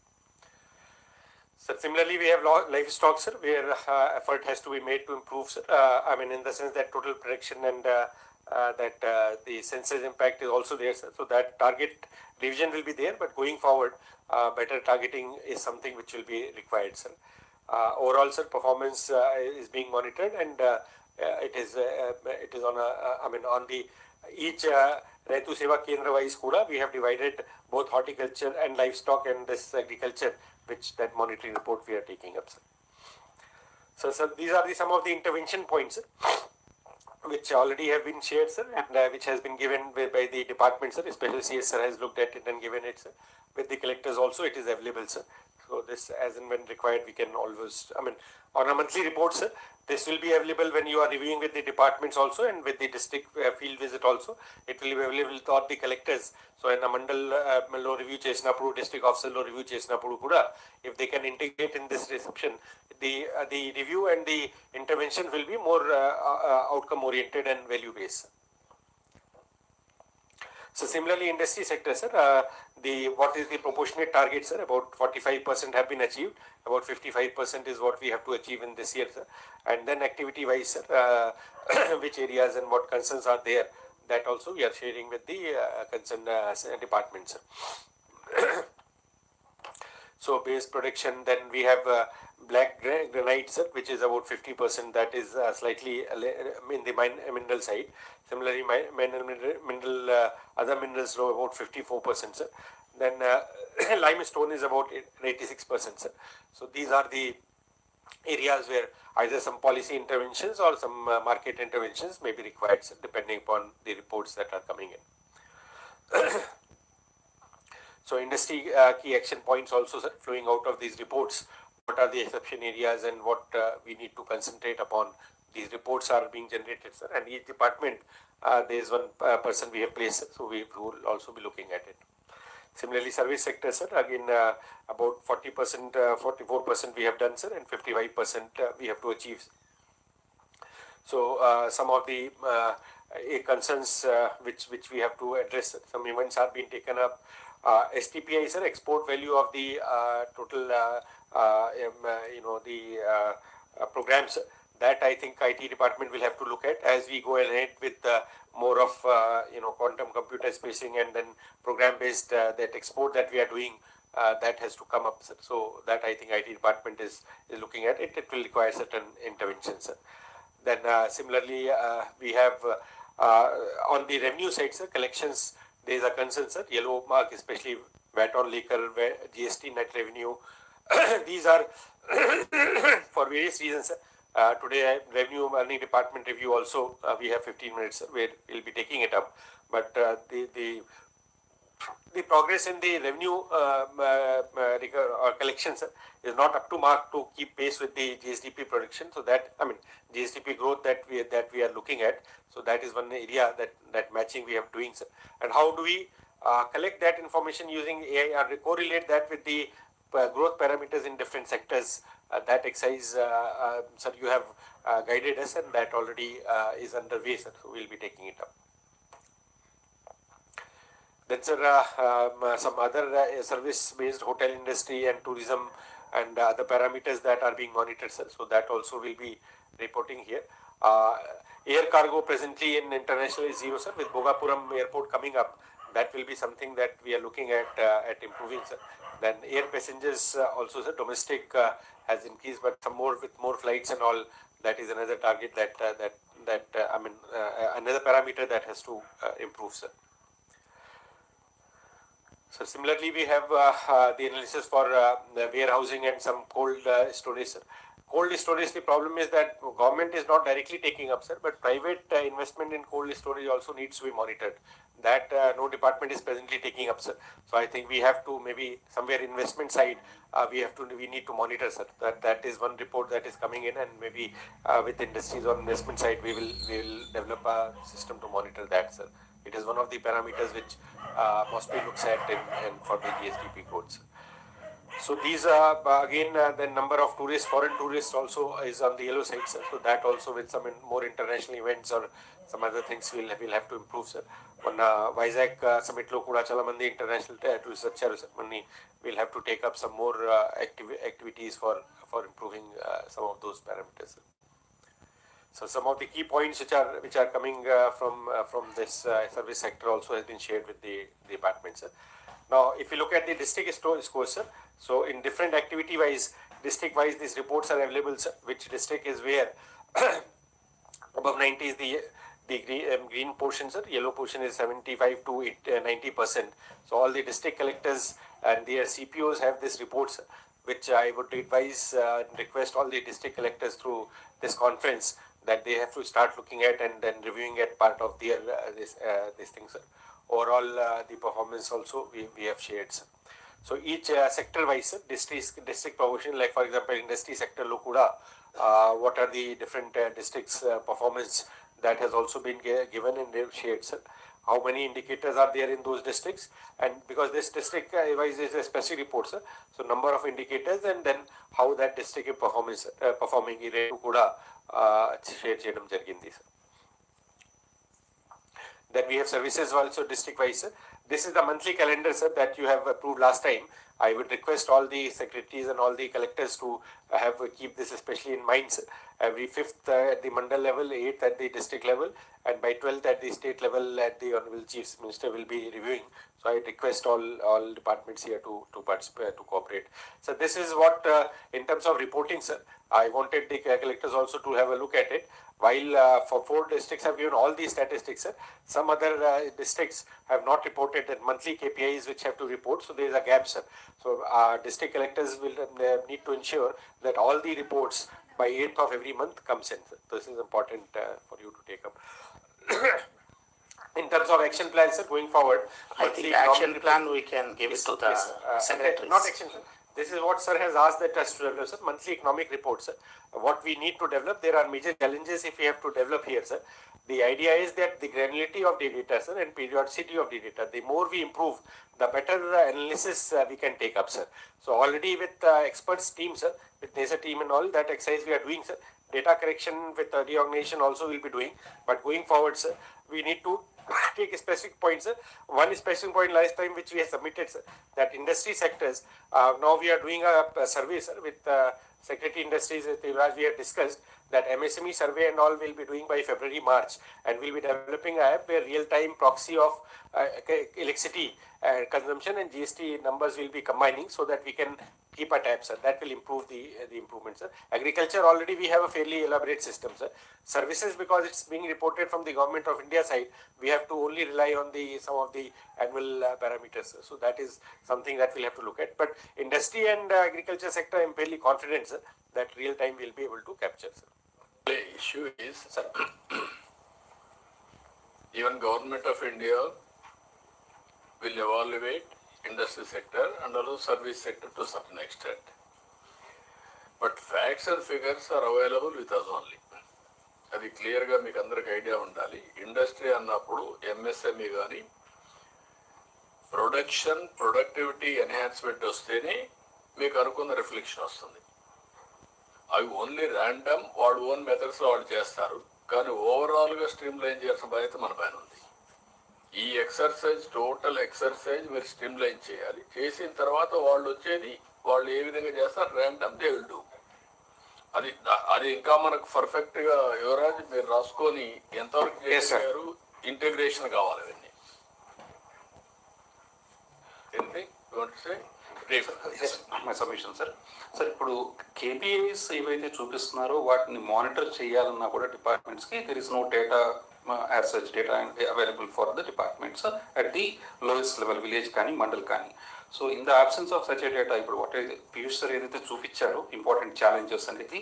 So similarly, we have livestock, sir, where effort has to be made to improve, sir. I mean, in the sense that total production and that the census impact is also there, sir. So that target revision will be there, but going forward, better targeting is something which will be required, sir. Overall, sir, performance is being monitored, and it is on on the each Raitu Seva Kendra wise kuda, we have divided both horticulture and livestock and this agriculture, which that monitoring report we are taking up, sir. So, sir, these are some of the intervention points, sir, which already have been shared, sir, and which has been given by the department, sir. Special CS, sir, has looked at it and given it, sir. With the collectors also, it is available, sir. So this, as and when required, we can always, I mean, on a monthly report, sir, this will be available when you are reviewing with the departments also, and with the district field visit also. It will be available to all the collectors. So in a mandal law review chesinapudu, district officer law review chesinapudu kuda, if they can integrate in this reception, the review and the intervention will be more outcome oriented and value based. So similarly, industry sector, sir, what is the proportionate target, sir? About 45% have been achieved. About 55% is what we have to achieve in this year, sir. And then activity wise, sir, which areas and what concerns are there, that also we are sharing with the concerned departments, sir. So base production, then we have black granite, sir, which is about 50%, that is slightly in the mineral side. Similarly, mineral, other minerals are about 54%, sir. Then limestone is about 86%, sir. So these are the areas where either some policy interventions or some market interventions may be required, sir, depending upon the reports that are coming in. So industry key action points also, sir, flowing out of these reports. What are the exception areas and what we need to concentrate upon? These reports are being generated, sir, and each department, there is one person we have placed, sir, so we will also be looking at it. Similarly, service sector, sir, again about 40%, 44% we have done, sir, and 55% we have to achieve. So some of the concerns which we have to address, some events are being taken up. STPI is an export value of the total, programs that I think IT department will have to look at as we go ahead with more of quantum computer spacing and then program based that export that we are doing. That has to come up, sir. So that I think IT department is looking at it. It will require certain interventions, sir. Then similarly, we have on the revenue side, sir, collections, there is a concern, sir. Yellow mark, especially VAT on liquor, GST net revenue. These are for various reasons, sir. Today, revenue earning department review also, we have 15 minutes, sir, where we'll be taking it up. But the progress in the revenue or collections is not up to mark to keep pace with the GSDP production. So that, I mean, GSDP growth that we are looking at. So that is one area that matching we have doing, sir. And how do we collect that information using AI or correlate that with the growth parameters in different sectors? That exercise, sir, you have guided us, and that already is underway, sir. So we'll be taking it up. Then, sir, some other service-based hotel industry and tourism and other parameters that are being monitored, sir. So that also will be reporting here. Air cargo presently in international is zero, sir. With Bhogapuram airport coming up, that will be something that we are looking at improving, sir. Then air passengers also, sir. Domestic has increased, but some more with more flights and all. That is another target another parameter that has to improve, sir. So similarly, we have the analysis for the warehousing and some cold storage, sir. Cold storage, the problem is that government is not directly taking up, sir, but private investment in cold storage also needs to be monitored. That no department is presently taking up, sir. So I think we have to maybe somewhere investment side, we need to monitor, sir. That is one report that is coming in, and maybe with industries on investment side, we will develop a system to monitor that, sir. It is one of the parameters which must be looked at in for the GSDP codes. So these are again the number of tourists, foreign tourists also is on the yellow side, sir. So that also with some more international events or some other things we'll have to improve, sir. On Vizag Summit lo kuda chalamandi international tourist vacharu, sir. We'll have to take up some more activities for improving some of those parameters, sir. So some of the key points which are coming from this service sector also has been shared with the department, sir. Now, if you look at the district scores, sir, so in different activity wise, district wise, these reports are available, sir. Which district is where above 90 is the green portion, sir. Yellow portion is 75 to 90%. So all the district collectors and their CPOs have this report, sir, which I would advise request all the district collectors through this conference that they have to start looking at and then reviewing at part of their this thing, sir. Overall, the performance also we have shared, sir. So each sector wise, district proportion, like for example, industry sector lo kuda, what are the different districts performance that has also been given in their shared, sir. How many indicators are there in those districts, and because this district wise is a specific report, sir. So number of indicators and then how that district is performing kuda share cheyadam jarigindi, sir. Then we have services also district wise, sir. This is the monthly calendar, sir, that you have approved last time. I would request all the secretaries and all the collectors to keep this especially in mind, sir. Every 5th at the mandal level, 8th at the district level, and by 12th at the state level at the Honorable Chief Minister will be reviewing. So I request all departments here to participate, to cooperate. So this is what in terms of reporting, sir, I wanted the collectors also to have a look at it. While for 4 districts have given all these statistics, sir, some other districts have not reported that monthly KPIs which have to report. So there is a gap, sir. So district collectors will need to ensure that all the reports by 8th of every month comes in. Sir. This is important for you to take up. In terms of action plans, sir, going forward, I think action plan we can give it to the secretaries. Not action, sir. This is what sir has asked that us to develop, sir. Monthly economic reports, sir. What we need to develop, there are major challenges if we have to develop here, sir. The idea is that the granularity of the data, sir, and periodicity of the data, the more we improve, the better analysis we can take up, sir. So already with experts team, sir, with NESA team and all that exercise we are doing, sir, data correction with reorganization also we'll be doing. But going forward, sir, we need to take specific points, sir. One specific point last time which we have submitted, sir, that industry sectors, now we are doing a survey, sir, with Secretary Industries, as we have discussed, that MSME survey and all will be doing by February, March, and we'll be developing a app where real-time proxy of electricity consumption and GST numbers will be combining so that we can keep a tab, sir. That will improve the improvement, sir. Agriculture, already we have a fairly elaborate system, sir. Services, because it's being reported from the Government of India side, we have to only rely on some of the annual parameters, sir. So that is something that we'll have to look at. But industry and agriculture sector, I'm fairly confident, sir, that real time we'll be able to capture, sir. The issue is, sir, even Government of India will evaluate industry sector and also service sector to certain extent. But facts and figures are available with us only. అది క్లియర్గా మీకు అందరికి idea ఉండాలి. Industry అన్నప్పుడు MSME కానీ productivity enhancement వస్తేనే మీకు అనుకున్న రిఫ్లెక్షన్ వస్తుంది. అవి ఓన్లీ ర్యాండమ్ వాడు ఓన్ మెథడ్స్లో వాళ్ళు చేస్తారు, కానీ ఓవరాల్గా స్ట్రీమ్ లైన్ చేయాల్సిన బాధ్యత మన పైన ఉంది. ఈ టోటల్ ఎక్సర్సైజ్ మీరు స్ట్రీమ్ లైన్ చేయాలి. చేసిన తర్వాత వాళ్ళు వచ్చేది వాళ్ళు ఏ విధంగా చేస్తారు, ర్యాండమ్ దే విల్ డూ. అది ఇంకా మనకు పర్ఫెక్ట్ గా యువరాజ్ మీరు రాసుకొని ఎంతవరకు చేశారు, ఇంటిగ్రేషన్ కావాలి అవన్నీ. My submission sir. సార్, ఇప్పుడు కేపీఐస్ ఏవైతే చూపిస్తున్నారో వాటిని మానిటర్ చేయాలన్నా కూడా డిపార్ట్మెంట్స్కి there is no data as such data available for the departments at the lowest level, village కానీ మండల్ కానీ. So in the absence of such a data, ఇప్పుడు వాట్ పీయూష్ సార్ ఏదైతే చూపించారో ఇంపార్టెంట్ ఛాలెంజెస్ అనేది,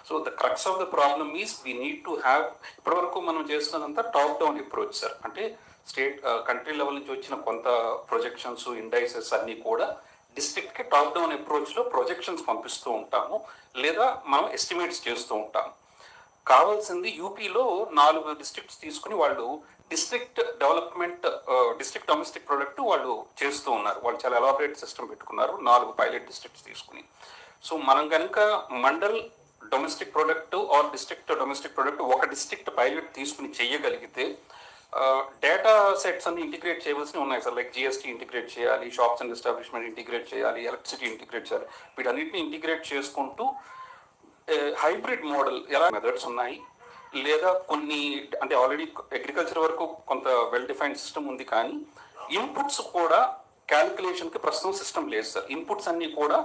so the crux of the problem is we need to have, ఇప్పటివరకు మనం చేస్తున్నదంతా top down approach sir. అంటే state country level నుంచి వచ్చిన కొంత ప్రొజెక్షన్స్ ఇండైసెస్ అన్నీ కూడా డిస్ట్రిక్ట్కి టాప్ డౌన్ అప్రోచ్లో ప్రొజెక్షన్స్ పంపిస్తూ ఉంటాము, లేదా మనం ఎస్టిమేట్స్ చేస్తూ ఉంటాము. కావాల్సింది యూపీలో 4 డిస్ట్రిక్ట్స్ తీసుకుని వాళ్ళు district development, district domestic product వాళ్ళు చేస్తూ ఉన్నారు. వాళ్ళు చాలా ఎలాబరేట్ సిస్టమ్ పెట్టుకున్నారు 4 పైలట్ డిస్ట్రిక్ట్స్ తీసుకుని. సో మనం కనుక mandal domestic product are district domestic product ఒక డిస్ట్రిక్ట్ పైలట్ తీసుకుని చేయగలిగితే డేటా సెట్స్ అన్ని ఇంటిగ్రేట్ చేయవలసినవి ఉన్నాయి సార్. లైక్ జిఎస్టీ ఇంటిగ్రేట్ చేయాలి, షాప్స్ అండ్ ఎస్టాబ్లిష్మెంట్ ఇంటిగ్రేట్ చేయాలి, ఎలక్ట్రిసిటీ ఇంటిగ్రేట్ చేయాలి. వీటన్నిటిని ఇంటిగ్రేట్ చేసుకుంటూ హైబ్రిడ్ మోడల్ ఎలా మెథడ్స్ ఉన్నాయి, లేదా కొన్ని అంటే ఆల్రెడీ అగ్రికల్చర్ వరకు కొంత వెల్ డిఫైన్డ్ సిస్టమ్ ఉంది, కానీ ఇన్పుట్స్ కూడా క్యాలిక్యులేషన్కి ప్రస్తుతం సిస్టమ్ లేదు సార్. ఇన్పుట్స్ అన్నీ కూడా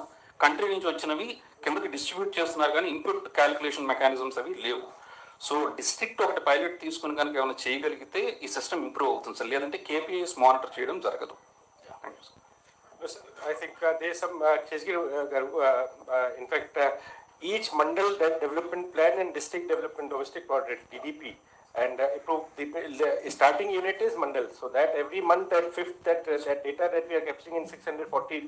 కంట్రీ నుంచి వచ్చినవి కిందకి డిస్ట్రిబ్యూట్ చేస్తున్నారు, కానీ ఇన్పుట్ క్యాలిక్యులేషన్ మెకానిజమ్స్ అవి లేవు. సో డిస్ట్రిక్ట్ ఒకటి పైలట్ తీసుకుని కనుక ఏమైనా చేయగలిగితే ఈ సిస్టమ్ ఇంప్రూవ్ అవుతుంది సార్, లేదంటే కేపీఐస్ మానిటర్ చేయడం జరగదు. I think there's some in fact each mandal development plan and district development domestic product DDP and the starting unit is mandal, so that every month and fifth that data that we are capturing in 640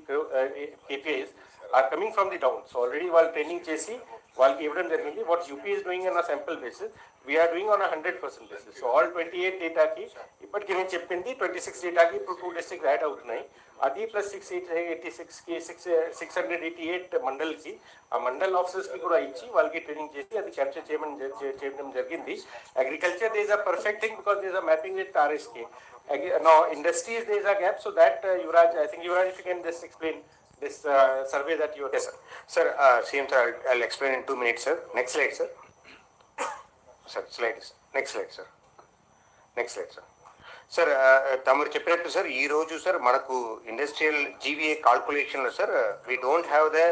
KPIs are coming from the town. So already while training chesi వాళ్ళకి ఇవ్వడం జరిగింది. What UP is doing on sample basis, we're doing on 100% basis. So all 28 డేటాకి ఇప్పటికి నేను చెప్పింది 26 డేటాకి ఇప్పుడు 2 district add అవుతున్నాయి. అది ప్లస్ 686కి 688 మండల్కి ఆ మండల్ ఆఫీసర్స్కి కూడా ఇచ్చి వాళ్ళకి ట్రైనింగ్ చేసి అది క్యాప్చర్ చేయడం జరిగింది. Agriculture they is a perfect thing because they is a mapping with RSK. Now industries there is a gap, so that Yuvraj, I think Yuvraj, if you can just explain this survey that you are. Yes, sir. Sir, CM sir, I'll explain in 2 minutes, sir. Next slide, sir. Sir, next slide, sir. Next slide, sir. Sir తమరు చెప్పినట్టు sir ఈ రోజు sir మనకు industrial GVA కాల్కులేషన్లో sir we don't have the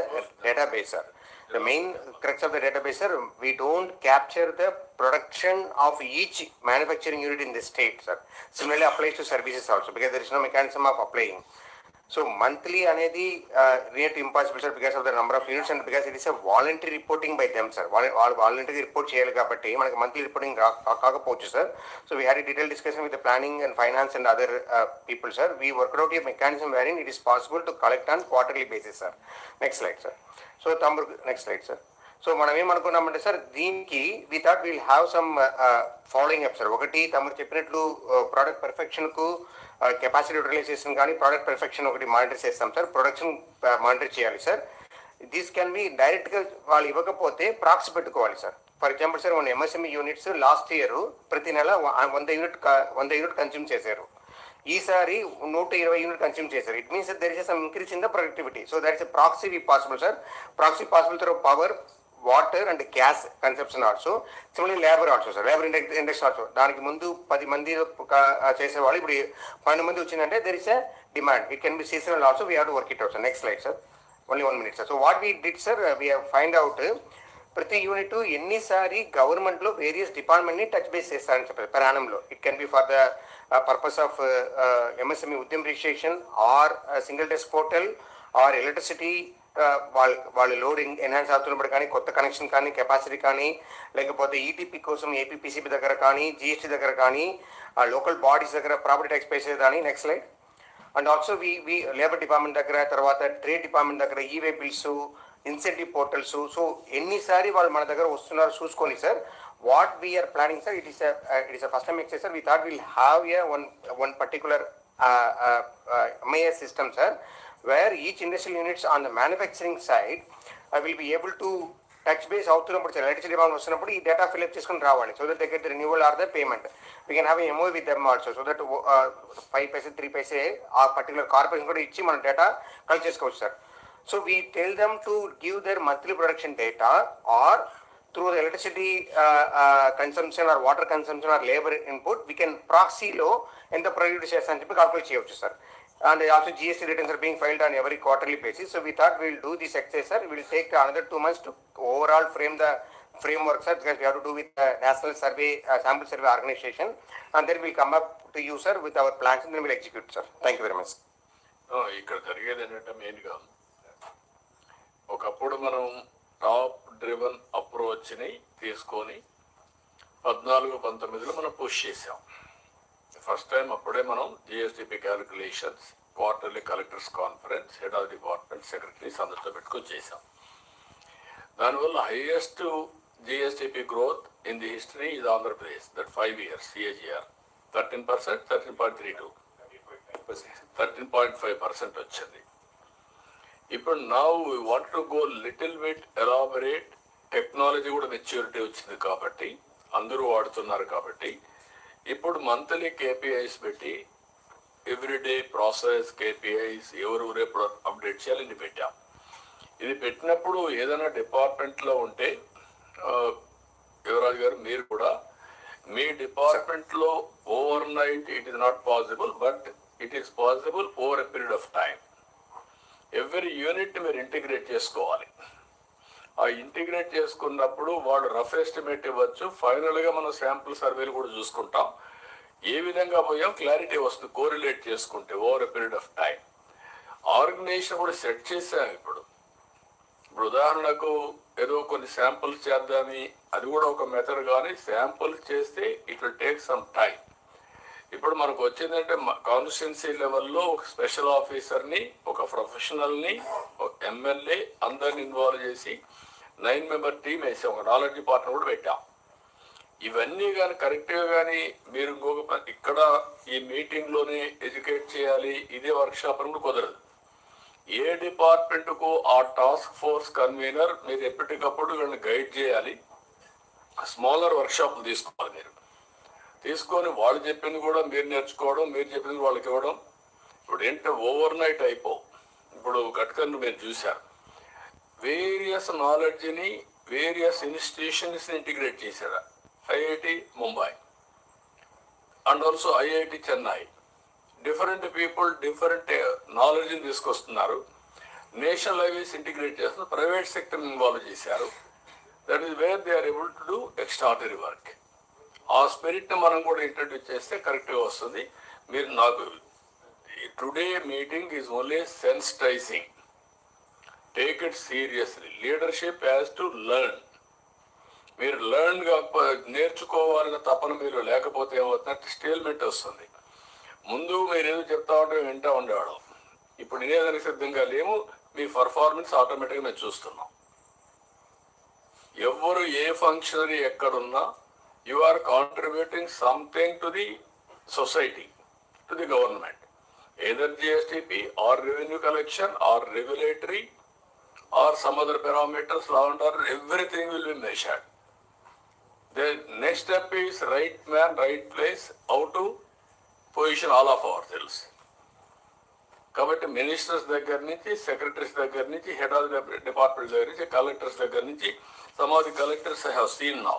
database sir. The main crux of the database, sir, we don't capture the production of each manufacturing unit in the state, sir. Similarly applies to services also, because there is no mechanism of applying. So monthly anedi really impossible, sir, because of the number of units and because it is a voluntary reporting by them, sir. Voluntary report cheyali kabatti manaku monthly reporting kaakapochu, sir. So we had a detailed discussion with the planning and finance and other people, sir. We worked out a mechanism wherein it is possible to collect on quarterly basis, sir. Next slide, sir. So next slide, sir. So మనం ఏమనుకున్నామంటే sir దీనికి we thought will have some following up sir. ఒకటి తమరు చెప్పినట్లు product పర్ఫెక్షన్కు capacity utilisation కానీ product perfection ఒకటి monitor చేస్తాం సార్. ప్రొడక్షన్ మానిటర్ చేయాలి సార్. దిస్ కెన్ బి డైరెక్ట్గా వాళ్ళు ఇవ్వకపోతే ప్రాక్స్ పెట్టుకోవాలి సార్. ఫర్ ఎగ్జాంపుల్ సార్ మన ఎంఎస్ఎంఈ యూనిట్స్ లాస్ట్ ఇయర్ ప్రతి నెల 100 యూనిట్ కన్స్యూమ్ చేశారు. ఈసారి 120 యూనిట్ కన్స్యూమ్ చేశారు. It means there is some increase in the productivity. So that is proxy possible sir. Proxy possible through power, water and gas conception also. Similarly labour also sir, labour index also. దానికి ముందు 10 మంది చేసేవాళ్ళు ఇప్పుడు 12 మంది వచ్చిందంటే there is a demand. It can be seasonal also. We have to work it out sir. Next slide sir. Only 1 minute sir. So what we did sir, we have find out ప్రతి unit ఎన్నిసారి గవర్నమెంట్లో various డిపార్ట్మెంట్ని touch base చేస్తారని చెప్పారు ప్రయాణంలో. It can be for the purpose of MSME Udyam registration or single desk portal or electricity వాళ్ళు loading enhance అవుతున్నప్పుడు కానీ, కొత్త కనెక్షన్ కానీ, కెపాసిటీ కానీ, లేకపోతే ఈటీపీ కోసం ఏపీపీసీబీ దగ్గర కానీ, జిఎస్టీ దగ్గర కానీ, లోకల్ బాడీస్ దగ్గర ప్రాపర్టీ ట్యాక్స్ పే కానీ. Next slide. And also we labour department దగ్గర, తర్వాత ట్రేడ్ డిపార్ట్మెంట్ దగ్గర e-way bills, incentive portals. So ఎన్నిసారి వాళ్ళు మన దగ్గర వస్తున్నారు చూసుకొని sir, what we're planning sir, it is a first time exercise sir. We thought we'll have one particular MIS system sir, where each industrial units on the manufacturing side will be able to touch base అవుతున్నప్పుడు sir, electricity department వస్తున్నప్పుడు ఈ data fill up చేసుకుని రావాలి. So that they get the renewal or the payment. We can have MO with them also. So that 5 paise 3 paise ఆ particular corporation కూడా ఇచ్చి మనం data collect చేసుకోవచ్చు sir. So we tell them to give their monthly production data, or through the electricity consumption or water consumption or labor input, we can proxy లో ఎంత produce చేస్తారని చెప్పి calculate చేయవచ్చు sir. And also GST returns are being filed on every quarterly basis. So we thought we'll do this exercise sir. We'll take another 2 months to overall frame the framework sir, because we have to do with the National Survey Sample Survey Organization, and then we'll come up to you sir with our plans and then we'll execute sir. Thank you very much. ఇక్కడ జరిగేది ఏంటంటే మెయిన్గా ఒకప్పుడు మనం top driven అప్రోచ్ని తీసుకొని 14-19లో మనం push చేసాం. First time అప్పుడే మనం GSTP calculations, quarterly collectors conference, head of department secretaries అందరితో పెట్టుకొని చేసాం. దానివల్ల highest GSTP growth in the history ఇది ఆంధ్రప్రదేశ్. దట్ 5 years CAGR 13%, 13.32, 13.5% వచ్చింది. ఇప్పుడు now we want to go little bit elaborate. Technology కూడా మెచ్యూరిటీ వచ్చింది కాబట్టి, అందరూ వాడుతున్నారు కాబట్టి, ఇప్పుడు మంత్లీ కేపీఐస్ పెట్టి ఎవ్రీడే ప్రాసెస్ కేపీఐస్ ఎవరు రేపు అప్డేట్ చేయాలి ఇది పెట్టాం. ఇది పెట్టినప్పుడు ఏదైనా డిపార్ట్మెంట్లో ఉంటే యువరాజు గారు మీరు కూడా మీ డిపార్ట్మెంట్లో over night it is not possible, but it is possible over a period of time. Every unit మీరు ఇంటిగ్రేట్ చేసుకోవాలి. ఆ ఇంటిగ్రేట్ చేసుకున్నప్పుడు వాళ్ళు రఫ్ ఎస్టిమేట్ ఇవ్వచ్చు. ఫైనల్గా మనం శాంపుల్ సర్వేలు కూడా చూసుకుంటాం. ఏ విధంగా పోయాం క్లారిటీ వస్తుంది కోరిలేట్ చేసుకుంటే over a period of time. Organisation కూడా సెట్ చేసాం. ఇప్పుడు ఉదాహరణకు ఏదో కొన్ని శాంపుల్స్ చేద్దామని, అది కూడా ఒక మెథడ్. కానీ శాంపుల్స్ చేస్తే it will take some time. ఇప్పుడు మనకు వచ్చిందంటే కాన్స్టిట్యున్సీ లెవెల్లో ఒక స్పెషల్ ఆఫీసర్ని, ఒక ప్రొఫెషనల్ని, ఒక ఎమ్మెల్యే అందరిని ఇన్వాల్వ్ చేసి 9 member టీం వేసాం. ఒక నాలెడ్జ్ డిపార్ట్మెంట్ కూడా పెట్టాం. ఇవన్నీ కానీ కరెక్ట్గా కానీ మీరు ఇంకొక ఇక్కడ ఈ మీటింగ్లోనే ఎడ్యుకేట్ చేయాలి, ఇదే వర్క్షాప్ అని కూడా కుదరదు. ఏ డిపార్ట్మెంట్కు ఆ టాస్క్ ఫోర్స్ కన్వీనర్ మీరు ఎప్పటికప్పుడు వీళ్ళని గైడ్ చేయాలి. స్మాలర్ వర్క్షాప్లు తీసుకోవాలి. మీరు తీసుకొని వాళ్ళు చెప్పింది కూడా మీరు నేర్చుకోవడం, మీరు చెప్పింది వాళ్ళకి ఇవ్వడం. ఇప్పుడు ఏంటంటే ఓవర్ నైట్ అయిపో. ఇప్పుడు గట్కర్ను మీరు చూశారు, వేరియస్ నాలెడ్జ్ని వేరియస్ ఇన్స్టిట్యూషన్స్ని ఇంటిగ్రేట్ చేశారు. IIT Mumbai and also IIT Chennai. Different people different నాలెడ్జ్ని తీసుకొస్తున్నారు. నేషనల్ హైవేస్ ఇంటిగ్రేట్ చేస్తున్నారు. ప్రైవేట్ సెక్టర్ని ఇన్వాల్వ్ చేశారు. That is where they are able to do extraordinary work. ఆ స్పిరిట్ని మనం కూడా ఇంట్రడ్యూస్ చేస్తే కరెక్ట్గా వస్తుంది. మీరు నాకు today meeting is only sensitising. Take it seriously. Leadership has to learn. మీరు లెర్న్గా నేర్చుకోవాలన్న తపన మీరు లేకపోతే ఏమవుతుందంటే స్టేల్మెంట్ వస్తుంది. ముందు మీరు ఏదో చెప్తా ఉంటే వింటూ ఉండేవాళ్ళం. ఇప్పుడు వినేదానికి సిద్ధంగా లేము. మీ పర్ఫార్మెన్స్ ఆటోమేటిక్గా మేము చూస్తున్నాం. ఎవరు ఏ ఫంక్షనరీ ఎక్కడున్నా you are contributing something to the society, to the government, either GSTP or revenue collection or regulatory or some other parameters, law and order, everything will be measured. The next step is right man, right place, how to position all of ourselves. కాబట్టి ministers దగ్గర నుంచి, secretaries దగ్గర నుంచి, head of department దగ్గర నుంచి, collectors దగ్గర నుంచి, some of the collectors I have seen now.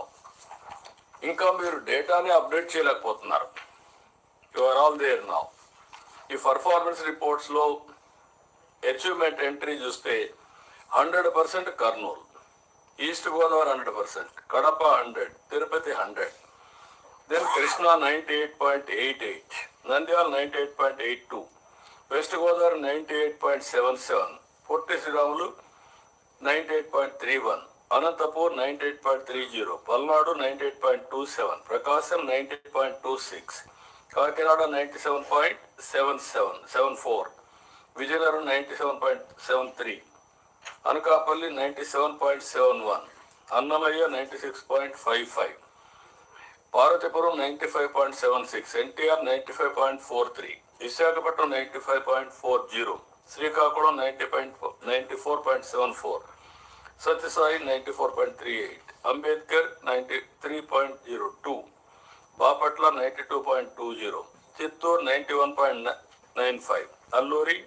ఇంకా మీరు డేటాని అప్డేట్ చేయలేకపోతున్నారు. You are all there now. ఈ పర్ఫార్మెన్స్ రిపోర్ట్స్లో అచీవ్మెంట్ ఎంట్రీ చూస్తే 100% Kurnool, east Godavari 100%, Kadapa 100, Tirupati 100, then Krishna 98.88, Nandyal 98.82, west Godavari 98.77, Potti Sriramulu 98.31, Anantapur 98.30, Palnadu 98.27, Prakasam 98.26, Kakinada 97.74, Vizianagaram 97.73, Anakapalli 97.71, Annamayya 96.55, Parvathipuram 95.76, NTR 95.43, Visakhapatnam 95.40, Srikakulam 94.74, Sathya Sai 94.38, Ambedkar 93.02, Bapatla 92.20, Chittoor 91.95, Alluri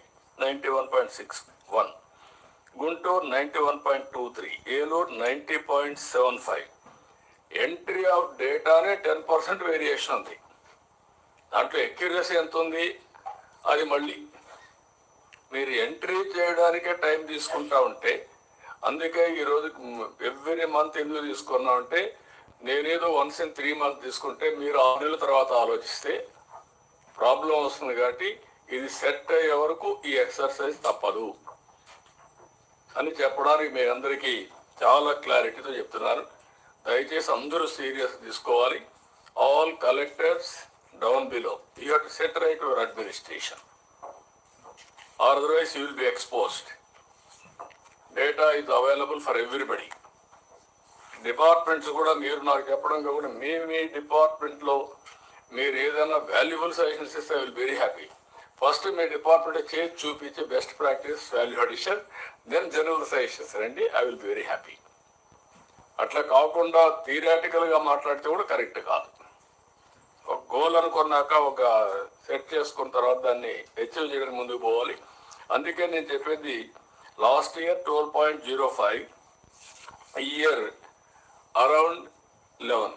91.61, Guntur 91.23, Eluru 90.75. Entry of డేటానే 10% వేరియేషన్ ఉంది. దాంట్లో ఎక్యురసీ ఎంత ఉంది అది మళ్ళీ మీరు ఎంట్రీ చేయడానికే టైం తీసుకుంటా ఉంటే, అందుకే ఈరోజు ఎవ్రీ మంత్ ఎందుకు తీసుకున్నా అంటే, నేనేదో వన్స్ ఇన్ 3 months తీసుకుంటే మీరు 6 నెలల తర్వాత ఆలోచిస్తే ప్రాబ్లం వస్తుంది. కాబట్టి ఇది సెట్ అయ్యే వరకు ఈ ఎక్సర్సైజ్ తప్పదు అని చెప్పడానికి మీ అందరికీ చాలా క్లారిటీతో చెప్తున్నాను. దయచేసి అందరూ సీరియస్ తీసుకోవాలి. All collectors down below, you have to set right your administration, otherwise you will be exposed. Data is available for everybody. Departments కూడా మీరు నాకు చెప్పడం కాకుండా మీ డిపార్ట్మెంట్లో మీరు ఏదైనా వాల్యుబుల్ సజెషన్స్ ఇస్తే I will very happy. First మీ డిపార్ట్మెంట్ చేసి చూపించి best practice, value addition, then general suggestions రండి, ఐ విల్ వెరీ హ్యాపీ. అట్లా కాకుండా థియరాటికల్గా మాట్లాడితే కూడా కరెక్ట్ కాదు. ఒక గోల్ అనుకున్నాక ఒక సెట్ చేసుకున్న తర్వాత దాన్ని అచీవ్ చేయడానికి ముందుకు పోవాలి. అందుకే నేను చెప్పేది లాస్ట్ ఇయర్ 12.05, ఈ year around 11.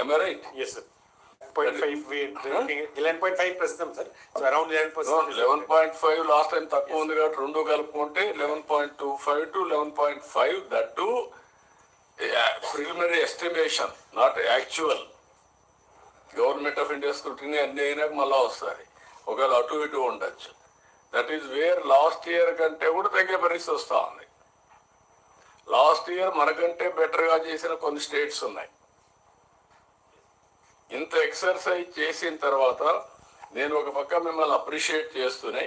Am I right? Yes, sir. 11.5 ప్రస్తుతం sir. So around 11%. 11.5 last time తక్కువ ఉంది కాబట్టి రెండు కలుపుకుంటే 11.25 to 11.5. That to preliminary estimation, not actual. Government of India scrutiny అన్ని అయినాక మళ్ళా వస్తుంది, ఒకవేళ అటు ఇటు ఉండొచ్చు. That is wear last year కంటే కూడా తగ్గే పరిస్థితి వస్తూ ఉంది. లాస్ట్ ఇయర్ మనకంటే బెటర్గా చేసిన కొన్ని స్టేట్స్ ఉన్నాయి. ఇంత ఎక్సర్సైజ్ చేసిన తర్వాత నేను ఒక పక్క మిమ్మల్ని అప్రిషియేట్ చేస్తూనే,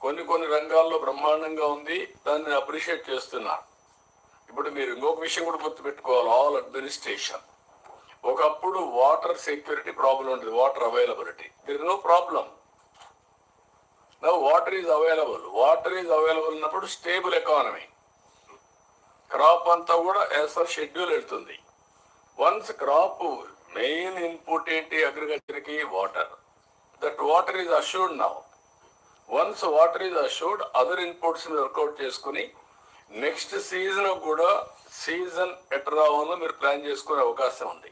కొన్ని రంగాల్లో బ్రహ్మాండంగా ఉంది, దాన్ని అప్రిషియేట్ చేస్తున్నా. ఇప్పుడు మీరు ఇంకొక విషయం కూడా గుర్తుపెట్టుకోవాలి, ఆల్ అడ్మినిస్ట్రేషన్. ఒకప్పుడు వాటర్ సెక్యూరిటీ ప్రాబ్లం ఉంటుంది, water availability. There is no problem. Now water is available. Water is available ఉన్నప్పుడు స్టేబుల్ ఎకానమీ. క్రాప్ అంతా కూడా యాజ్ పర్ షెడ్యూల్ వెళ్తుంది. వన్స్ క్రాప్ మెయిన్ ఇన్పుట్ ఏంటి అగ్రికల్చర్కి? Water. That water is assured now. Once water is assured, other inputs work out చేసుకుని next season కూడా season ఎట్లా రావాలో మీరు ప్లాన్ చేసుకునే అవకాశం ఉంది.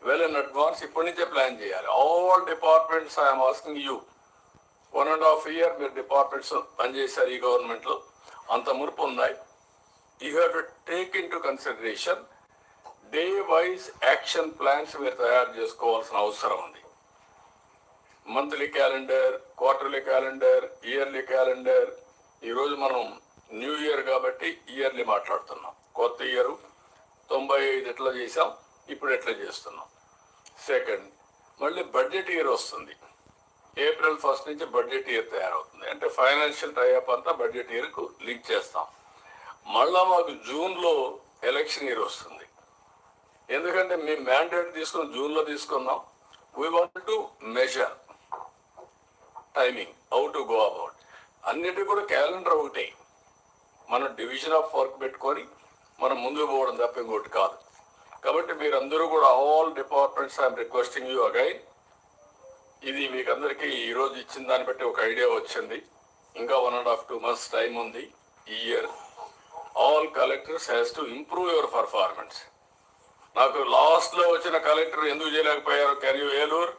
వెల్ ఇన్ అడ్వాన్స్ ఇప్పటి నుంచే ప్లాన్ చేయాలి. All departments I'm asking you, 1.5 year మీరు డిపార్ట్మెంట్స్ పనిచేశారు ఈ గవర్నమెంట్లో, అంత మురుపు ఉన్నాయి. You have to take in to consideration day wise action plans మీరు తయారు చేసుకోవాల్సిన అవసరం ఉంది. Monthly calendar, quarterly calendar, yearly calendar. ఈరోజు మనం న్యూ ఇయర్ కాబట్టి ఇయర్లీ మాట్లాడుతున్నాం. కొత్త ఇయర్ 95 ఎట్లా చేసాం, ఇప్పుడు ఎట్లా చేస్తున్నాం. సెకండ్, మళ్ళీ బడ్జెట్ ఇయర్ వస్తుంది. April 1st నుంచి బడ్జెట్ ఇయర్ తయారవుతుంది. అంటే ఫైనాన్షియల్ టైఅప్ అంతా బడ్జెట్ ఇయర్కు లింక్ చేస్తాం. మళ్ళా మాకు జూన్లో ఎలక్షన్ ఇయర్ వస్తుంది. ఎందుకంటే మేము మ్యాండేట్ తీసుకుని జూన్లో తీసుకున్నాం. We want to measure timing, how to go about. అన్నిటి కూడా క్యాలెండర్ ఒకటే. మనం డివిజన్ ఆఫ్ వర్క్ పెట్టుకొని మనం ముందుకు పోవడం తప్ప ఇంకోటి కాదు. కాబట్టి మీరందరూ కూడా all departments I'm requesting you again, ఇది మీకు అందరికీ ఈరోజు ఇచ్చిన దాన్ని బట్టి ఒక ఐడియా వచ్చింది. ఇంకా 1.5-2 months టైం ఉంది ఈ year. All collectors has to improve your performance. నాకు లాస్ట్లో వచ్చిన కలెక్టర్ ఎందుకు చేయలేకపోయారు? Can you Eluru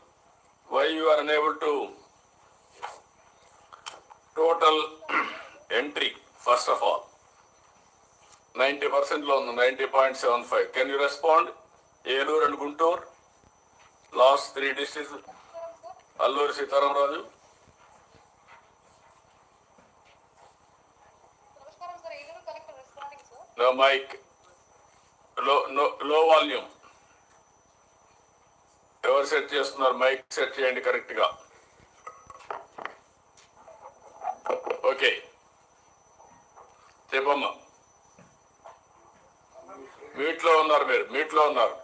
why you are unable to total entry first of all 90%లో ఉంది, 90.75. Can you respond? Eluru and Guntur last 3 districts. Alluri Sitaramaraju. No mic, low volume. ఎవరు set చేస్తున్నారు? Mic set చేయండి కరెక్ట్ గా. ఓకే, చెప్పమ్మా. మీట్లో ఉన్నారు, మీరు మీట్లో ఉన్నారు.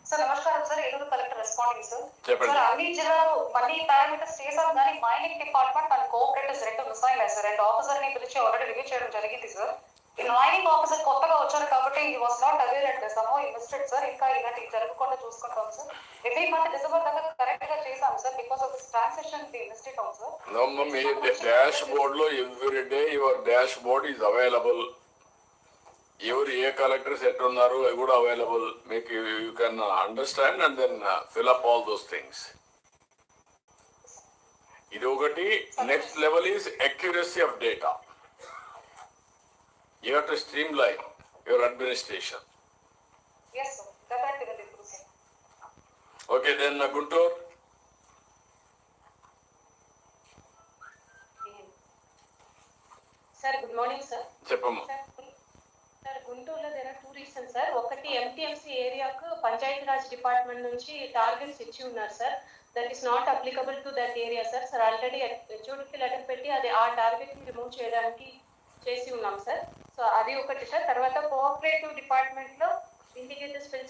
సార్ నమస్కారం sir, Eluru collector responding sir. చెప్పండి. సార్ అన్ని జిల్లాలో మళ్ళీ పారామీటర్స్ చేసాం కానీ మైనింగ్ డిపార్ట్మెంట్ అండ్ కోఆపరేటివ్స్ రెండు మిస్ అయినాయి సార్. అండ్ ఆఫీసర్ ని పిలిచి ఆల్రెడీ రివ్యూ చేయడం జరిగింది సార్. ఈ మైనింగ్ ఆఫీసర్ కొత్తగా వచ్చారు కాబట్టి he was not aware and some ఈ మిస్టేక్ సార్. ఇంకా ఇలాంటి జరగకుండా చూసుకుంటాం సార్. ఎవ్రీ మంత్ డిసెంబర్ దాకా కరెక్ట్ గా చేసాం sir. Because of this transaction the mistake అవుతుంది సార్. మీ డాష్ బోర్డ్ లో every day your dashboard is available. ఎవరు ఏ కలెక్టర్స్ ఎట్టున్నారు అవి కూడా అవైలబుల్. మీకు you can understand and then fill up all those things. ఇది ఒకటి. Next level is accuracy of data. You have to streamline your administration. Yes sir, definitely will improve sir. Okay, then Guntur. Sir good morning sir. చెప్పమ్మా. Sir గుంటూరులో there are 2 reasons sir. ఒకటి MTMC ఏరియాకు Panchayati Raj department నుంచి targets ఇచ్చి ఉన్నారు sir. That is not applicable to that area sir. Sir already హెచ్ఓడికి letter పెట్టి అది ఆ టార్గెట్ ని రిమూవ్ చేయడానికి చేసి ఉన్నాం సార్. సో అది ఒకటి సార్. తర్వాత కోఆపరేటివ్ డిపార్ట్మెంట్ లో ఇండికేటర్స్ ఫిల్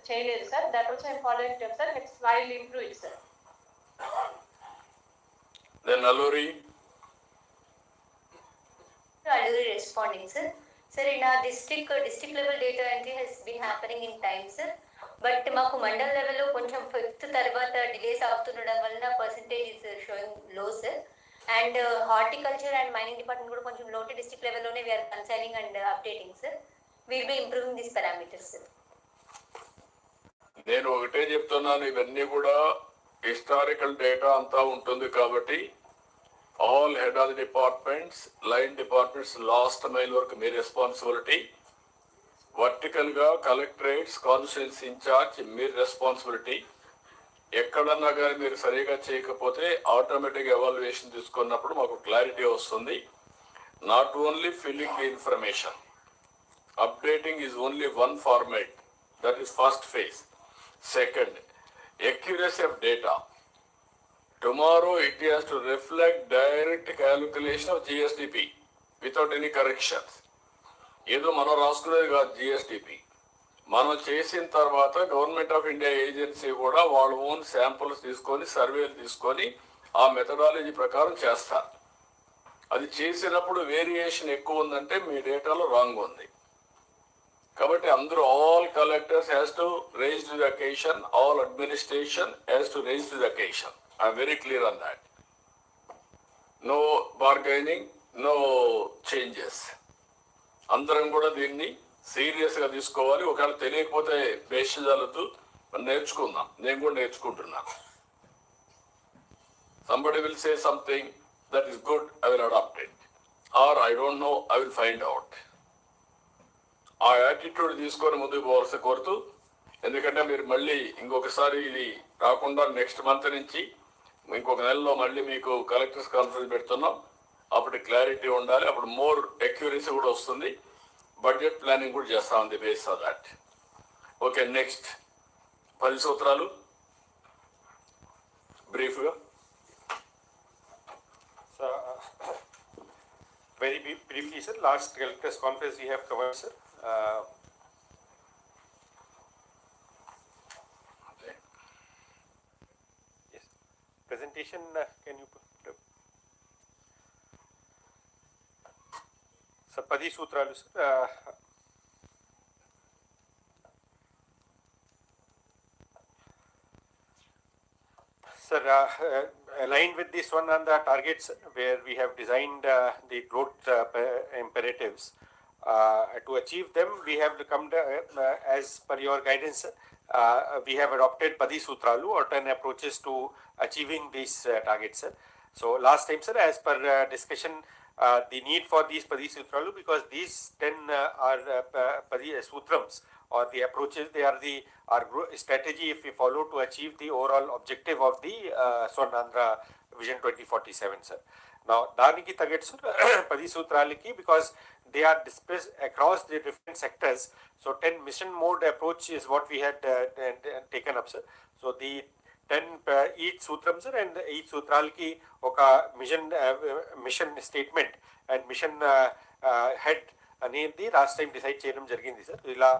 చేయలేదు sir. That also I'm following sir. Next I will improve it sir. Then Alluri. Alluri responding sir. Sir, in our district level data entry has been happening in time sir. But మాకు mandal level లో కొంచెం 5th తర్వాత delays అవుతుండడం వలన percentage is showing low sir. And horticulture and mining department కూడా కొంచెం low district level లోనే we're reconciling and updating sir. Will be improving this parameters sir. నేను ఒకటే చెప్తున్నాను, ఇవన్నీ కూడా హిస్టారికల్ డేటా అంతా ఉంటుంది కాబట్టి all head of the departments, line departments, last mile work me responsibility. Vertical గా కలెక్టరేట్స్, కాన్స్టిట్యుయెన్సీ ఇన్ఛార్జ్ మీ రెస్పాన్సిబిలిటీ. ఎక్కడన్నా కానీ మీరు సరిగా చేయకపోతే ఆటోమేటిక్ ఎవాల్యుయేషన్ తీసుకున్నప్పుడు మాకు క్లారిటీ వస్తుంది. Not only filling the information, updating is only one format. That is first phase. Second, accuracy of data. Tomorrow it has to reflect direct calculation of GSDP without any corrections. ఏదో మనం రాసుకునేది కాదు GSDP. మనం చేసిన తర్వాత government of India agency కూడా వాళ్ళ own samples తీసుకొని సర్వేలు తీసుకొని ఆ మెథడాలజీ ప్రకారం చేస్తారు. అది చేసినప్పుడు వేరియేషన్ ఎక్కువ ఉందంటే మీ డేటాలో రాంగ్ ఉంది. కాబట్టి అందరూ all collectors has to rise to the occasion, all administration has to rise to the occasion. I'm very clear on that. No bargaining, no changes. అందరం కూడా దీన్ని సీరియస్ గా తీసుకోవాలి. ఒకవేళ తెలియకపోతే బేషజాలతో నేర్చుకుందాం. నేను కూడా నేర్చుకుంటున్నాను. Somebody will say something that is good, I will adopt it. Or I don't know, I will find out. ఆ యాటిట్యూడ్ తీసుకొని ముందుకు పోవాల్సి కోరుతూ, ఎందుకంటే మీరు మళ్ళీ ఇంకొకసారి ఇది కాకుండా నెక్స్ట్ మంత్ నుంచి ఇంకొక నెలలో మళ్ళీ మీకు కలెక్టర్స్ కాన్ఫరెన్స్ పెడుతున్నాం. అప్పుడు క్లారిటీ ఉండాలి. అప్పుడు మోర్ అక్యూరసీ కూడా వస్తుంది. బడ్జెట్ ప్లానింగ్ కూడా చేస్తా ఉంది base of that. Okay, next 10 సూత్రాలు బ్రీఫ్గా. Very briefly, sir, last collectors conference we have covered, sir. Yes. Present presentation, can you put up? Sir, 10 సూత్రాలు sir. Sir, aligned with this one on the targets where we have designed the growth imperatives. To achieve them, we have come as per your guidance. We have adopted 10 Sutralu or 10 approaches to achieving these targets. So last time, sir, as per discussion, the need for these 10 Sutralu, because these 10 are 10 Sutrams or the approaches, they are our strategy if we follow to achieve the overall objective of the Swarnandhra Vision 2047, sir. Now, Daniki targets, sir, 10 Sutraliki, because they are dispersed across the different sectors. So 10 mission mode approach is what we had taken up, sir. So the 10 each sutram, sir, and each sutraliki oka mission statement and mission head అనేది last time decide చేయడం జరిగింది sir. ఇలా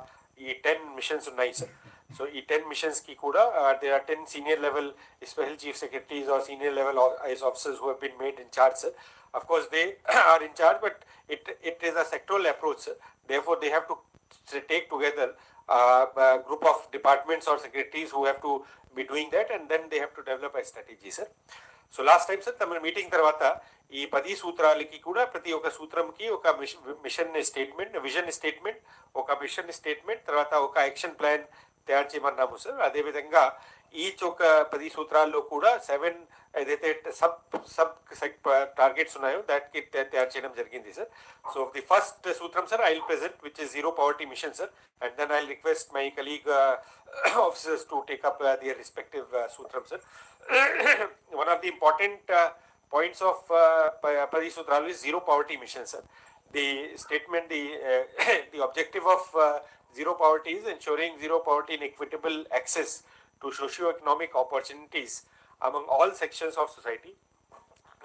ఈ 10 machines ఉన్నాయి sir. So ఈ 10 మిషన్స్కి కూడా there are 10 senior level special chief secretaries or senior level IS officers who have been made in charge, sir. Of course, they are in charge, but it is a sectoral approach, sir. Therefore, they have to take together a group of departments or secretaries who have to be doing that, and then they have to develop a strategy, sir. So last time, sir, తమ meeting తర్వాత ఈ 10 సూత్రాలకి కూడా ప్రతి ఒక్క సూత్రంకి ఒక mission statement, vision statement, ఒక mission statement, తర్వాత ఒక యాక్షన్ ప్లాన్ తయారు చేయమన్నాము సార్. అదేవిధంగా ఈచ్ ఒక 10 సూత్రాల్లో కూడా 7 ఏదైతే సబ్ టార్గెట్స్ ఉన్నాయో దానికి తయారు చేయడం జరిగింది సార్. సో ది ఫస్ట్ సూత్రం sir I will present which is zero poverty mission sir, and then I will request my colleague officers to take up their respective సూత్రం sir. One of the important points of 10 Sutralu is zero poverty mission, sir. The statement, the objective of zero poverty is ensuring zero poverty and equitable access to socio-economic opportunities among all sections of society,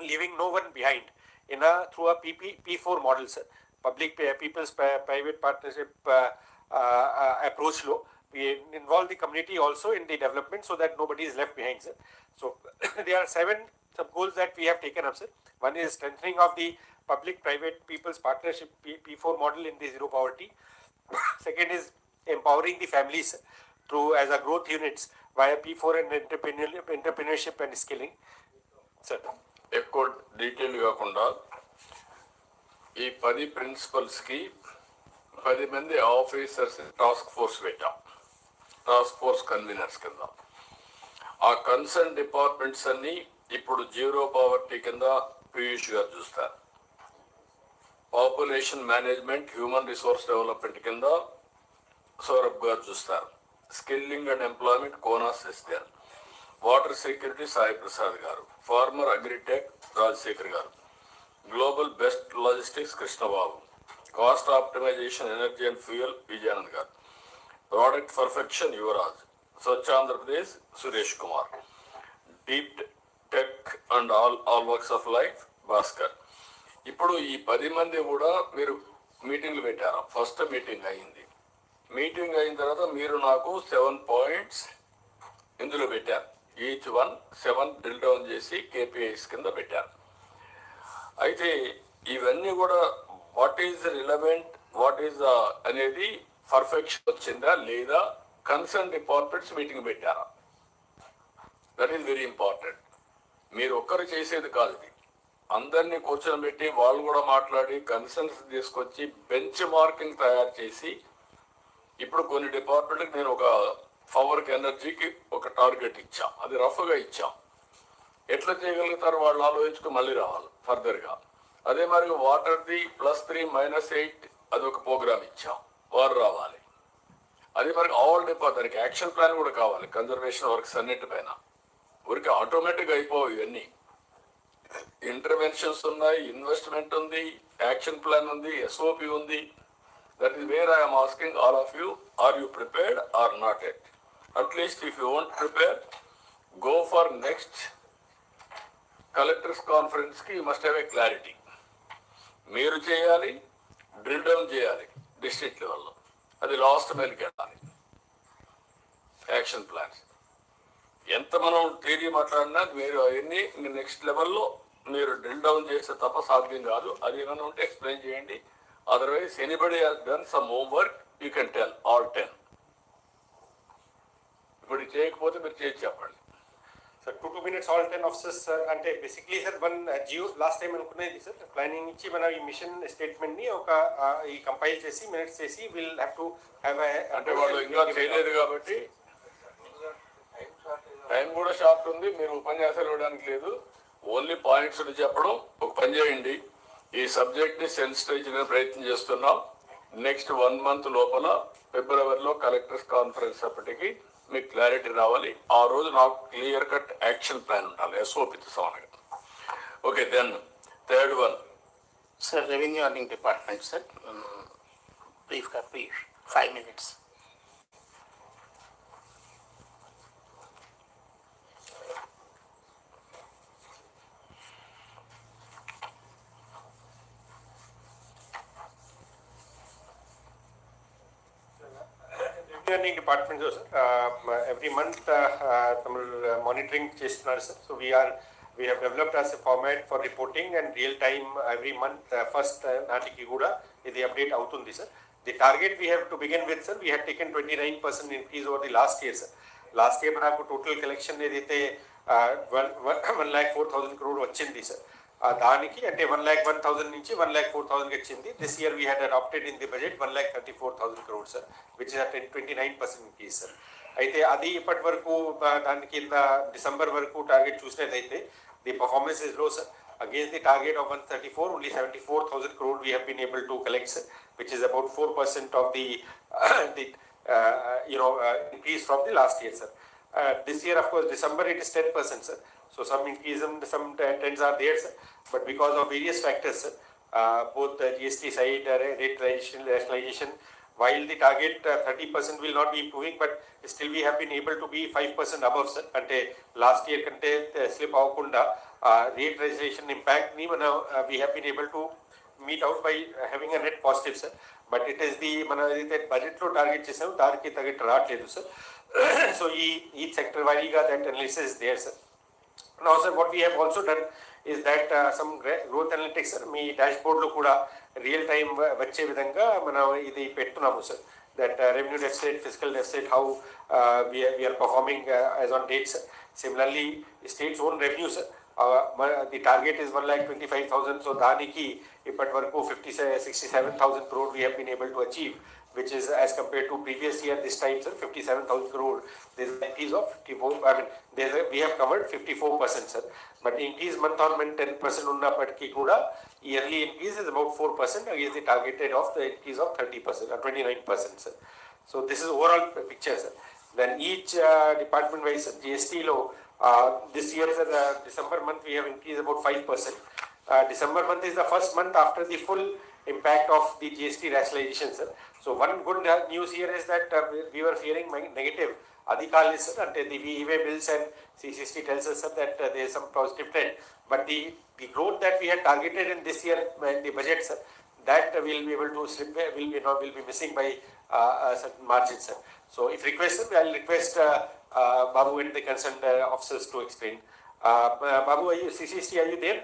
leaving no one behind through a P4 model, sir. Public people's private partnership approach law. We involve the community also in the development so that nobody is left behind, sir. So there are 7 sub goals that we have taken up, sir. One is strengthening of the public-private people's partnership P4 model in the zero poverty. Second is empowering the families through as a growth units via P4 and entrepreneurship and skilling, sir. ఎక్కువ detail కాకుండా ఈ 10 ప్రిన్సిపల్స్కి 10 మంది officers task force పెట్టాం, task force conveners కింద. ఆ concern departments అన్ని ఇప్పుడు zero poverty కింద పీయూష్ గారు చూస్తారు. Population management, human resource development కింద సౌరభ్ గారు చూస్తారు. స్కిల్లింగ్ అండ్ ఎంప్లాయ్మెంట్ కోనాస్ గారు. వాటర్ సెక్యూరిటీ సాయి ప్రసాద్ గారు. ఫార్మర్ అగ్రిటెక్ రాజశేఖర్ గారు. Global best logistics Krishnababu. Cost optimisation energy and fuel Vijayanand గారు. Product perfection Yuvaraj. Swachh Andhra Pradesh Suresh Kumar. Deep tech and all works of life Bhaskar. ఇప్పుడు ఈ 10 మంది కూడా మీరు మీటింగ్లు పెట్టారు. ఫస్ట్ మీటింగ్ అయింది. మీటింగ్ అయిన తర్వాత మీరు నాకు 7 పాయింట్స్ ఇందులో పెట్టారు. ఈచ్ వన్ 7 డ్రిల్ డౌన్ చేసి కేపీఐస్ కింద పెట్టారు. అయితే ఇవన్నీ కూడా what is relevant, what is అనేది పర్ఫెక్షన్ వచ్చిందా లేదా కన్సర్న్ డిపార్ట్మెంట్స్ మీటింగ్ పెట్టారా, దట్ ఈస్ వెరీ ఇంపార్టెంట్. మీరు ఒక్కరు చేసేది కాదు ఇది. అందరినీ కూర్చొని పెట్టి వాళ్ళు కూడా మాట్లాడి కన్సర్న్స్ తీసుకొచ్చి బెంచ్ మార్కింగ్ తయారు చేసి, ఇప్పుడు కొన్ని డిపార్ట్మెంట్కి నేను ఒక పవర్కి ఎనర్జీకి ఒక టార్గెట్ ఇచ్చాం, అది రఫ్గా ఇచ్చాం. ఎట్లా చేయగలుగుతారు వాళ్ళు ఆలోచించుకుని మళ్ళీ రావాలి ఫర్దర్గా. అదే మరి వాటర్ది +3 -8 అది ఒక ప్రోగ్రామ్ ఇచ్చాం, వారు రావాలి. అదే మరి ఆల్ దానికి యాక్షన్ ప్లాన్ కూడా కావాలి. కన్జర్వేషన్ వర్క్స్ అన్నిటిపైన ఊరికి ఆటోమేటిక్గా అయిపోవు ఇవన్నీ. ఇంటర్వెన్షన్స్ ఉన్నాయి, ఇన్వెస్ట్మెంట్ ఉంది, యాక్షన్ ప్లాన్ ఉంది, SOP ఉంది. That is where I'm asking all of you, are you prepared or not yet? At least if you won't prepare, go for next collectors కాన్ఫరెన్స్కి you must have a clarity. మీరు చేయాలి, drill down చేయాలి district లెవెల్లో, అది last మైల్కి వెళ్ళాలి action plans. ఎంత మనం theory మాట్లాడినా మీరు అవన్నీ నెక్స్ట్ లెవెల్లో మీరు డ్రిల్ డౌన్ చేస్తే తప్ప సాధ్యం కాదు. అది ఏమైనా ఉంటే ఎక్స్ప్లెయిన్ చేయండి. Otherwise anybody has done some homework you can tell all 10. ఇప్పుడు చేయకపోతే మీరు చేసి చెప్పండి. Sir 2 minutes all 10 officers sir. అంటే basically sir one geo last time అనుకునేది సార్, ప్లానింగ్ ఇచ్చి మనం ఈ మిషన్ స్టేట్మెంట్ ని ఒక ఈ కంపైల్ చేసి మినిట్స్ చేసి విల్ హ్యావ్ టు హ్యావ్ అంటే వాళ్ళు ఇంకా చేయలేదు కాబట్టి టైం కూడా షార్ట్ ఉంది. మీరు ఉపన్యాసాలు ఇవ్వడానికి లేదు, ఓన్లీ పాయింట్స్ చెప్పడం. ఒక పని చేయండి, ఈ సబ్జెక్ట్ ని సెన్సిటైజ్ చేయడానికి ప్రయత్నం చేస్తున్నాం. నెక్స్ట్ 1 month లోపల ఫిబ్రవరిలో కలెక్టర్స్ కాన్ఫరెన్స్ అప్పటికి మీకు క్లారిటీ రావాలి. ఆ రోజు నాకు క్లియర్ కట్ యాక్షన్ ప్లాన్ ఉండాలి, ఎస్ఓపితో సమానంగా. Okay, then third one sir revenue earning department sir, బ్రీఫ్గా 5 minutes. earning department every month monitoring చేస్తున్నారు sir. So we have developed as a format for reporting and real time every month first నాటికి కూడా ఇది update అవుతుంది sir. The target we have to begin with sir, we had taken 29% increase over the last year sir. Last year మనకు total collection ఏదైతే 1,04,000 crore వచ్చింది sir, దానికి అంటే 1,01,000 నుంచి 1,04,000 వచ్చింది. This year we had adapted in the budget 1,34,000 crore sir, which is 29% increase sir. అయితే అది ఇప్పటి వరకు దాని కింద డిసెంబర్ వరకు టార్గెట్ చూసినట్లయితే the performance is low sir. Against the target of 134, only 74,000 crore we have been able to collect, sir, which is about 4% of the increase from the last year, sir. This year, of course, December it is 10%, sir. So some increase and some trends are there, sir. But because of various factors, sir, both the GST side, rate rationalization, while the target 30% will not be improving, but still we have been able to be 5% above, sir. Ante last year kante slip avakunda rate rationalization impact ni mana we have been able to meet out by having a net positive, sir. But it is the mana edite budget lo target chesam darki target raatledu, sir. So each sector variga that analysis is there, sir. Now sir, what we have also done is that some growth analytics sir, మీ dashboard లో కూడా real time వచ్చే విధంగా మనం ఇది పెట్టున్నాము sir. That revenue deficit, physical deficit, how we are performing as on date sir. Similarly, state's own revenue sir, the target is 1,25,000, so దానికి ఇప్పటి వరకు 67,000 crore we have been able to achieve, which is as compared to previous year this time sir 57,000 crore. There is an increase of 54, I mean we have covered 54% sir, but increase month on month 10% ఉన్నప్పటికీ కూడా yearly increase is about 4% against the targeted of the increase of 30% or 29% sir. So this is overall picture sir. Then each department wise sir, GST lo this year sir, December month we have increased about 5%. December month is the first month after the full impact of the GST rationalization sir. So one good news here is that we were fearing negative adhikali sir, and the e-way bills and CCST tells us sir that there is some positive trend, but the growth that we had targeted in this year in the budget sir, that will be able to slip, will be missing by certain margins sir. So if requested, I will request Babu and the concerned officers to explain. Babu, are you CCST, are you there?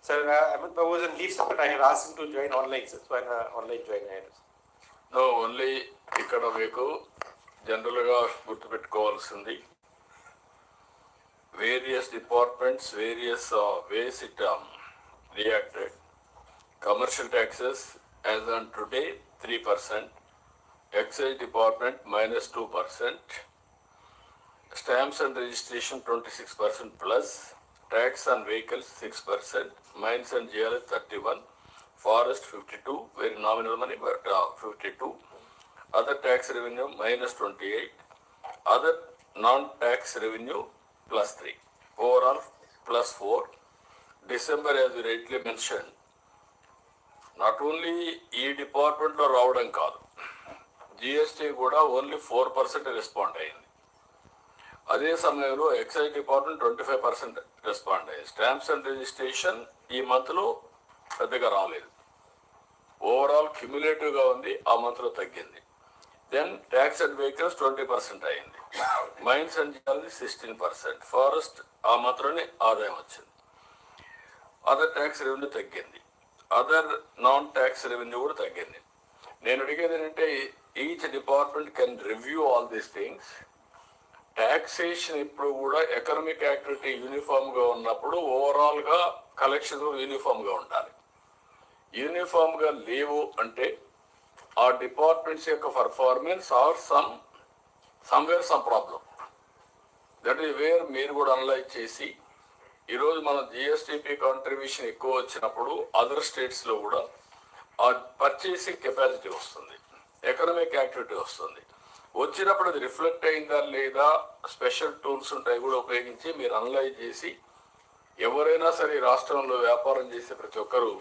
Sir, Ahmed Babu was on leave sir, but I have asked him to join online sir, so I am online joining. No only ఇక్కడ మీకు జనరల్గా గుర్తుపెట్టుకోవాల్సింది various departments various ways it reacted. Commercial taxes as on today 3%, excise department -2%, stamps and registration 26% plus, tax on vehicles 6%, mines and geology 31%, forest 52, very nominal money but 52, other tax revenue -28, other non-tax revenue +3, overall +4. December, as you rightly mentioned, not only e department lo రావడం కాదు, GST కూడా only 4% respond అయింది. అదే సమయంలో excise department 25% respond అయ్యింది. Stamps and registration ఈ మంత్లో పెద్దగా రాలేదు, ఓవరాల్ క్యుములేటివ్గా ఉంది, ఆ మంత్లో తగ్గింది. దెన్ ట్యాక్స్ అండ్ వెహికల్స్ 20% అయింది. మైన్స్ అండ్ జియాలజీ 16%, ఫారెస్ట్ ఆ మాత్రమే ఆదాయం వచ్చింది. అదర్ ట్యాక్స్ రెవెన్యూ తగ్గింది, అదర్ నాన్ ట్యాక్స్ రెవెన్యూ కూడా తగ్గింది. నేను అడిగేది ఏంటంటే each department can review all these things. Taxation ఇప్పుడు కూడా ఎకనామిక్ యాక్టివిటీ యూనిఫామ్గా ఉన్నప్పుడు ఓవరాల్గా కలెక్షన్ యూనిఫామ్గా ఉండాలి. యూనిఫామ్గా లేవు అంటే ఆ డిపార్ట్మెంట్స్ యొక్క performance are somewhere some problem. That is where మీరు కూడా అనలైజ్ చేసి ఈరోజు మన జిఎస్టిపి కాంట్రిబ్యూషన్ ఎక్కువ వచ్చినప్పుడు అదర్ స్టేట్స్లో కూడా ఆ పర్చేసింగ్ కెపాసిటీ వస్తుంది, ఎకనామిక్ యాక్టివిటీ వస్తుంది. వచ్చినప్పుడు అది రిఫ్లెక్ట్ అయిందా లేదా స్పెషల్ టూల్స్ ఉంటాయి కూడా ఉపయోగించి మీరు అనలైజ్ చేసి ఎవరైనా సరే రాష్ట్రంలో వ్యాపారం చేసే ప్రతి ఒక్కరూ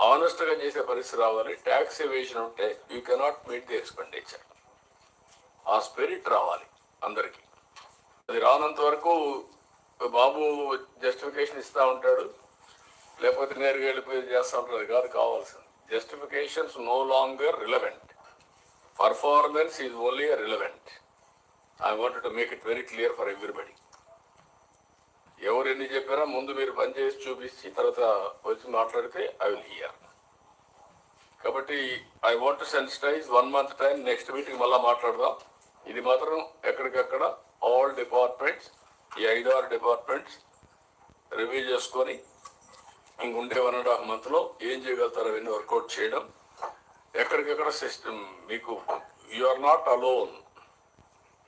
ఆనెస్ట్గా చేసే పరిస్థితి రావాలి. ట్యాక్స్ ఎవేషన్ ఉంటే you cannot meet the expenditure. ఆ స్పిరిట్ రావాలి అందరికీ. అది రానంత వరకు బాబు జస్టిఫికేషన్ ఇస్తూ ఉంటాడు, లేకపోతే నేరుగా వెళ్ళిపోయి చేస్తూ ఉంటాడు. అది కాదు కావాల్సింది. Justifications no longer relevant. Performance is only relevant. I wanted to make it very clear for everybody. ఎవరు ఎన్ని చెప్పారా ముందు మీరు పని చేసి చూపించి తర్వాత వచ్చి మాట్లాడితే ఐ విల్ హియర్. కాబట్టి I want to sensitise 1 month time. Next meeting మళ్ళీ మాట్లాడదాం. ఇది మాత్రం ఎక్కడికక్కడ ఆల్ డిపార్ట్మెంట్స్, ఈ 5-6 డిపార్ట్మెంట్స్ రివ్యూ చేసుకొని ఇంకుండే 1.5 monthలో ఏం చేయగలుగుతారో అవన్నీ వర్కౌట్ చేయడం. ఎక్కడికక్కడ సిస్టమ్ మీకు you are not alone.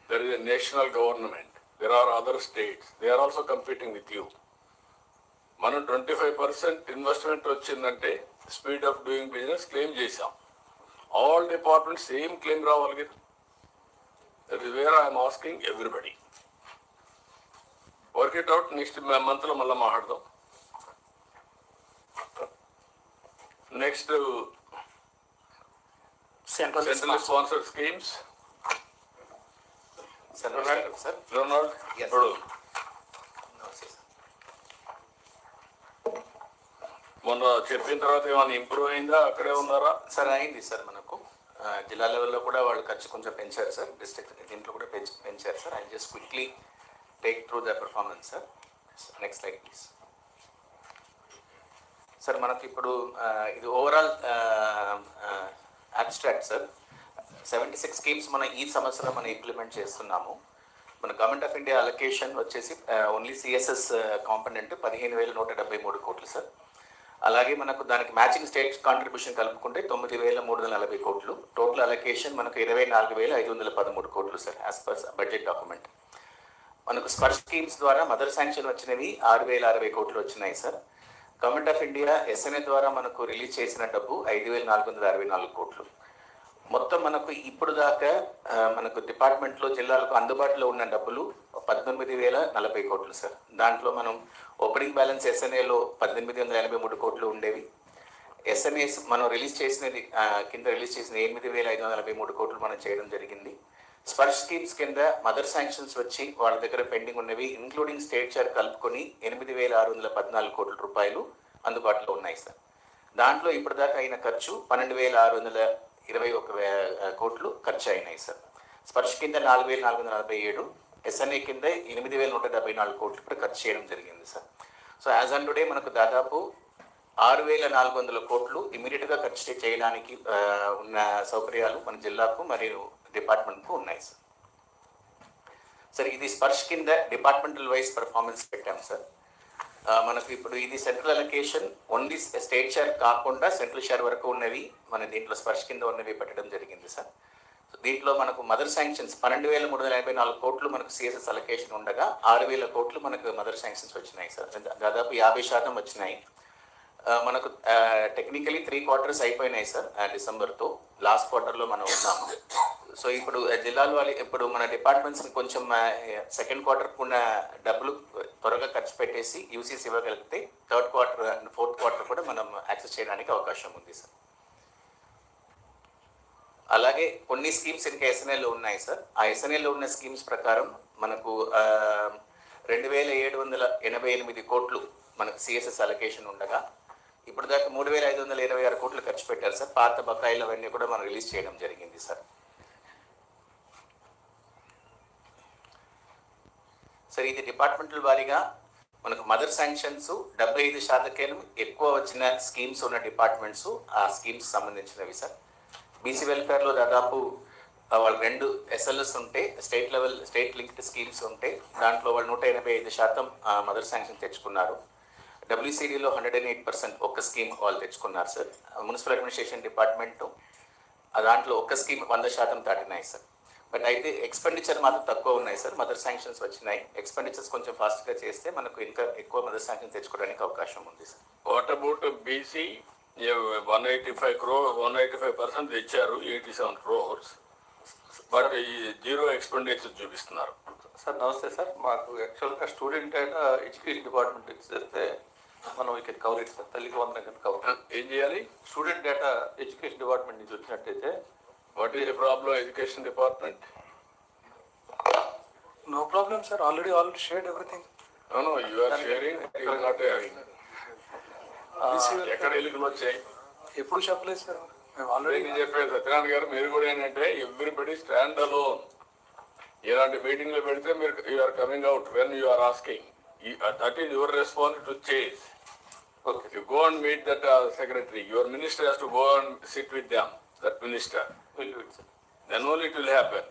There is a national government. There are other states. They are also competing with you. మనం 25% ఇన్వెస్ట్మెంట్ వచ్చిందంటే speed of doing business claim చేశాం. ఆల్ డిపార్ట్మెంట్ సేమ్ క్లెయిమ్ రావాలి కదా. That is where I'm asking everybody. Work it out. Next మంత్లో మళ్ళీ మాట్లాడదాం. Next central sponsored schemes. Ronald ఇప్పుడు మొన్న చెప్పిన తర్వాత ఏమైనా ఇంప్రూవ్ అయిందా? అక్కడే ఉన్నారా? సార్ అయింది సార్. మనకు జిల్లా లెవెల్లో కూడా వాళ్ళు ఖర్చు కొంచెం పెంచారు సార్. డిస్ట్రిక్ట్ దీంట్లో కూడా పెంచారు sir. I just quickly take through the performance sir. Next slide please. Sir మనకి ఇప్పుడు ఇది ఓవరాల్ అబ్స్ట్రాక్ట్ సార్. 76 స్కీమ్స్ మనం ఈ సంవత్సరం మనం ఇంప్లిమెంట్ చేస్తున్నాము. మన గవర్నమెంట్ ఆఫ్ ఇండియా అలొకేషన్ వచ్చేసి ఓన్లీ సిఎస్ఎస్ కాంపనెంట్ 15,173 కోట్లు సార్. అలాగే మనకు దానికి మ్యాచింగ్ స్టేట్ కాంట్రిబ్యూషన్ కలుపుకుంటే 9,340 కోట్లు. టోటల్ అలొకేషన్ మనకు 24,513 కోట్లు sir as per budget document. మనకు స్పర్శ్ స్కీమ్స్ ద్వారా మదర్ శాంక్షన్ వచ్చినవి 6,060 కోట్లు వచ్చినాయి sir. Government of India SNA ద్వారా మనకు రిలీజ్ చేసిన డబ్బు 5,464 కోట్లు. మొత్తం మనకు ఇప్పుడు దాకా మనకు డిపార్ట్మెంట్లో జిల్లాలకు అందుబాటులో ఉన్న డబ్బులు 19,040 కోట్లు సార్. దాంట్లో మనం ఓపెనింగ్ బ్యాలెన్స్ ఎస్ఎన్ఏలో 1,883 కోట్లు ఉండేవి. ఎస్ఎన్ఏస్ మనం రిలీజ్ చేసినది కింద రిలీజ్ చేసిన 8,543 కోట్లు మనం చేయడం జరిగింది. స్పర్శ్ స్కీమ్స్ కింద మదర్ శాంక్షన్స్ వచ్చి వాళ్ళ దగ్గర పెండింగ్ ఉన్నవి ఇంక్లూడింగ్ స్టేట్ షేర్ కలుపుకొని 8,614 కోట్ల రూపాయలు అందుబాటులో ఉన్నాయి సార్. దాంట్లో ఇప్పటిదాకా అయిన ఖర్చు 12,621 కోట్లు ఖర్చు అయినాయి సార్. స్పర్శ్ కింద 4,447, ఎస్ఎన్ఏ కింద 8,174 కోట్లు ఇప్పుడు ఖర్చు చేయడం జరిగింది sir. So as on today మనకు దాదాపు 6,400 కోట్లు ఇమీడియట్గా ఖర్చు చేయడానికి ఉన్న సౌకర్యాలు మన జిల్లాకు మరియు డిపార్ట్మెంట్కు ఉన్నాయి సార్. సార్ ఇది స్పర్శ్ కింద డిపార్ట్మెంటల్ వైజ్ పర్ఫార్మెన్స్ పెట్టాం సార్. మనకు ఇప్పుడు ఇది central allocation only state share కాకుండా సెంట్రల్ షేర్ వరకు ఉన్నవి మన దీంట్లో స్పర్శ్ కింద ఉన్నవి పెట్టడం జరిగింది సార్. దీంట్లో మనకు మదర్ శాంక్షన్స్ 12,384 కోట్లు మనకు సిఎస్ఎస్ అలొకేషన్ ఉండగా 6,000 కోట్లు మనకు మదర్ శాంక్షన్స్ వచ్చినాయి సార్. దాదాపు 50% వచ్చినాయి. మనకు టెక్నికలీ 3 quarters అయిపోయినాయి సార్ డిసెంబర్తో. లాస్ట్ క్వార్టర్లో మనం ఉన్నాము. సో ఇప్పుడు జిల్లాలో వాళ్ళు ఇప్పుడు మన డిపార్ట్మెంట్స్ కొంచెం సెకండ్ క్వార్టర్కు ఉన్న డబ్బులు త్వరగా ఖర్చు పెట్టేసి యూసీస్ ఇవ్వగలిగితే third quarter and fourth quarter కూడా మనం యాక్సెస్ చేయడానికి అవకాశం ఉంది సార్. అలాగే కొన్ని స్కీమ్స్ ఇంకా ఎస్ఎన్ఏలో ఉన్నాయి సార్. ఆ ఎస్ఎన్ఏలో ఉన్న స్కీమ్స్ ప్రకారం మనకు 2,788 కోట్లు మనకు సిఎస్ఎస్ అలొకేషన్ ఉండగా ఇప్పుడు దాకా 3,526 కోట్లు ఖర్చు పెట్టారు సార్. పాత బకాయిలు అవన్నీ కూడా మనం రిలీజ్ చేయడం జరిగింది సార్. సరే ఇది డిపార్ట్మెంటల్ వారీగా మనకు మదర్ శాంక్షన్స్ 75% ఎక్కువ వచ్చిన స్కీమ్స్ ఉన్న డిపార్ట్మెంట్స్ ఆ స్కీమ్స్ సంబంధించినవి సార్. బీసీ వెల్ఫేర్లో దాదాపు వాళ్ళు 2 SLS ఉంటే స్టేట్ లింక్డ్ స్కీమ్స్ ఉంటే దాంట్లో వాళ్ళు 185% మదర్ శాంక్షన్ తెచ్చుకున్నారు. WCDలో 108% ఒక్క స్కీమ్ వాళ్ళు తెచ్చుకున్నారు సార్. మున్సిపల్ అడ్మినిస్ట్రేషన్ డిపార్ట్మెంట్ దాంట్లో ఒక్క స్కీమ్ 100% దాటినాయి సార్. బట్ అయితే ఎక్స్పెండిచర్ మాత్రం తక్కువ ఉన్నాయి సార్. మదర్ శాంక్షన్స్ వచ్చినాయి. ఎక్స్పెండిచర్స్ కొంచెం ఫాస్ట్గా చేస్తే మనకు ఇంకా ఎక్కువ మదర్ శాంక్షన్ తెచ్చుకోవడానికి అవకాశం ఉంది సార్. వాట్ అబౌట్ బీసీ 185% తెచ్చారు, 87 crores, బట్ ఈ జీరో ఎక్స్పెండిచర్ చూపిస్తున్నారు. సార్ నమస్తే సార్. మాకు యాక్చువల్గా స్టూడెంట్ డేటా ఎడ్యుకేషన్ డిపార్ట్మెంట్ ఇస్తే మనం ఇక్కడ కవర్ ఇట్ సార్. తల్లికి వందన కవర్ ఏం చేయాలి? స్టూడెంట్ డేటా ఎడ్యుకేషన్ డిపార్ట్మెంట్ నుంచి వచ్చినట్టయితే what is the problem education department? No problem, sir. Already all shared everything. No, you are sharing, you are not having. ఎక్కడ ఎలుకలు వచ్చాయి? ఎప్పుడు చెప్పలేదు సార్. మేము ఆల్రెడీ నేను చెప్పాను సత్యనారాయణ గారు, మీరు కూడా ఏంటంటే ఎవ్రీబడి స్టాండ్ అలోన్. ఇలాంటి మీటింగ్లో పెడితే మీరు you are coming out when you are asking. That is your response to change. Okay, you go and meet that secretary. Your minister has to go and sit with them, that minister. Then only it will happen.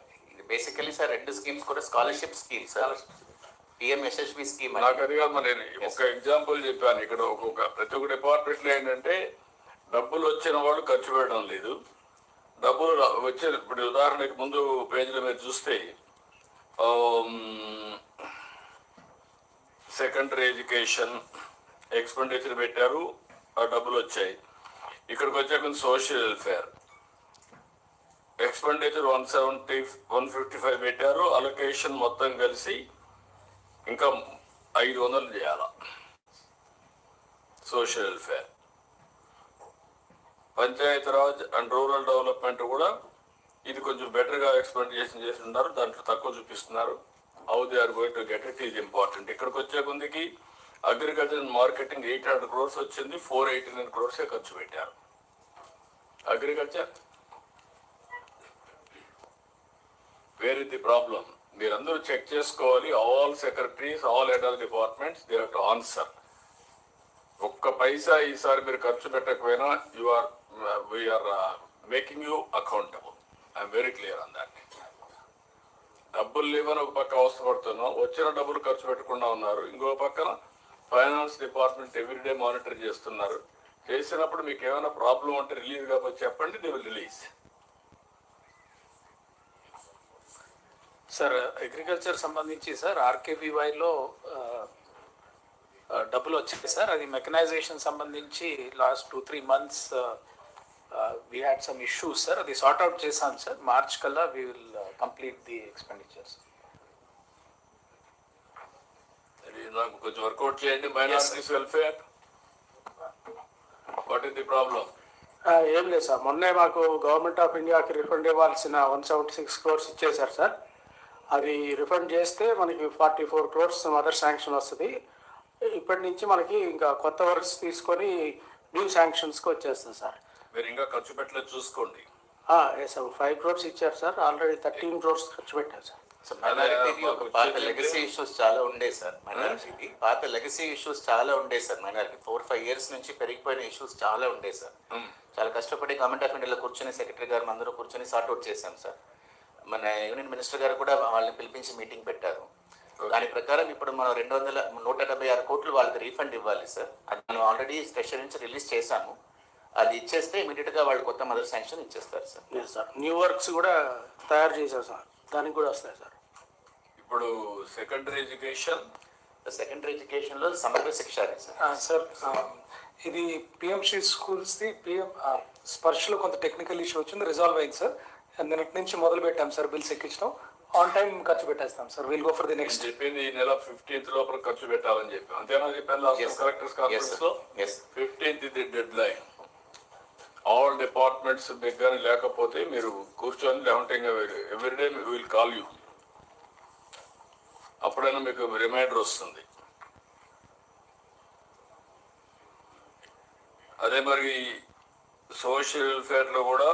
Basically sir 2 schemes కూడా scholarship scheme sir. PMSSB scheme. నాకు అది కాదు, మరి ఒక example చెప్పాను. ఇక్కడ ప్రతి ఒక్క డిపార్ట్మెంట్లో ఏంటంటే డబ్బులు వచ్చిన వాళ్ళు ఖర్చు పెట్టడం లేదు. డబ్బులు వచ్చే ఇప్పుడు ఉదాహరణకి ముందు పేజీలో మీరు చూస్తే సెకండరీ ఎడ్యుకేషన్ ఎక్స్పెండిచర్ పెట్టారు, ఆ డబ్బులు వచ్చాయి. ఇక్కడికి వచ్చాక సోషల్ వెల్ఫేర్ ఎక్స్పెండిచర్ 155 పెట్టారు. అలొకేషన్ మొత్తం కలిసి ఇంకా 500 చేయాల. Social welfare, Panchayati Raj and rural development కూడా ఇది కొంచెం బెటర్గా ఎక్స్పెండిచర్ చేసి ఉన్నారు, దాంట్లో తక్కువ చూపిస్తున్నారు. How they are going to get it is important. ఇక్కడికి వచ్చే కొందికి అగ్రికల్చర్ అండ్ మార్కెటింగ్ 800 crores వచ్చింది, 489 crores ఖర్చు పెట్టారు. Agriculture where is the problem? మీరందరూ చెక్ చేసుకోవాలి. All secretaries, all head of departments, they have to answer. ఒక్క పైసా ఈసారి మీరు ఖర్చు పెట్టకపోయినా we're making you accountable. I'm very clear on that. డబ్బులు లేవని ఒక పక్క అవసరపడుతున్నాం, వచ్చిన డబ్బులు ఖర్చు పెట్టకుండా ఉన్నారు. ఇంకో పక్కన ఫైనాన్స్ డిపార్ట్మెంట్ ఎవ్రీడే మానిటర్ చేస్తున్నారు. చేసినప్పుడు మీకు ఏమైనా ప్రాబ్లం ఉంటే రిలీజ్ కాకపోతే చెప్పండి, they will release. Sir agriculture సంబంధించి సార్ RKVYలో డబ్బులు వచ్చాయి సార్. అది మెకనైజేషన్ సంబంధించి last 2-3 months we had some issues sir. అది సార్ట్ అవుట్ చేశాను సార్. మార్చ్ కల్లా we will complete the expenditures. నాకు కొంచెం వర్కౌట్ చేయండి. Minorities welfare, what is the problem? ఏం లేదు సార్. మొన్నే మాకు గవర్నమెంట్ ఆఫ్ ఇండియాకి రిఫండ్ ఇవ్వాల్సిన 176 crores ఇచ్చేశారు సార్. అది రిఫండ్ చేస్తే మనకి 44 crores మదర్ శాంక్షన్ వస్తుంది. ఇప్పటి నుంచి మనకి ఇంకా కొత్త వర్క్స్ తీసుకొని న్యూ శాంక్షన్స్కి వచ్చేస్తుంది సార్. మీరు ఇంకా ఖర్చు పెట్టలేదు చూసుకోండి. సార్ 5 crores ఇచ్చారు సార్. ఆల్రెడీ 13 crores ఖర్చు పెట్టారు సార్. మైనారిటీ పాత లెగసీ ఇష్యూస్ చాలా ఉండే సార్. మైనారిటీ పాత లెగసీ ఇష్యూస్ చాలా ఉండే సార్. మైనారిటీ 4-5 years నుంచి పెరిగిపోయిన ఇష్యూస్ చాలా ఉండే సార్. చాలా కష్టపడి గవర్నమెంట్ ఆఫ్ ఇండియాలో కూర్చొని సెక్రటరీ గారు అందరూ కూర్చొని సార్ట్ అవుట్ చేశాం సార్. మన యూనియన్ మినిస్టర్ గారు కూడా వాళ్ళని పిలిపించి మీటింగ్ పెట్టారు. దాని ప్రకారం ఇప్పుడు మనం 176 కోట్లు వాళ్ళకి రీఫండ్ ఇవ్వాలి సార్. అది మనం ఆల్రెడీ స్పెషల్ నుంచి రిలీజ్ చేశాము. అది ఇచ్చేస్తే ఇమీడియట్గా వాళ్ళు కొత్త మదర్ శాంక్షన్ ఇచ్చేస్తారు సార్. సార్ న్యూ వర్క్స్ కూడా తయారు చేశారు సార్. దానికి కూడా వస్తాయి సార్. ఇప్పుడు సెకండరీ ఎడ్యుకేషన్లో సమగ్ర శిక్ష సార్ ఇది PMC స్కూల్స్ది స్పర్శలో కొంత టెక్నికల్ ఇష్యూ వచ్చింది, రిజాల్వ్ అయింది సార్. నిన్నటి నుంచి మొదలు పెట్టాం సార్. బిల్స్ ఎక్కించడం ఆన్ టైం ఖర్చు పెట్టేస్తాం sir. Will go for the next. చెప్పింది ఈ నెల 15th లోపల ఖర్చు పెట్టాలని చెప్పి అంతేనా చెప్పాను లాస్ట్ కలెక్టర్స్ కాన్ఫరెన్స్ లో. 15th ఇది డెడ్ లైన్. ఆల్ డిపార్ట్మెంట్స్ దగ్గర లేకపోతే మీరు కూర్చొని లేకుంటే ఎవ్రీడే విల్ కాల్ యూ. అప్పుడైనా మీకు రిమైండర్ వస్తుంది. అదే మరి సోషల్ వెల్ఫేర్లో కూడా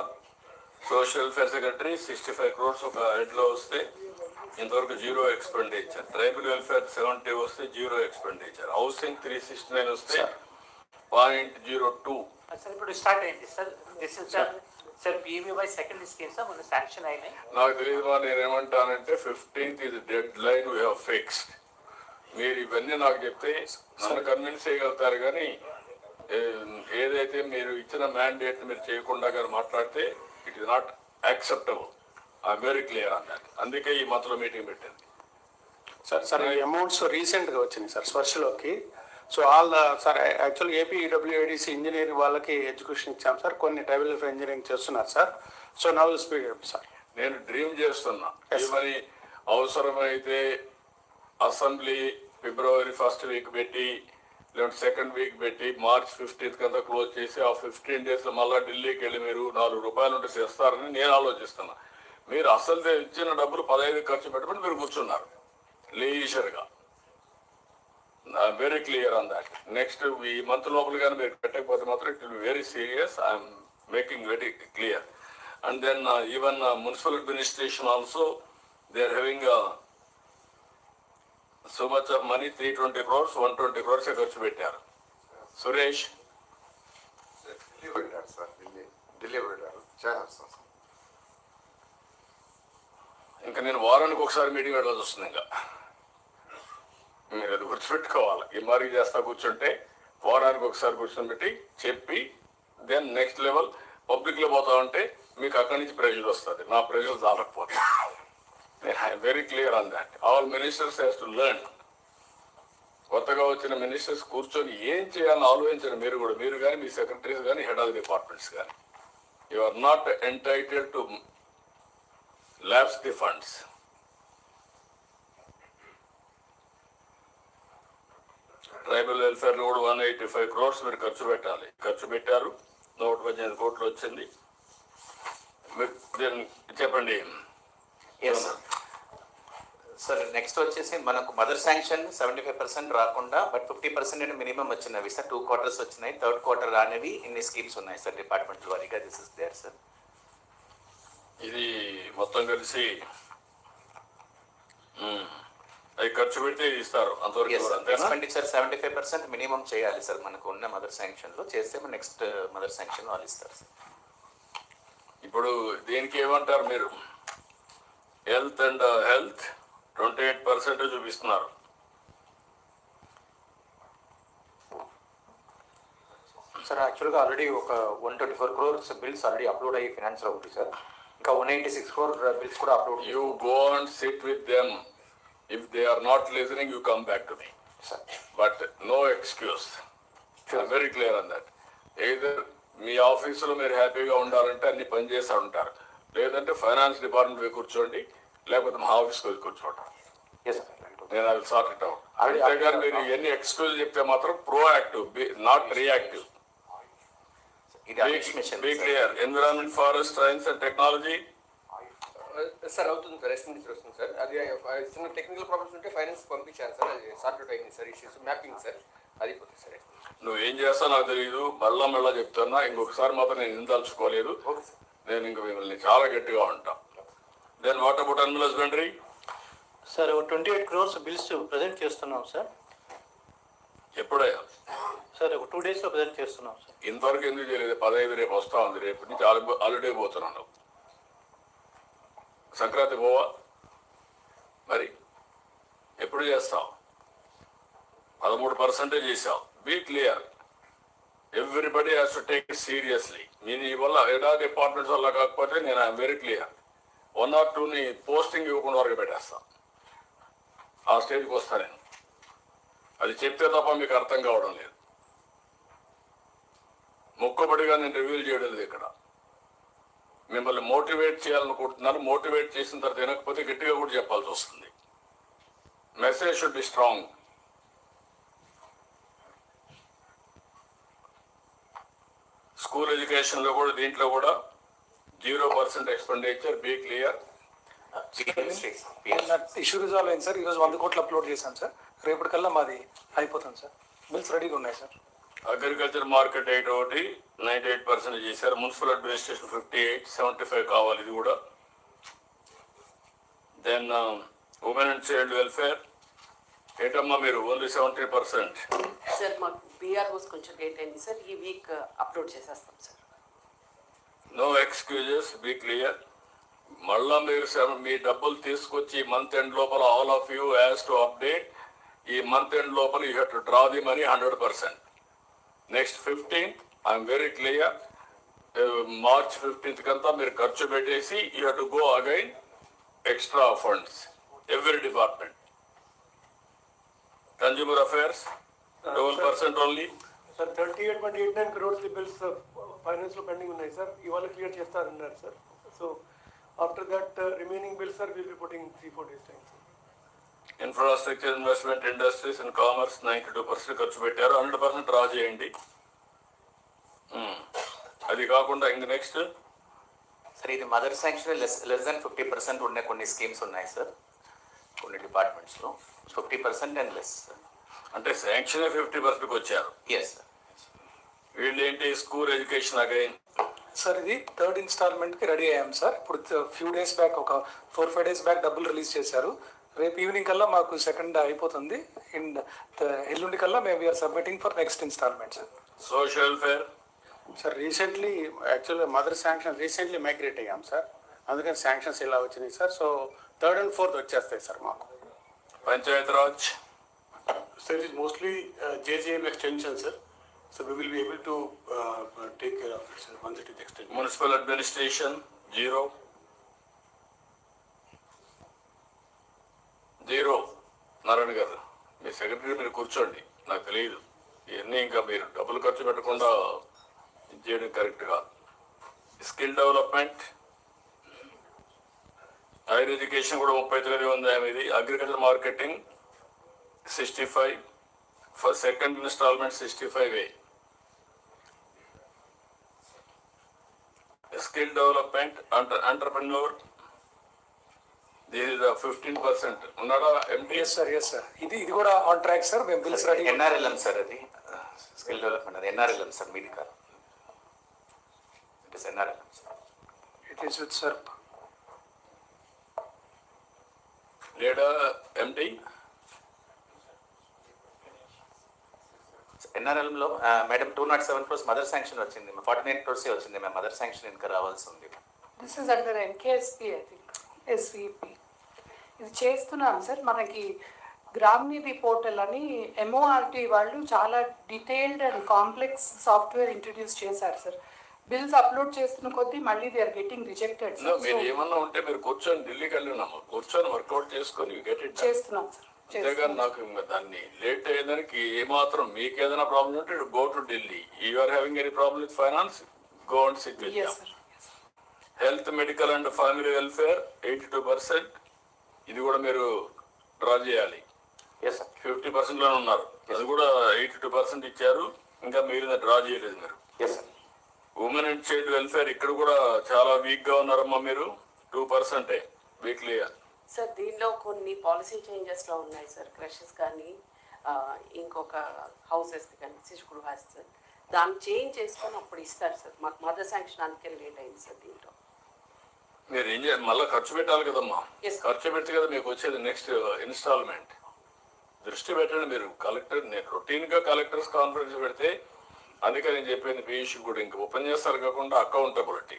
సోషల్ వెల్ఫేర్ సెక్రటరీ 65 crores ఒక హెడ్లో వస్తే ఇంతవరకు జీరో ఎక్స్పెండిచర్. ట్రైబల్ వెల్ఫేర్ 70 వస్తే జీరో ఎక్స్పెండిచర్. హౌసింగ్ 369 వస్తే 0.02. సార్ ఇప్పుడు స్టార్ట్ అయింది sir. This is sir PMUY second scheme sir మన శాంక్షన్ అయినాయి. నాకు తెలియదు, నేనేమంటానంటే 15th ఇది dead line we have fixed. మీరు ఇవన్నీ నాకు చెప్తే నన్ను కన్విన్స్ చేయగలుగుతారు, కానీ ఏదైతే మీరు ఇచ్చిన మ్యాండేట్ మీరు చేయకుండా గారు మాట్లాడితే it is not acceptable. I'm very clear on that. అందుకే ఈ మంత్లో మీటింగ్ పెట్టింది. సార్ ఈ అమౌంట్స్ రీసెంట్గా వచ్చినాయి సార్ స్పర్శలోకి. So all sir actual AP EWIDC engineering వాళ్ళకి ఎడ్యుకేషన్ ఇచ్చాం సార్. కొన్ని ట్రైబల్ వెల్ఫేర్ ఇంజనీరింగ్ చేస్తున్నారు sir. So now speed up sir. నేను డ్రీమ్ చేస్తున్నా ఇవన్నీ అవసరమైతే అసెంబ్లీ February 1st వీక్ పెట్టి, లేదంటే 2nd వీక్ పెట్టి March 15th కంతా క్లోజ్ చేసి ఆ 15 days మళ్ళీ ఢిల్లీకి వెళ్ళి మీరు ₹4 ఉంటే చేస్తారని నేను ఆలోచిస్తున్నా. మీరు అసలు ఇచ్చిన డబ్బులు 15 ఖర్చు పెట్టమని మీరు కూర్చున్నారు లీజర్గా. Very clear on that. Next ఈ మంత్ లోపల కానీ మీరు పెట్టకపోతే మాత్రం it will be very serious. I'm making very clear. And then even municipal administration also they are having so much of money. 320 crores, 120 crores ఖర్చు పెట్టారు. సురేష్ ఢిల్లీ పెట్టారు సార్. ఢిల్లీ పెట్టారు చేస్తాం. ఇంకా నేను వారానికి ఒకసారి మీటింగ్ వెళ్ళాల్సి వస్తుంది. ఇంకా మీరు అది గుర్తుపెట్టుకోవాలి. ఈ మారి చేస్తా కూర్చుంటే వారానికి ఒకసారి కూర్చొని పెట్టి చెప్పి దెన్ నెక్స్ట్ లెవెల్ పబ్లిక్లో పోతా ఉంటే మీకు అక్కడి నుంచి ప్రెజర్ వస్తుంది. నా ప్రెజర్ చాలకపోతే I'm very clear on that. All ministers has to learn. కొత్తగా వచ్చిన మినిస్టర్స్ కూర్చొని ఏం చేయాలని ఆలోచించండి. మీరు కూడా, మీరు కానీ మీ సెక్రటరీస్ కానీ హెడ్ ఆఫ్ ది డిపార్ట్మెంట్స్ కానీ, you are not entitled to lapse the funds. Tribal welfare కూడా 185 crores మీరు ఖర్చు పెట్టాలి. ఖర్చు పెట్టారు. 118 కోట్లు వచ్చింది. చెప్పండి సార్. నెక్స్ట్ వచ్చేసి మనకు మదర్ శాంక్షన్ 75% రాకుండా బట్ 50% మినిమం వచ్చినవి సార్. 2 quarters వచ్చినాయి. 3rd quarter రానివి ఇన్ని స్కీమ్స్ ఉన్నాయి సార్ డిపార్ట్మెంట్ వారీగా. This is there sir. ఇది మొత్తం కలిసి అవి ఖర్చు పెడితే ఇస్తారు అంతవరకు. ఎక్స్పెండిచర్ 75% మినిమం చేయాలి సార్ మనకు ఉన్న మదర్ శాంక్షన్ లో. చేస్తే నెక్స్ట్ మదర్ శాంక్షన్ వాళ్ళు ఇస్తారు సార్. ఇప్పుడు దీనికి ఏమంటారు మీరు? హెల్త్ అండ్ హెల్త్ 28% చూపిస్తున్నారు. సార్ యాక్చువల్గా ఆల్రెడీ ఒక 124 crores బిల్స్ ఆల్రెడీ అప్లోడ్ అయ్యి ఫైనాన్స్లో ఉంది సార్. ఇంకా 196 crore బిల్స్ కూడా upload. You go and sit with them. If they are not listening you come back to me. But no excuse. Very clear on that. Either మీ ఆఫీసులో మీరు హ్యాపీగా ఉండాలంటే అన్ని పని చేస్తూ ఉంటారు, లేదంటే ఫైనాన్స్ డిపార్ట్మెంట్ పోయి కూర్చోండి, లేకపోతే మా ఆఫీస్కి వెళ్ళి కూర్చోండి. నేను అది సార్ట్ ఇట్ అవుట్. అంతేగాని మీరు ఎన్ని ఎక్స్క్యూజ్ చెప్తే మాత్రం proactive, not reactive. Be clear. Environment, forest, science and technology sir అవుతుంది సార్. ఎస్టిమేషన్ వస్తుంది సార్. అది చిన్న టెక్నికల్ ప్రాబ్లమ్స్ ఉంటే ఫైనాన్స్ పంపించాను సార్. అది సార్ట్ అవుట్ అయింది సార్. Issues mapping sir. అది పోతుంది సార్. నువ్వేం చేస్తావు నాకు తెలియదు. మళ్ళా చెప్తున్నా. ఇంకొకసారి మాత్రం నేను ఇందలుచుకోలేదు. నేను ఇంక మిమ్మల్ని చాలా గట్టిగా ఉంటా. Then what about animal husbandry? Sir 28 crores bills present చేస్తున్నాం సార్. ఎప్పుడయ్యా సార్? ఒక 2 days ప్రజెంట్ చేస్తున్నాం సార్. ఇంతవరకు ఎందుకు చేయలేదు? 15 రేపు వస్తా ఉంది. రేపు నుంచి హాలిడే పోతున్నాను. సంక్రాంతి పోవా? మరి ఎప్పుడు చేస్తావు? 13% చేసావు. Be clear. Everybody has to take it seriously. మీ వల్ల ఏడా డిపార్ట్మెంట్స్ వల్ల కాకపోతే నేను ఐఎమ్ వెరీ క్లియర్. 1 or 2ని పోస్టింగ్ ఇవ్వకుండా వరకు పెట్టేస్తా. ఆ స్టేజ్కి వస్తా నేను. అది చెప్తే తప్ప మీకు అర్థం కావడం లేదు. మొక్కబడిగా నేను రివ్యూలు చేయడం లేదు ఇక్కడ. మిమ్మల్ని మోటివేట్ చేయాలనుకుంటున్నాను. మోటివేట్ చేసిన తర్వాత వినకపోతే గట్టిగా కూడా చెప్పాల్సి వస్తుంది. Message should be strong. School ఎడ్యుకేషన్లో కూడా దీంట్లో కూడా 0% expenditure. Be clear. Issue resolve అయింది సార్. ఈరోజు 100 కోట్లు అప్లోడ్ చేశాను సార్. రేపటికల్లా మాది అయిపోతుంది సార్. బిల్స్ రెడీగా ఉన్నాయి సార్. అగ్రికల్చర్ మార్కెట్ 8 ఒకటి 98% చేశారు. మున్సిపల్ అడ్మినిస్ట్రేషన్ 58, 75 కావాలి. ఇది కూడా. Then women and child welfare ఏంటమ్మా మీరు ఓన్లీ 70%. సార్ మాకు బీఆర్ఓస్ కొంచెం లేట్ అయింది సార్, ఈ వీక్ అప్లోడ్ చేసేస్తాం sir. No excuses, be clear. మళ్ళా మీరు మీ డబ్బులు తీసుకొచ్చి మంత్ ఎండ్ లోపల all of you has to update. ఈ మంత్ ఎండ్ లోపల you have to draw the money 100%. Next 15th I'm very clear. March 15th కంతా మీరు ఖర్చు పెట్టేసి you have to go again extra funds every department. Consumer affairs 12% only. Sir 38.89 crores bills finance లో pending ఉన్నాయి sir, ఇవాళ clear చేస్తారన్నారు sir. So after that remaining bills sir will be putting 3-4 days time sir. Infrastructure, investment, industries and commerce 92% ఖర్చు పెట్టారు. 100% draw చేయండి. అది కాకుండా ఇంక నెక్స్ట్ సార్ ఇది మదర్ శాంక్షన్ లెస్ దాన్ 50% ఉండే కొన్ని స్కీమ్స్ ఉన్నాయి సార్ కొన్ని డిపార్ట్మెంట్స్లో. 50% అండ్ లెస్. అంటే శాంక్షన్ 50%కి వచ్చారు. Yes sir. వీళ్ళు ఏంటి స్కూల్ ఎడ్యుకేషన్ అగైన్ సార్ ఇది థర్డ్ ఇన్స్టాల్మెంట్కి రెడీ అయ్యాం సార్. ఇప్పుడు ఫ్యూ డేస్ బ్యాక్, ఒక 4-5 days బ్యాక్ డబ్బులు రిలీజ్ చేశారు. రేపు ఈవినింగ్ కల్లా మాకు సెకండ్ అయిపోతుంది. అండ్ ఎల్లుండి కల్లా మేము we're submitting for next instalment sir. Social welfare sir recently యాక్చువల్గా మదర్ శాంక్షన్ రీసెంట్లీ మైగ్రేట్ అయ్యాం సార్, అందుకని శాంక్షన్స్ ఇలా వచ్చినాయి sir. So 3rd and 4th వచ్చేస్తాయి సార్ మాకు. Panchayat Raj Sir, it is mostly JJM extension, sir. So we will be able to take care of it, sir, once it is extended. Municipal administration 0. Narayana గారు మీ secretary మీరు కూర్చోండి, నాకు తెలియదు ఇవన్నీ ఇంకా మీరు డబ్బులు ఖర్చు పెట్టకుండా చేయడం కరెక్ట్గా. స్కిల్ డెవలప్మెంట్, హైయర్ ఎడ్యుకేషన్ కూడా 39 ఉంది ఇది. Agriculture marketing 65, for second instalment 65A. Skill development, entrepreneur, this is 15%. ఉన్నాడా MP? Yes sir, yes sir. ఇది కూడా ఆన్ ట్రాక్ సార్. మేము బిల్స్ రెడీ. ఎన్ఆర్ఎల్ఎం సార్ అది స్కిల్ డెవలప్మెంట్, అది ఎన్ఆర్ఎల్ఎం సార్, మీది కాదు. It is NRLM sir. It is with SERP. లేడా MD? ఎన్ఆర్ఎల్ఎంలో మేడం 207 crores మదర్ శాంక్షన్ వచ్చింది. 48 crores వచ్చింది. మేము మదర్ శాంక్షన్ ఇంకా రావాల్సి ఉంది. This is under NKSP, I think SCP. ఇది చేస్తున్నాం సార్. మనకి గ్రామ్ నిధి పోర్టల్ అని ఎంఓఆర్టీ వాళ్ళు చాలా detailed and complex software introduce చేశారు సార్. బిల్స్ అప్లోడ్ చేస్తున్న కొద్దీ మళ్ళీ దే ఆర్ గెటింగ్ రిజెక్టెడ్. మీరు ఏమన్నా ఉంటే మీరు కూర్చొని ఢిల్లీకి వెళ్ళినాము, కూర్చొని వర్కౌట్ చేసుకొని గెట్ ఇట్ చేస్తున్నాం సార్. అంతేగాని నాకు దాన్ని లేట్ అయ్యేదానికి ఏమాత్రం మీకు ఏదైనా ప్రాబ్లం ఉంటే go to Delhi. You are having any problem with finance, go and sit with them. Health, medical and family welfare 82%. ఇది కూడా మీరు డ్రా చేయాలి. 50%లోనే ఉన్నారు, అది కూడా 82% ఇచ్చారు. ఇంకా మీరు డ్రా చేయలేదు మీరు. ఉమెన్ అండ్ చైల్డ్ వెల్ఫేర్ ఇక్కడ కూడా చాలా వీక్ గా ఉన్నారమ్మా మీరు. 2% వీక్లీ. సార్ దీనిలో కొన్ని పాలసీ చేంజెస్లో ఉన్నాయి సార్. క్రషెస్ కానీ ఇంకొక హౌసెస్ కానీ శిశుగృహాస్ సార్, దాన్ని చేంజ్ చేసుకొని అప్పుడు ఇస్తారు సార్. మాకు మదర్ శాంక్షన్ అందుకే లేట్ అయింది సార్. దీంట్లో మీరు ఏం చేయాలి, మళ్ళీ ఖర్చు పెట్టాలి కదమ్మా. ఖర్చు పెడితే కదా మీకు వచ్చేది నెక్స్ట్ ఇన్స్టాల్మెంట్. దృష్టి పెట్టండి మీరు. కలెక్టర్, నేను రొటీన్గా కలెక్టర్స్ కాన్ఫరెన్స్ పెడితే, అందుకే నేను చెప్పింది పీయూష్ కూడా ఇంకా ఓపెన్ చేస్తారు కాకుండా అకౌంటబిలిటీ.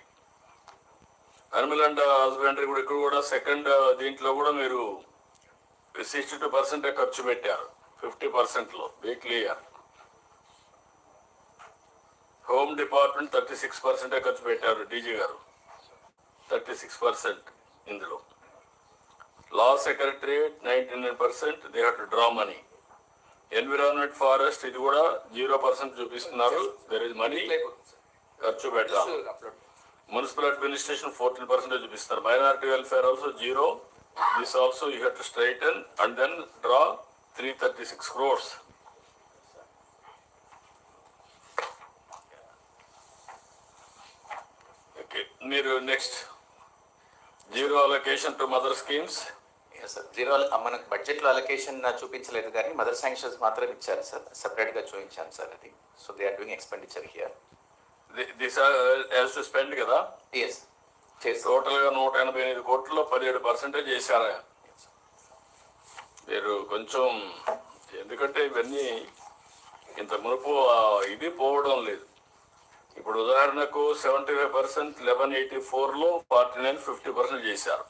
అనిమల్ అండ్ హస్బెండరీ కూడా ఇక్కడ కూడా సెకండ్ దీంట్లో కూడా మీరు 62% ఖర్చు పెట్టారు 50%లో. Be clear. హోమ్ డిపార్ట్మెంట్ 36% ఖర్చు పెట్టారు డీజీ గారు. 36% ఇందులో. Law secretariat 99%, they have to draw money. Environment, forest ఇది కూడా 0% చూపిస్తున్నారు. దెర్ ఇస్ మనీ, ఖర్చు పెట్టాలి. మున్సిపల్ అడ్మినిస్ట్రేషన్ 14% చూపిస్తారు. Minority welfare also 0. This also you have to straighten and then draw 336 crores. Okay, మీరు next zero allocation to mother schemes. Sir zero మనకు బడ్జెట్లో allocation చూపించలేదు కానీ మదర్ శాంక్షన్స్ మాత్రం ఇచ్చారు సార్. సెపరేట్గా చూపించాను సార్ అది. So they are doing expenditure here. This has to spend కదా. ఎస్. టోటల్గా 185 కోట్లలో 17% చేశారా? మీరు కొంచెం, ఎందుకంటే ఇవన్నీ ఇంత మునుపు ఇది పోవడం లేదు. ఇప్పుడు ఉదాహరణకు 75% 1184లో 49 50% చేశారు.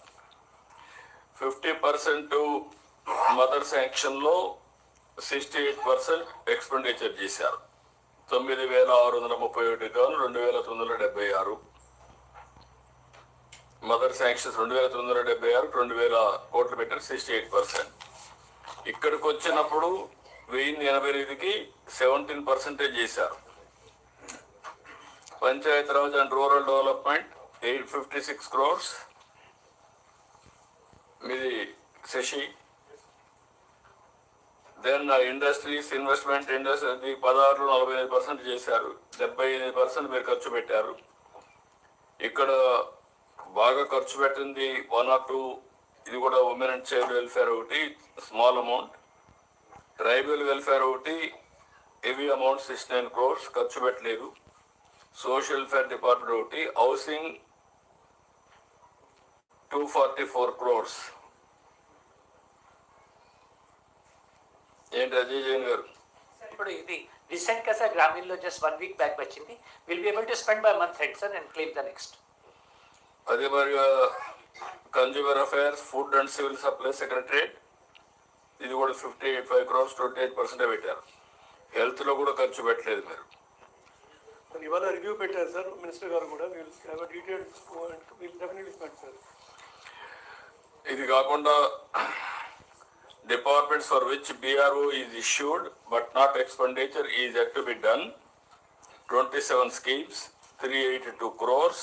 50% మదర్ శాంక్షన్లో 68% ఎక్స్పెండిచర్ చేశారు. 9631 గాను 2976 మదర్ శాంక్షన్స్ 2976 2000 కోట్లు పెట్టారు, 68%. ఇక్కడికి వచ్చినప్పుడు 1088కి 17% చేశారు. Panchayat Raj and rural development 856 crores, మీది Sashi. Then industries investment industry 16లో 45% చేశారు, 78% మీరు ఖర్చు పెట్టారు. ఇక్కడ బాగా ఖర్చు పెట్టింది 1 or 2, ఇది కూడా ఉమెన్ అండ్ చైల్డ్ వెల్ఫేర్ ఒకటి స్మాల్ అమౌంట్, ట్రైబల్ వెల్ఫేర్ ఒకటి హెవీ అమౌంట్ 69 crores ఖర్చు పెట్టలేదు, సోషల్ వెల్ఫేర్ డిపార్ట్మెంట్ ఒకటి, హౌసింగ్ 244 crores. ఏంటి అజయ్ జైన్ గారు? ఇప్పుడు ఇది రీసెంట్ గా సార్ గ్రామీణలో జస్ట్ 1 week బ్యాక్ వచ్చింది. Will be able to spend by month end sir and claim the next. అదే మరి consumer affairs, food and civil supply secretariat, ఇది కూడా 55 crores 28% పెట్టారు. హెల్త్ లో కూడా ఖర్చు పెట్టలేదు మీరు. ఇవాళ రివ్యూ పెట్టారు సార్ మినిస్టర్ గారు కూడా. Details definitely spend sir. ఇది కాకుండా departments for which BRO is issued but not expenditure is yet to be done, 27 schemes, 382 crores.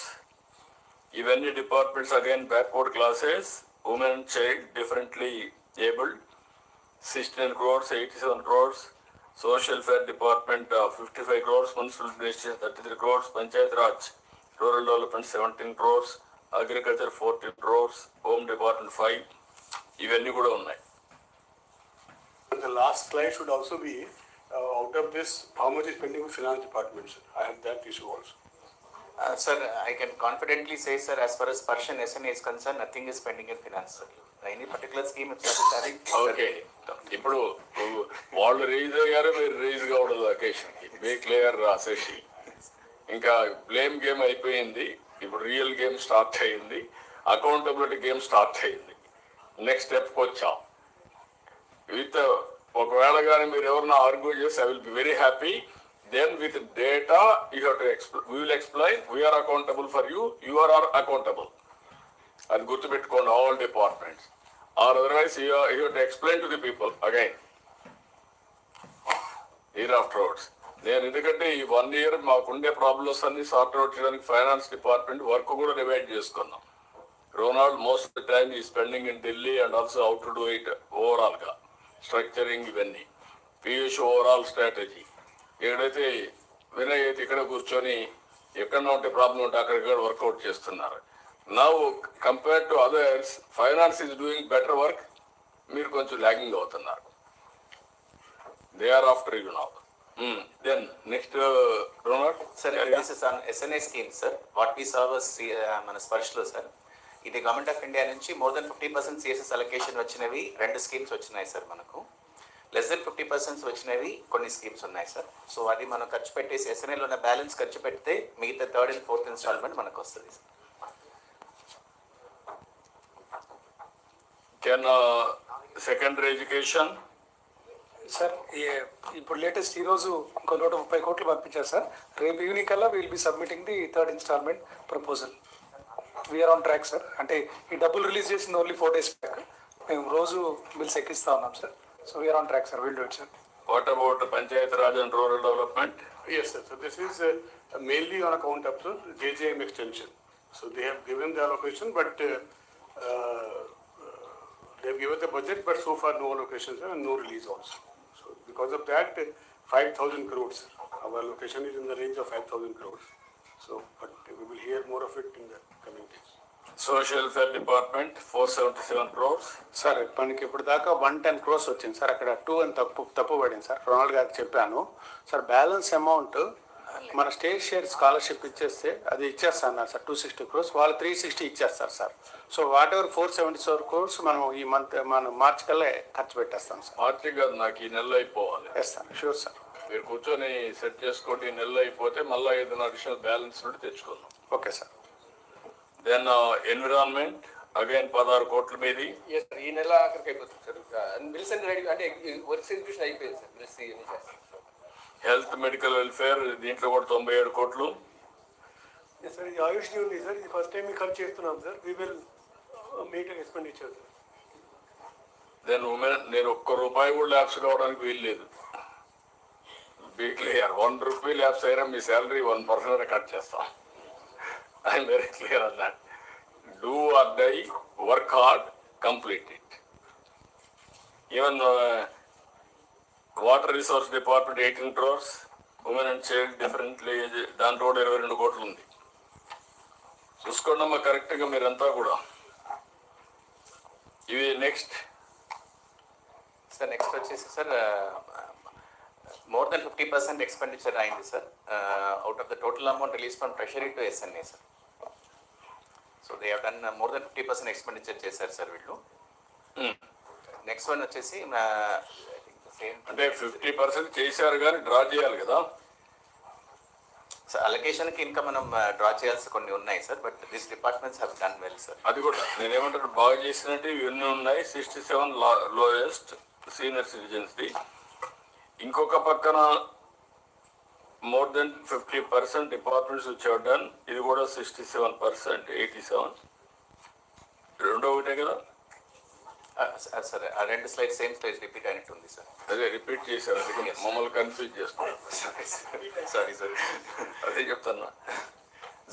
Ivanni departments again backward classes, women and child differently abled, 16 crores, 87 crores, social welfare department 55 crores, municipal administration 33 crores, panchayat raj, rural development 17 crores, agriculture 14 crores, home department 5, ఇవన్నీ కూడా ఉన్నాయి. The last slide should also be out of this, how much is pending with finance department, sir? I have that issue also. Sir, I can confidently say, sir, as far as Persian SNA is concerned, nothing is pending in finance, sir. Any particular scheme if that is having. Okay, ఇప్పుడు వాళ్ళు raise అయ్యారు, మీరు raise కావడదు అకేషన్కి. Be clear Sashi. ఇంకా blame game అయిపోయింది, ఇప్పుడు real game start అయ్యింది, అకౌంటబిలిటీ గేమ్ స్టార్ట్ అయ్యింది. నెక్స్ట్ స్టెప్కి వచ్చాం. విత్ ఒకవేళ కానీ మీరు ఎవరన్నా ఆర్గ్యూ చేసి I will be very happy. Then with data you have to we will explain we're accountable for you, you are accountable. అది గుర్తుపెట్టుకోండి, all departments. Or otherwise you have to explain to the people again year afterwards. నేను ఎందుకంటే ఈ 1 year మాకుండే problems అన్ని sort out చేయడానికి finance department work కూడా divide చేసుకున్నాం. Ronald most of the time is spending in Delhi and also how to do it overall గా structuring ఇవన్నీ. Piyush overall strategy. ఎక్కడైతే వినయ్ అయితే ఇక్కడ కూర్చొని ఎక్కడ ఉంటే ప్రాబ్లం ఉంటే అక్కడ వర్కౌట్ చేస్తున్నారు. Now compare to others finance is doing better work, మీరు కొంచెం లాగింగ్ అవుతున్నారు. They are after you now. Then next Ronald. Sir, this is on SNA scheme, sir. What we saw was మన స్పర్శలో sir, ఇది government of India నుంచి more than 50% CSS allocation వచ్చినవి 2 schemes వచ్చినాయి sir మనకు. Less then 50% వచ్చినవి కొన్ని schemes ఉన్నాయి sir. So అది మనం ఖర్చు పెట్టేసి ఎస్ఎన్ఏలో ఉన్న బ్యాలెన్స్ ఖర్చు పెడితే మిగతా 3rd and 4th ఇన్స్టాల్మెంట్ మనకు వస్తుంది sir. Can secondary education sir ఇప్పుడు లేటెస్ట్ ఈరోజు ఇంకో 130 కోట్లు పంపించారు సార్. రేపు ఈవినింగ్ కల్లా will be submitting the 3rd installment proposal. We're on track sir. అంటే ఈ డబ్బులు రిలీజ్ చేసింది ఓన్లీ 4 days బ్యాక్. మేము రోజు బిల్స్ ఎక్కిస్తా ఉన్నాం sir. So we're on track sir. Will do it sir. What about Panchayat Raj and rural development? Yes, sir. So this is mainly on account of the JJM extension. So they have given the allocation, but they have given the budget, but so far no allocations and no release also. So because of that, 5,000 crores. Our allocation is in the range of 5,000 crores. So, but we will hear more of it in the coming days. Social welfare department 477 crores. Sir మనకి ఇప్పుడు దాకా 110 crores వచ్చింది sir. అక్కడ 2 అని తప్పు పడింది sir. Ronald గారికి చెప్పాను సార్. బ్యాలెన్స్ అమౌంట్ మన స్టేట్ షేర్ స్కాలర్షిప్ ఇచ్చేస్తే అది ఇచ్చేస్తాను సార్ 260 crores, వాళ్ళు 360 ఇచ్చేస్తారు sir. So what ever 474 crores మనం ఈ మంత్ మనం మార్చి కల్లా ఖర్చు పెట్టేస్తాం సార్. మార్చి కాదు, నాకు ఈ నెల అయిపోవాలి. Yes sir, sure sir. మీరు కూర్చొని సెట్ చేసుకోండి, ఈ నెల అయిపోతే మళ్ళీ ఏదైనా అడిషనల్ బ్యాలెన్స్ నుండి తెచ్చుకుందాం. Okay sir. Then environment again 16 కోట్ల మీది. ఎస్ సార్, ఈ నెల ఆఖరికి అయిపోతుంది సార్. బిల్స్ అన్ని రెడీ అంటే వర్క్స్ ఎగ్జిక్యూషన్ అయిపోయింది సార్. బిల్స్ ఇవన్నీ చేస్తాం. హెల్త్ మెడికల్ వెల్ఫేర్ దీంట్లో కూడా 97 కోట్లు. ఎస్ సార్, ఇది ఆయుష్ ఉంది సార్. ఇది ఫస్ట్ టైం ఖర్చు చేస్తున్నాం sir. We will make an expenditure sir. Then women, నేను ఒక్క రూపాయి కూడా ల్యాబ్స్ కావడానికి వీలు లేదు. బీ క్లియర్, 1 రూపీ ల్యాబ్స్ అయినా మీ శాలరీ 1% కట్ చేస్తాం. I'm very clear on that. Do or die, work hard, complete it. Even water resource department 18 crores, women and child differently దాంట్లో కూడా 22 కోట్లు ఉంది. చూసుకోండమ్మా కరెక్ట్గా మీరంతా కూడా. ఇవి నెక్స్ట్ సార్. నెక్స్ట్ వచ్చేసి సార్ మోర్ దెన్ 50% ఎక్స్పెండిచర్ అయింది sir. Out of the total amount release from treasury to SNA sir. So they have done more than 50% expenditure చేశారు సార్ వీళ్ళు. నెక్స్ట్ వన్ వచ్చేసి సేమ్ అంటే 50% చేశారు కానీ డ్రా చేయాలి కదా సార్. అలొకేషన్కి ఇంకా మనం డ్రా చేయాల్సి కొన్ని ఉన్నాయి sir. But this departments have done well sir. అది కూడా నేనేమంటాను, బాగా చేసినట్టు ఇవన్నీ ఉన్నాయి. 67 లోయెస్ట్ సీనియర్ సిటిజన్స్ది. ఇంకొక పక్కన మోర్ దెన్ 50% డిపార్ట్మెంట్స్ వచ్చావు డన్. ఇది కూడా 67%, 87. రెండో ఒకటే కదా సార్. ఆ రెండు స్లైడ్ సేమ్ స్లైడ్ రిపీట్ అయినట్టు ఉంది సార్. అదే రిపీట్ చేశారు, అది మమ్మల్ని కన్ఫ్యూజ్ చేస్తున్నారు. సారీ సార్, అదే చెప్తున్నా.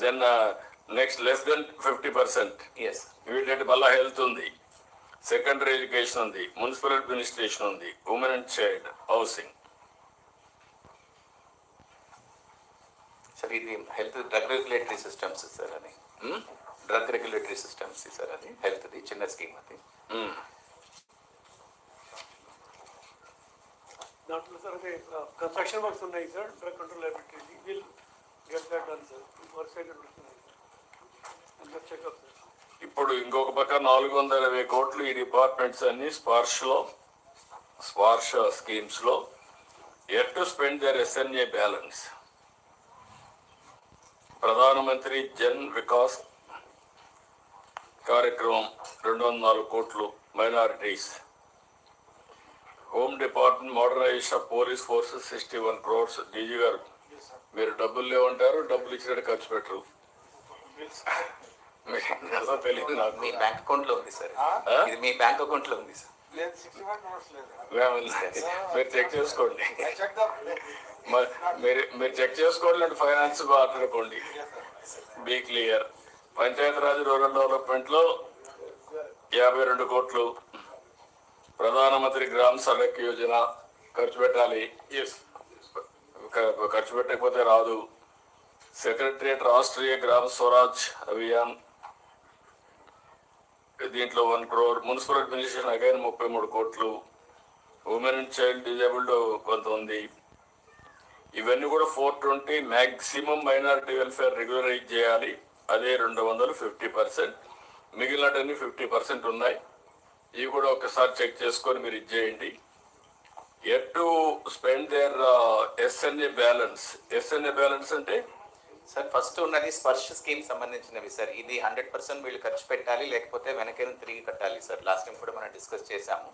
Then next less then 50%. Yes. వీటి మళ్ళా హెల్త్ ఉంది, సెకండరీ ఎడ్యుకేషన్ ఉంది, మున్సిపల్ అడ్మినిస్ట్రేషన్ ఉంది, women and child, housing. Sir ఇది health drug regulatory systems sir. అది డ్రగ్ రెగ్యులేటరీ సిస్టమ్స్ సార్. అది హెల్త్ది చిన్న స్కీమ్ అది. దాంట్లో సార్ అదే కన్స్ట్రక్షన్ వర్క్స్ ఉన్నాయి sir. Drug control laboratory will get that done sir. Works అయితే నడుస్తున్నాయి సార్. Checkup sir. ఇప్పుడు ఇంకొక పక్క 420 కోట్లు ఈ డిపార్ట్మెంట్స్ అన్ని స్పార్ష స్కీమ్స్ లో at to spend their SNA balance. Pradhan Mantri Jan Vikas కార్యక్రమం 204 కోట్లు minorities. Home department modernisation of police forces 61 crores. DG గారు మీరు డబ్బులు లేవంటారు, డబ్బులు ఇచ్చినట్టు ఖర్చు పెట్టరు. తెలియదు నాకు. మీ బ్యాంక్ అకౌంట్ లో ఉంది సార్. ఇది మీ బ్యాంక్ అకౌంట్ లో ఉంది సార్. మీరు చెక్ చేసుకోండి. మీరు చెక్ చేసుకోండి, ఫైనాన్స్ మాట్లాడుకోండి. Be clear. Panchayati Raj rural development లో 52 కోట్లు. ప్రధానమంత్రి గ్రామ సడక్ యోజన ఖర్చు పెట్టాలి. ఖర్చు పెట్టకపోతే రాదు. సెక్రటరియట్ రాష్ట్రీయ గ్రామ స్వరాజ్ అభియాన్ దీంట్లో 1 crore. మున్సిపల్ అడ్మినిస్ట్రేషన్ అగైన్ 33 కోట్లు. ఉమెన్ అండ్ చైల్డ్ డిజేబుల్డ్ కొంత ఉంది. ఇవన్నీ కూడా 420. మ్యాక్సిమం మైనారిటీ వెల్ఫేర్ రెగ్యులరైజ్ చేయాలి, అదే 200, 50%. మిగిలినటన్నీ 50% ఉన్నాయి. ఇవి కూడా ఒకసారి చెక్ చేసుకొని మీరు ఇచ్చేయండి. At to spend there SNA balance. SNA balance అంటే సార్ ఫస్ట్ ఉన్నది స్పర్శ స్కీమ్ సంబంధించినవి సార్. ఇది 100% వీళ్ళు ఖర్చు పెట్టాలి, లేకపోతే వెనకేను తిరిగి కట్టాలి సార్. లాస్ట్ టైం కూడా మనం డిస్కస్ చేశాము.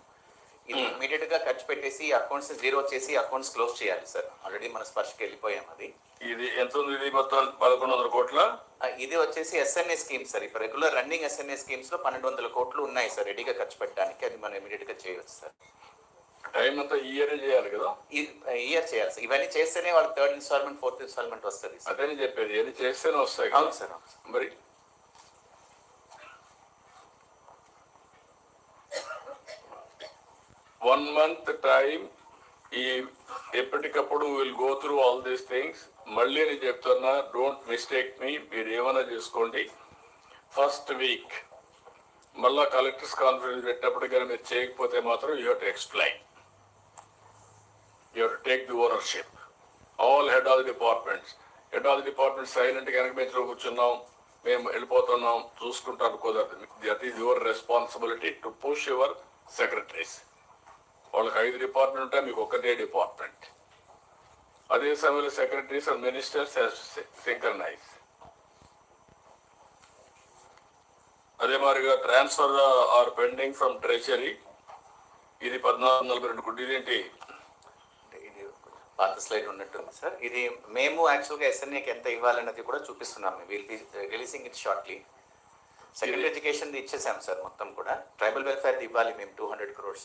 ఇది ఇమీడియట్ గా ఖర్చు పెట్టేసి అకౌంట్స్ జీరో చేసి అకౌంట్స్ క్లోజ్ చేయాలి సార్. ఆల్రెడీ మన స్పర్శకి వెళ్ళిపోయాం. అది ఇది ఎంత ఉంది? ఇది మొత్తం 1100 కోట్ల. ఇది వచ్చేసి ఎస్ఎన్ఏ స్కీమ్ సార్. ఇప్పుడు రెగ్యులర్ రన్నింగ్ ఎస్ఎన్ఏ స్కీమ్స్ లో 1200 కోట్లు ఉన్నాయి సార్ రెడీగా ఖర్చు పెట్టడానికి. అది మనం ఇమీడియట్ గా చేయవచ్చు సార్. టైం అంతా ఇయర్ చేయాలి కదా? ఇయర్ చేయాలి సార్. ఇవన్నీ చేస్తేనే వాళ్ళకి 3rd ఇన్స్టాల్మెంట్ 4th ఇన్స్టాల్మెంట్ వస్తుంది. అదే చెప్పేది, ఏది చేస్తేనే వస్తాయి. అవును సార్. మరి 1 month టైం. ఈ ఎప్పటికప్పుడు will go through all these things. మళ్ళీ నేను చెప్తున్నా, డోంట్ మిస్టేక్ మీ. మీరు ఏమైనా చేసుకోండి. ఫస్ట్ వీక్ మళ్ళా కలెక్టర్స్ కాన్ఫరెన్స్ పెట్టినప్పుడు కానీ మీరు చేయకపోతే మాత్రం you have to explain, you have to take the ownership. All head of the departments. Head of the department సైలెంట్గా వెనక బెంచ్లో కూర్చున్నాం, మేము వెళ్ళిపోతున్నాం, చూసుకుంటాను కుదరదు. That is your responsibility to push your secretaries. వాళ్ళకి 5 డిపార్ట్మెంట్ ఉంటాయి, మీకు ఒకటే డిపార్ట్మెంట్. అదే సమయంలో సెక్రటరీస్ అండ్ మినిస్టర్స్ సింక్రనైజ్. అదే మాదిరిగా transfer are pending from treasury, ఇది 1442 కోట్లు. ఇదేంటి ఇది పాత స్లైడ్ ఉన్నట్టుంది సార్. ఇది మేము యాక్చువల్గా ఎస్ఎన్ఏకి ఎంత ఇవ్వాలన్నది కూడా చూపిస్తున్నాము. Will be releasing it shortly. Secondary education ఇచ్చేసాం సార్ మొత్తం కూడా. ట్రైబల్ వెల్ఫేర్ ఇవ్వాలి మేము 200 crores.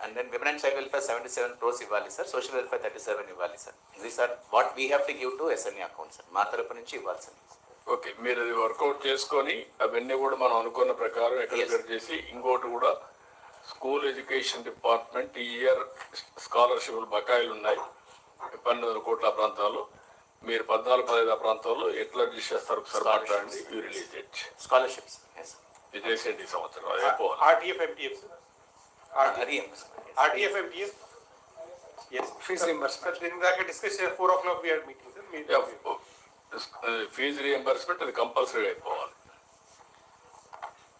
And then women and child welfare 77 crores ఇవ్వాలి సార్. సోషల్ వెల్ఫేర్ 37 ఇవ్వాలి sir. These are what we have to give to SNA account sir. మా తరపు నుంచి ఇవ్వాలి సార్. ఓకే, మీరు అది వర్కౌట్ చేసుకొని అవన్నీ కూడా మనం అనుకున్న ప్రకారం ఎక్కడ చేసి, ఇంకోటి కూడా స్కూల్ ఎడ్యుకేషన్ డిపార్ట్మెంట్ ఈ ఇయర్ స్కాలర్షిప్లు బకాయిలు ఉన్నాయి 1200 కోట్ల ప్రాంతాల్లో. మీరు 14-15 ప్రాంతాల్లో ఎట్లా అడ్జస్ట్ చేస్తారు ఒకసారి మాట్లాడండి. You release it. స్కాలర్షిప్స్ ఇది చేసేయండి ఈ సంవత్సరం. అది అయిపోవాలి. RTF, MTF, sir. RTF, MTF. Yes. Fees reimbursement. Sir, ఇందాక discuss 4 o'clock we had meeting, sir. Fee reimbursement అది కంపల్సరీ అయిపోవాలి.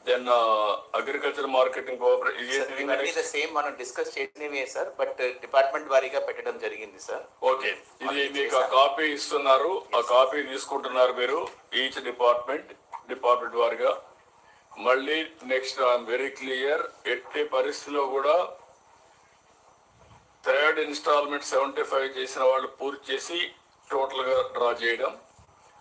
దెన్ అగ్రికల్చర్ మార్కెటింగ్ ఇవన్నీ సేమ్ మనం డిస్కస్ చేసినవే సార్, బట్ డిపార్ట్మెంట్ వారీగా పెట్టడం జరిగింది సార్. ఓకే, ఇది మీకు ఆ కాపీ ఇస్తున్నారు, ఆ కాపీ తీసుకుంటున్నారు మీరు ఈచ్ డిపార్ట్మెంట్ వారిగా. మళ్ళీ నెక్స్ట్ ఐఎమ్ వెరీ క్లియర్, ఎట్టి పరిస్థితిలో కూడా 3rd ఇన్స్టాల్మెంట్ 75 చేసిన వాళ్ళు పూర్తి చేసి టోటల్గా డ్రా చేయడం,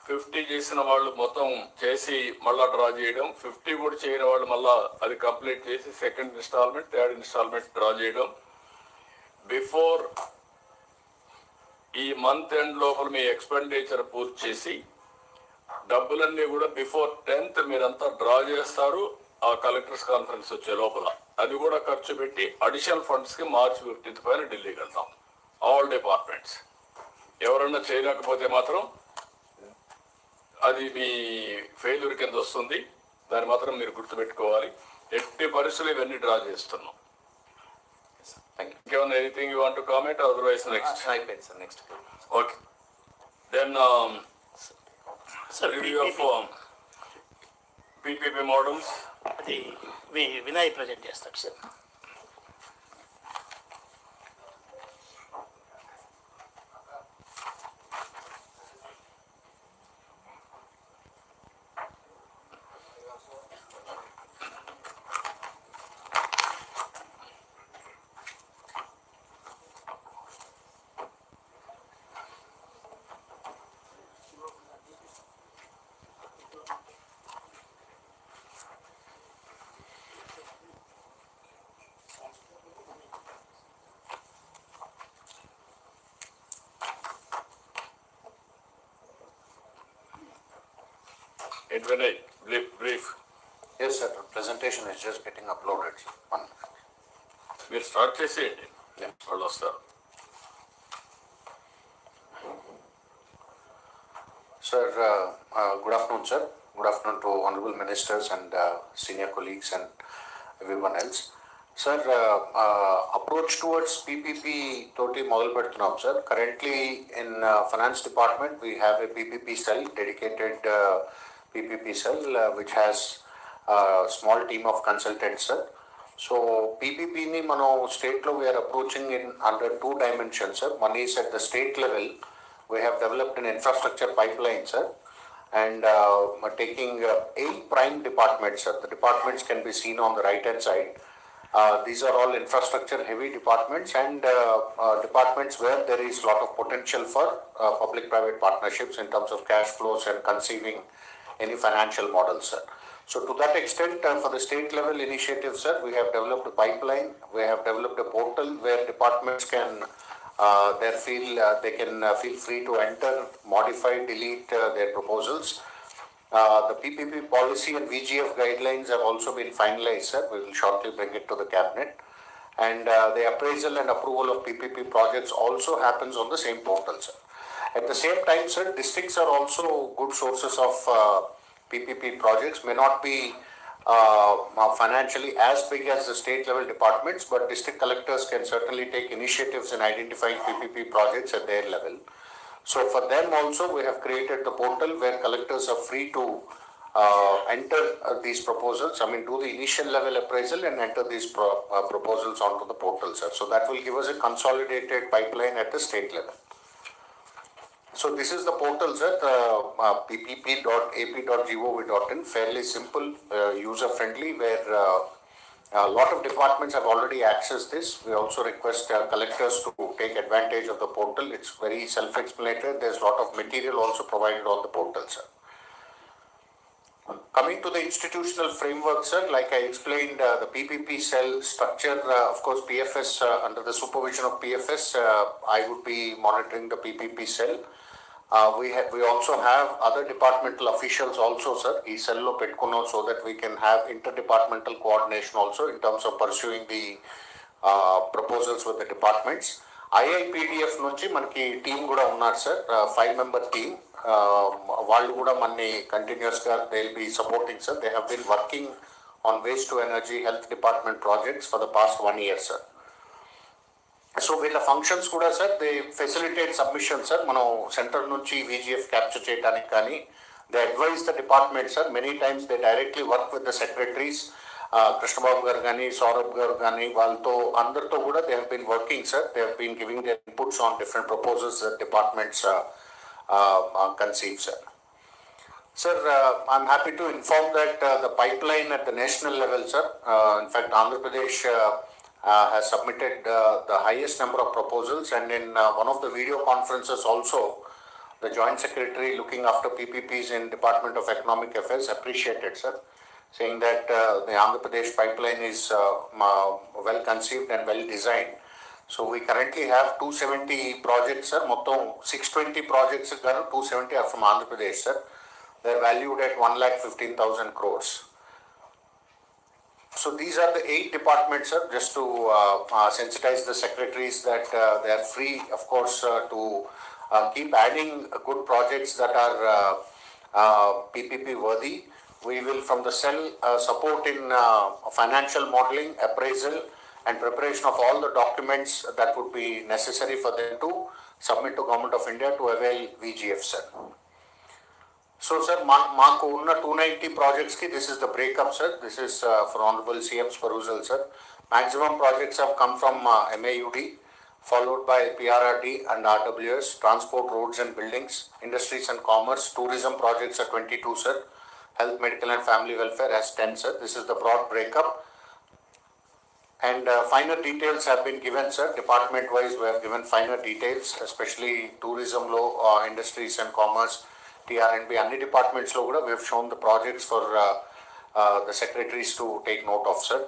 50 చేసిన వాళ్ళు మొత్తం చేసి మళ్ళా డ్రా చేయడం, 50 కూడా చేయని వాళ్ళు మళ్ళా అది కంప్లీట్ చేసి 2nd instalment 3rd instalment draw చేయడం. బిఫోర్ ఈ మంత్ ఎండ్ లోపల మీ ఎక్స్పెండిచర్ పూర్తి చేసి డబ్బులన్నీ కూడా బిఫోర్ 10th మీరంతా డ్రా చేస్తారు. ఆ కలెక్టర్స్ కాన్ఫరెన్స్ వచ్చే లోపల అది కూడా ఖర్చు పెట్టి అడిషనల్ ఫండ్స్కి March 15th పైన ఢిల్లీకి వెళ్తాం. All departments. ఎవరన్నా చేయలేకపోతే మాత్రం అది మీ ఫెయిల్యూర్ కింద వస్తుంది. దాన్ని మాత్రం మీరు గుర్తుపెట్టుకోవాలి. ఎట్టి పరిస్థితులు ఇవన్నీ డ్రా చేస్తున్నాం. ఇంకేమన్నా anything you want to comment? Otherwise next అయిపోయింది sir. Next okay. Then review of PPP models అది వినయ్ ప్రజెంట్ చేస్తాడు sir. brief. Yes, sir. Presentation is just getting uploaded. మీరు స్టార్ట్ చేసేయండి, వాళ్ళు వస్తారు. Sir, good afternoon, sir. Good afternoon to honorable ministers and senior colleagues and everyone else. Sir, approach towards PPP totally model పెడుతున్నాం, sir. Currently in finance department we have a PPP cell, dedicated PPP cell, which has a small team of consultants, sir. So PPP ni mano state lo we are approaching in under 2 dimensions, sir. One is at the state level we have developed an infrastructure pipeline, sir, and taking 8 prime departments, sir. The departments can be seen on the right hand side. These are all infrastructure heavy departments and departments where there is lot of potential for public private partnerships in terms of cash flows and conceiving any financial models, sir. So to that extent, for the state level initiative, sir, we have developed a pipeline, we have developed a portal where departments can they can feel free to enter, modify, delete their proposals. The PPP policy and VGF guidelines have also been finalized, sir. We will shortly bring it to the cabinet. And the appraisal and approval of PPP projects also happens on the same portal, sir. At the same time, sir, districts are also good sources of PPP projects. May not be financially as big as the state level departments, but district collectors can certainly take initiatives in identifying PPP projects at their level. So for them also, we have created the portal where collectors are free to enter these proposals. I mean, do the initial level appraisal and enter these proposals onto the portal, sir. So that will give us a consolidated pipeline at the state level. So this is the portal, sir, ppp.ap.gov.in, fairly simple, user-friendly, where a lot of departments have already accessed this. We also request collectors to take advantage of the portal. It's very self-explanatory. There's a lot of material also provided on the portal, sir. Coming to the institutional framework, sir, like I explained, the PPP cell structure, of course, PFS, under the supervision of PFS, I would be monitoring the PPP cell. We also have other departmental officials also, sir, ee cell pettukunnam, so that we can have interdepartmental coordination also in terms of pursuing the proposals with the departments. IIPDF నుంచి మనకి team కూడా ఉన్నారు sir, 5-member team. వాళ్ళు కూడా మనని కంటిన్యూస్గా they will be supporting sir. They have been working on waste to energy health department projects for the past 1 year, sir. So వీళ్ళ functions కూడా sir, they facilitate submission sir. మనం centre నుంచి VGF capture చేయడానికి కానీ they advise the department sir. Many times they directly work with the secretaries, Krishnababu గారు కానీ సౌరభ్ గారు కానీ వాళ్ళతో అందరితో కూడా they have been working sir. They have been giving their inputs on different proposals departments conceive, sir. Sir, I'm happy to inform that the pipeline at the national level, sir, in fact, Andhra Pradesh has submitted the highest number of proposals, and in one of the video conferences also, the Joint Secretary looking after PPPs in Department of Economic Affairs appreciated, sir, saying that the Andhra Pradesh pipeline is well conceived and well designed. So we currently have 270 projects, sir. Mottom 620 projects, 270 are from Andhra Pradesh, sir. They're valued at 1,15,000 crores. So these are the 8 departments, sir, just to sensitize the secretaries that they are free, of course, to keep adding good projects that are PPP worthy. We will, from the cell, support in financial modeling, appraisal, and preparation of all the documents that would be necessary for them to submit to Government of India to avail VGF, sir. So, sir, maaku unna 290 projects ki, this is the breakup, sir. This is for Honorable CM's perusal, sir. Maximum projects have come from MAUD, followed by PRRD and RWS, transport, roads and buildings, industries and commerce. Tourism projects are 22, sir. Health, medical and family welfare has 10, sir. This is the broad breakup. And finer details have been given, sir. Department wise, we have given finer details, especially tourism, law, industries and commerce, TRNB, any departments lo kuda we have shown the projects for the secretaries to take note of, sir.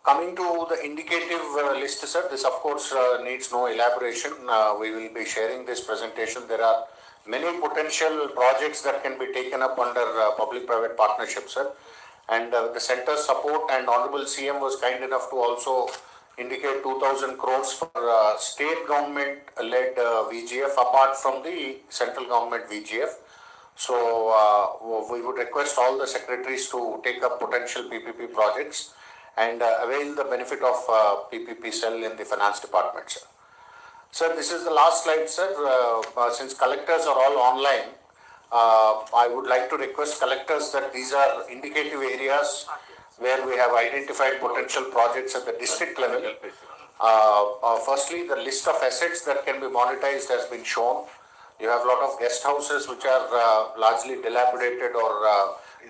Coming to the indicative list, sir, this of course needs no elaboration. We will be sharing this presentation. There are many potential projects that can be taken up under public-private partnership, sir. And the center's support, and Honorable CM was kind enough to also indicate 2,000 crores for state government-led VGF apart from the central government VGF. So we would request all the secretaries to take up potential PPP projects and avail the benefit of PPP cell in the finance department, sir. Sir, this is the last slide, sir. Since collectors are all online, I would like to request collectors that these are indicative areas where we have identified potential projects at the district level. Firstly, the list of assets that can be monetized has been shown. You have a lot of guest houses which are largely dilapidated or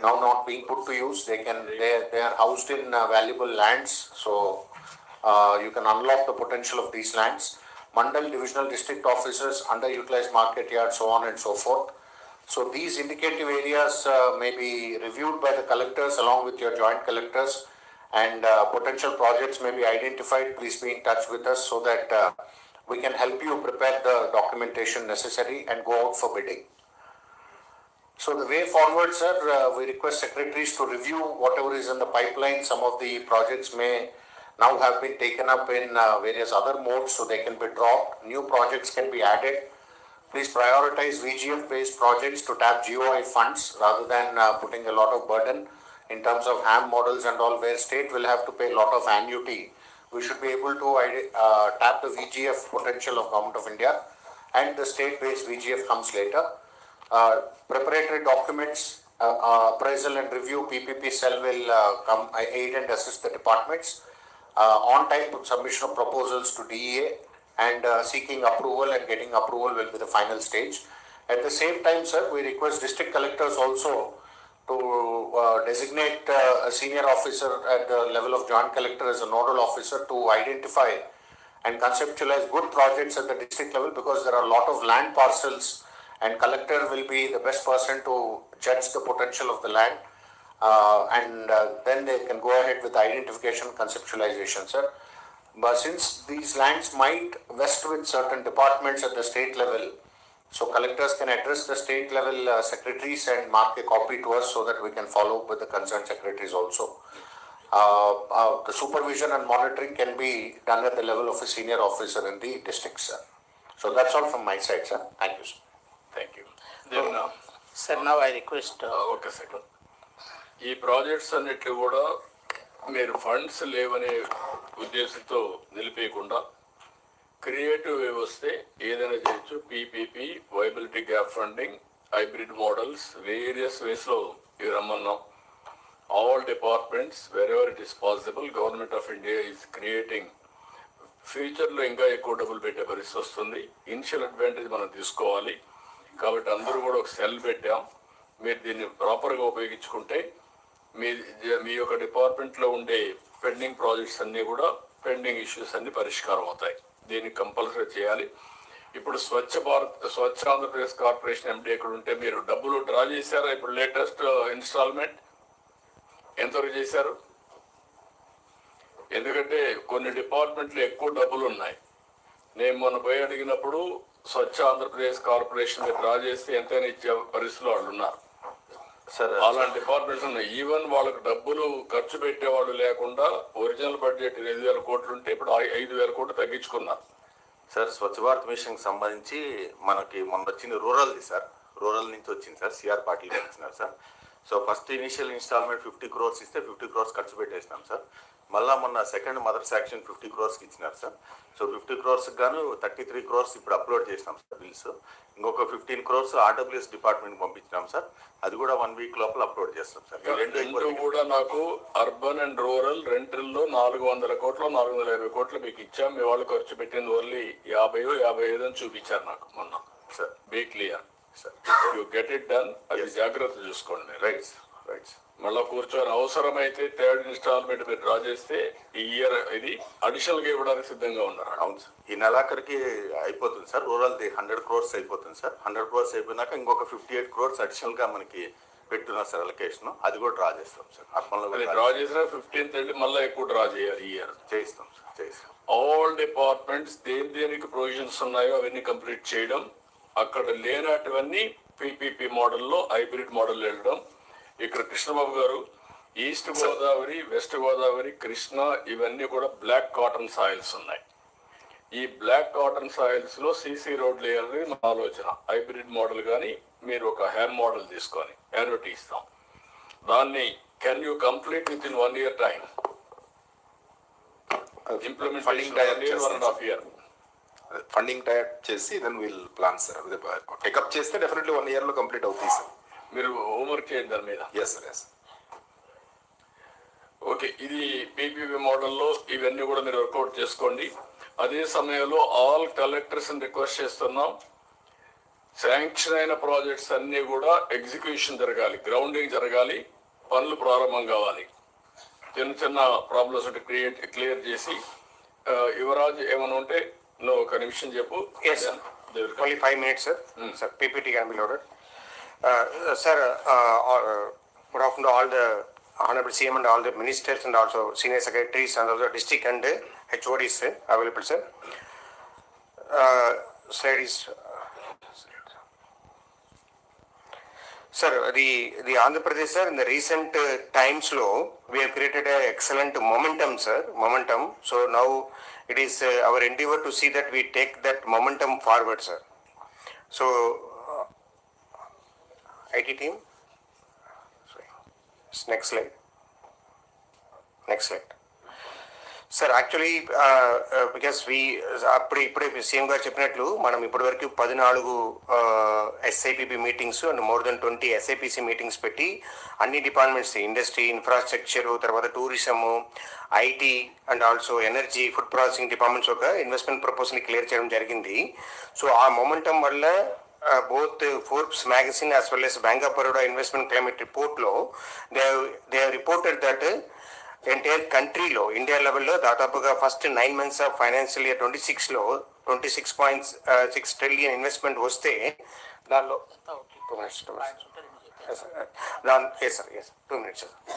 now not being put to use. They are housed in valuable lands, so you can unlock the potential of these lands. Mandal divisional district offices, underutilized market yard, so on and so forth. So these indicative areas may be reviewed by the collectors along with your joint collectors, and potential projects may be identified. Please be in touch with us so that we can help you prepare the documentation necessary and go out for bidding. So the way forward, sir, we request secretaries to review whatever is in the pipeline. Some of the projects may now have been taken up in various other modes, so they can be dropped. New projects can be added. please prioritize VGF-based projects to tap GOI funds rather than putting a lot of burden in terms of HAM models and all, where state will have to pay a lot of annuity. We should be able to tap the VGF potential of Government of India, and the state-based VGF comes later. Preparatory documents, appraisal and review, PPP cell will come aid and assist the departments. On-time submission of proposals to DEA and seeking approval and getting approval will be the final stage. At the same time, sir, we request district collectors also to designate a senior officer at the level of joint collector as a nodal officer to identify and conceptualize good projects at the district level, because there are a lot of land parcels and collector will be the best person to judge the potential of the land. Then they can go ahead with identification, conceptualization, sir. But since these lands might vest with certain departments at the state level, so collectors can address the state level secretaries and mark a copy to us so that we can follow up with the concerned secretaries also. The supervision and monitoring can be done at the level of a senior officer in the district, sir. So that's all from my side, sir. Thank you, sir. Thank you. Then, sir, now I request... okay, second. ఈ projects అన్నిటి కూడా మీరు funds లేవనే ఉద్దేశంతో నిలిపేయకుండా creative వే వస్తే ఏదైనా చేయొచ్చు. PPP, viability gap funding, hybrid models, various వేస్లో ఇవి రమ్మన్నాం. All departments wherever it is possible, government of India is creating. ఫ్యూచర్లో ఇంకా ఎక్కువ డబ్బులు పెట్టే పరిస్థితి వస్తుంది. ఇనిషియల్ అడ్వాంటేజ్ మనం తీసుకోవాలి. కాబట్టి అందరూ కూడా ఒక సెల్ పెట్టాం. మీరు దీన్ని ప్రాపర్గా ఉపయోగించుకుంటే మీ యొక్క డిపార్ట్మెంట్లో ఉండే పెండింగ్ ప్రాజెక్ట్స్ అన్నీ కూడా, పెండింగ్ ఇష్యూస్ అన్నీ పరిష్కారం అవుతాయి. దీన్ని కంపల్సరీ చేయాలి. ఇప్పుడు స్వచ్ఛ ఆంధ్రప్రదేశ్ కార్పొరేషన్ ఎండి ఎక్కడ ఉంటే మీరు డబ్బులు డ్రా చేశారా? ఇప్పుడు లేటెస్ట్ ఇన్స్టాల్మెంట్ ఎంతవరకు చేశారు? ఎందుకంటే కొన్ని డిపార్ట్మెంట్లు ఎక్కువ డబ్బులు ఉన్నాయి. నేను మొన్న పోయి అడిగినప్పుడు స్వచ్ఛ ఆంధ్రప్రదేశ్ కార్పొరేషన్ మీద డ్రా చేస్తే ఎంతైనా ఇచ్చే పరిస్థితులు వాళ్ళు ఉన్నారు. అలాంటి డిపార్ట్మెంట్స్ ఉన్నాయి. ఈవెన్ వాళ్ళకి డబ్బులు ఖర్చు పెట్టేవాళ్ళు లేకుండా ఒరిజినల్ బడ్జెట్ 5,000 కోట్లు ఉంటే ఇప్పుడు 5,000 కోట్లు తగ్గించుకున్నారు. సార్, స్వచ్ఛ భారత్ మిషన్ సంబంధించి మనకి మొన్న వచ్చింది రూరల్ది సార్. రూరల్ నుంచి వచ్చింది సార్, సిఆర్ పాటిల్ గారు ఇచ్చినారు సార్. So first initial instalment 50 crores ఇస్తే 50 crores ఖర్చు పెట్టేసినాం సార్. మళ్ళీ మొన్న సెకండ్ మదర్ శాంక్షన్ 50 crores ఇచ్చినారు సార్. సో 50 crores గాను 33 crores ఇప్పుడు అప్లోడ్ చేసినాం సార్ బిల్స్. ఇంకొక 15 crores ఆర్డబ్ల్యూఎస్ డిపార్ట్మెంట్ పంపించినాం సార్. అది కూడా 1 week లోపల అప్లోడ్ చేస్తాం సార్. రెండు కూడా నాకు అర్బన్ అండ్ రూరల్ రెంట్లలో 400 కోట్లు 450 కోట్లు మీకు ఇచ్చాం. మీ వాళ్ళు ఖర్చు పెట్టింది ఓన్లీ 50-55 అని చూపించారు నాకు మొన్న sir. Be clear sir, you get it done. అది జాగ్రత్త చూసుకోండి. Right right. మళ్ళీ కూర్చొని అవసరమైతే థర్డ్ ఇన్స్టాల్మెంట్ మీరు డ్రా చేస్తే ఈ ఇయర్ ఇది అడిషనల్ గా ఇవ్వడానికి సిద్ధంగా ఉన్నారు. అవును సార్, ఈ నెలాఖరికి అయిపోతుంది సార్. రూరల్ది 100 crores అయిపోతుంది సార్. 100 crores అయిపోయినాక ఇంకొక 58 crores అడిషనల్ గా మనకి పెట్టున్నారు సార్ అలొకేషన్. అది కూడా డ్రా చేస్తాం సార్. అర్బన్లో డ్రా చేసిన 15th వెళ్ళి మళ్ళీ ఎక్కువ డ్రా చేయాలి ఈ ఇయర్. చేయిస్తాం సార్, చేయిస్తాం. ఆల్ డిపార్ట్మెంట్స్ దేనికి ప్రొవిజన్స్ ఉన్నాయో అవన్నీ కంప్లీట్ చేయడం, అక్కడ లేనటువన్నీ పీపీపీ మోడల్లో హైబ్రిడ్ మోడల్ వెళ్ళడం. ఇక్కడ కృష్ణబాబు గారు ఈస్ట్ గోదావరి, వెస్ట్ గోదావరి, కృష్ణ ఇవన్నీ కూడా బ్లాక్ కాటన్ సాయిల్స్ ఉన్నాయి. ఈ బ్లాక్ కాటన్ సాయిల్స్ లో సీసీ రోడ్ లేయర్ అనేది మన ఆలోచన. హైబ్రిడ్ మోడల్ కానీ మీరు ఒక హ్యామ్ మోడల్ తీసుకొని యాన్యుటీ ఇస్తాం. దాన్ని can you complete within 1 year time? Implementation 1.5 year. Funding type చేసి then will plan sir. Take up చేస్తే డెఫినెట్లీ 1 year లో కంప్లీట్ అవుతుంది సార్. మీరు హోంవర్క్ చేయండి దాని మీద. Yes sir, yes. ఓకే, ఇది పీపీపీ మోడల్లో ఇవన్నీ కూడా మీరు వర్కౌట్ చేసుకోండి. అదే సమయంలో ఆల్ కలెక్టర్స్ రిక్వెస్ట్ చేస్తున్నాం, శాంక్షన్ అయిన ప్రాజెక్ట్స్ అన్నీ కూడా ఎగ్జిక్యూషన్ జరగాలి, గ్రౌండింగ్ జరగాలి, పనులు ప్రారంభం కావాలి. చిన్న ప్రాబ్లమ్స్ ఉంటే క్లియర్ చేసి యువరాజ్ ఏమైనా ఉంటే నువ్వు ఒక నిమిషం చెప్పు. Only 5 minutes, sir. Sir, PPT can be loaded. Sir, good afternoon to all the Honorable CM and all the ministers and also senior secretaries and also district and HODs available, sir. Slide is... Sir, the Andhra Pradesh, sir, in the recent times low, we have created an excellent momentum, sir. So now it is our endeavor to see that we take that momentum forward, sir. So, IT team. Sorry. Next slide. Next slide. Sir actually because ఇప్పుడే CM గారు చెప్పినట్లు మనం ఇప్పటివరకు 14 SIPB meetings and more than 20 SIPC meetings పెట్టి అన్ని departments industry, infrastructure, తర్వాత tourism, IT and also energy, food processing departments ఒక investment ప్రపోజల్ని clear చేయడం జరిగింది. సో ఆ మొమెంటం వల్ల both Forbes magazine as well as Bank of Baroda investment climate report lo they have reported that entire కంట్రీలో India లెవెల్లో దాదాపుగా first 9 months of financial year 26లో 26.6 trillion investment వస్తే దానిలో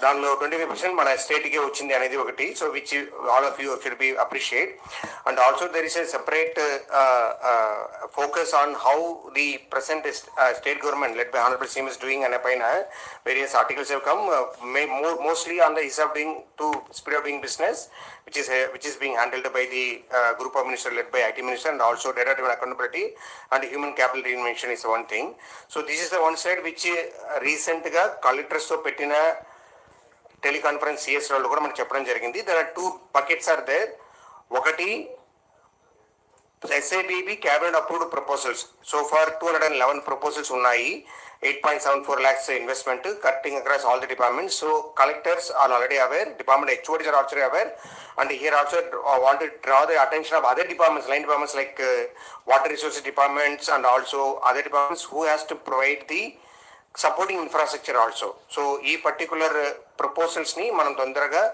దానిలో 25% మన స్టేట్కే వచ్చింది అనేది ఒకటి. So which all of you should be appreciate. And also there is a separate focus on how the present state government led by honourable CM is doing అనే పైన various articles have come mostly on the ease of doing to speed of doing business which is being handled by the group of ministers led by IT minister, and also data driven accountability and human capital reinvention is one thing. So this is the one side which recent ga collectors to pettina teleconference CS lo kuda manaku cheppadam jarigindi. There are 2 buckets are there. Okati SABB cabinet approved proposals. So far 211 proposals ఉన్నాయి. 8.74 lakhs investment cutting across all the departments. So collectors are already aware, department HODs are also aware, and here also want to draw the attention of other departments, line departments like water resources departments and also other departments who has to provide the supporting infrastructure also. So ఈ particular ప్రపోజల్స్ని మనం తొందరగా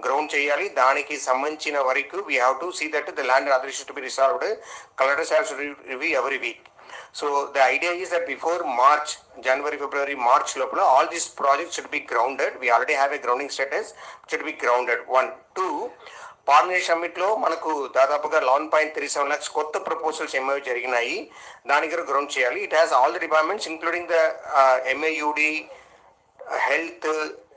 ground చేయాలి. దానికి సంబంధించిన వరకు we have to see that the land other issues to be resolved. Collectors have to review every week. So the idea is that before March, January, February, March lopula all these projects should be grounded. We already have a grounding status, should be grounded. 1, 2 parliament సమ్మిట్లో మనకు దాదాపుగా 11.37 lakhs కొత్త proposals MI జరిగినాయి. దానికి ground చేయాలి. It has all the departments including the MAUD, health,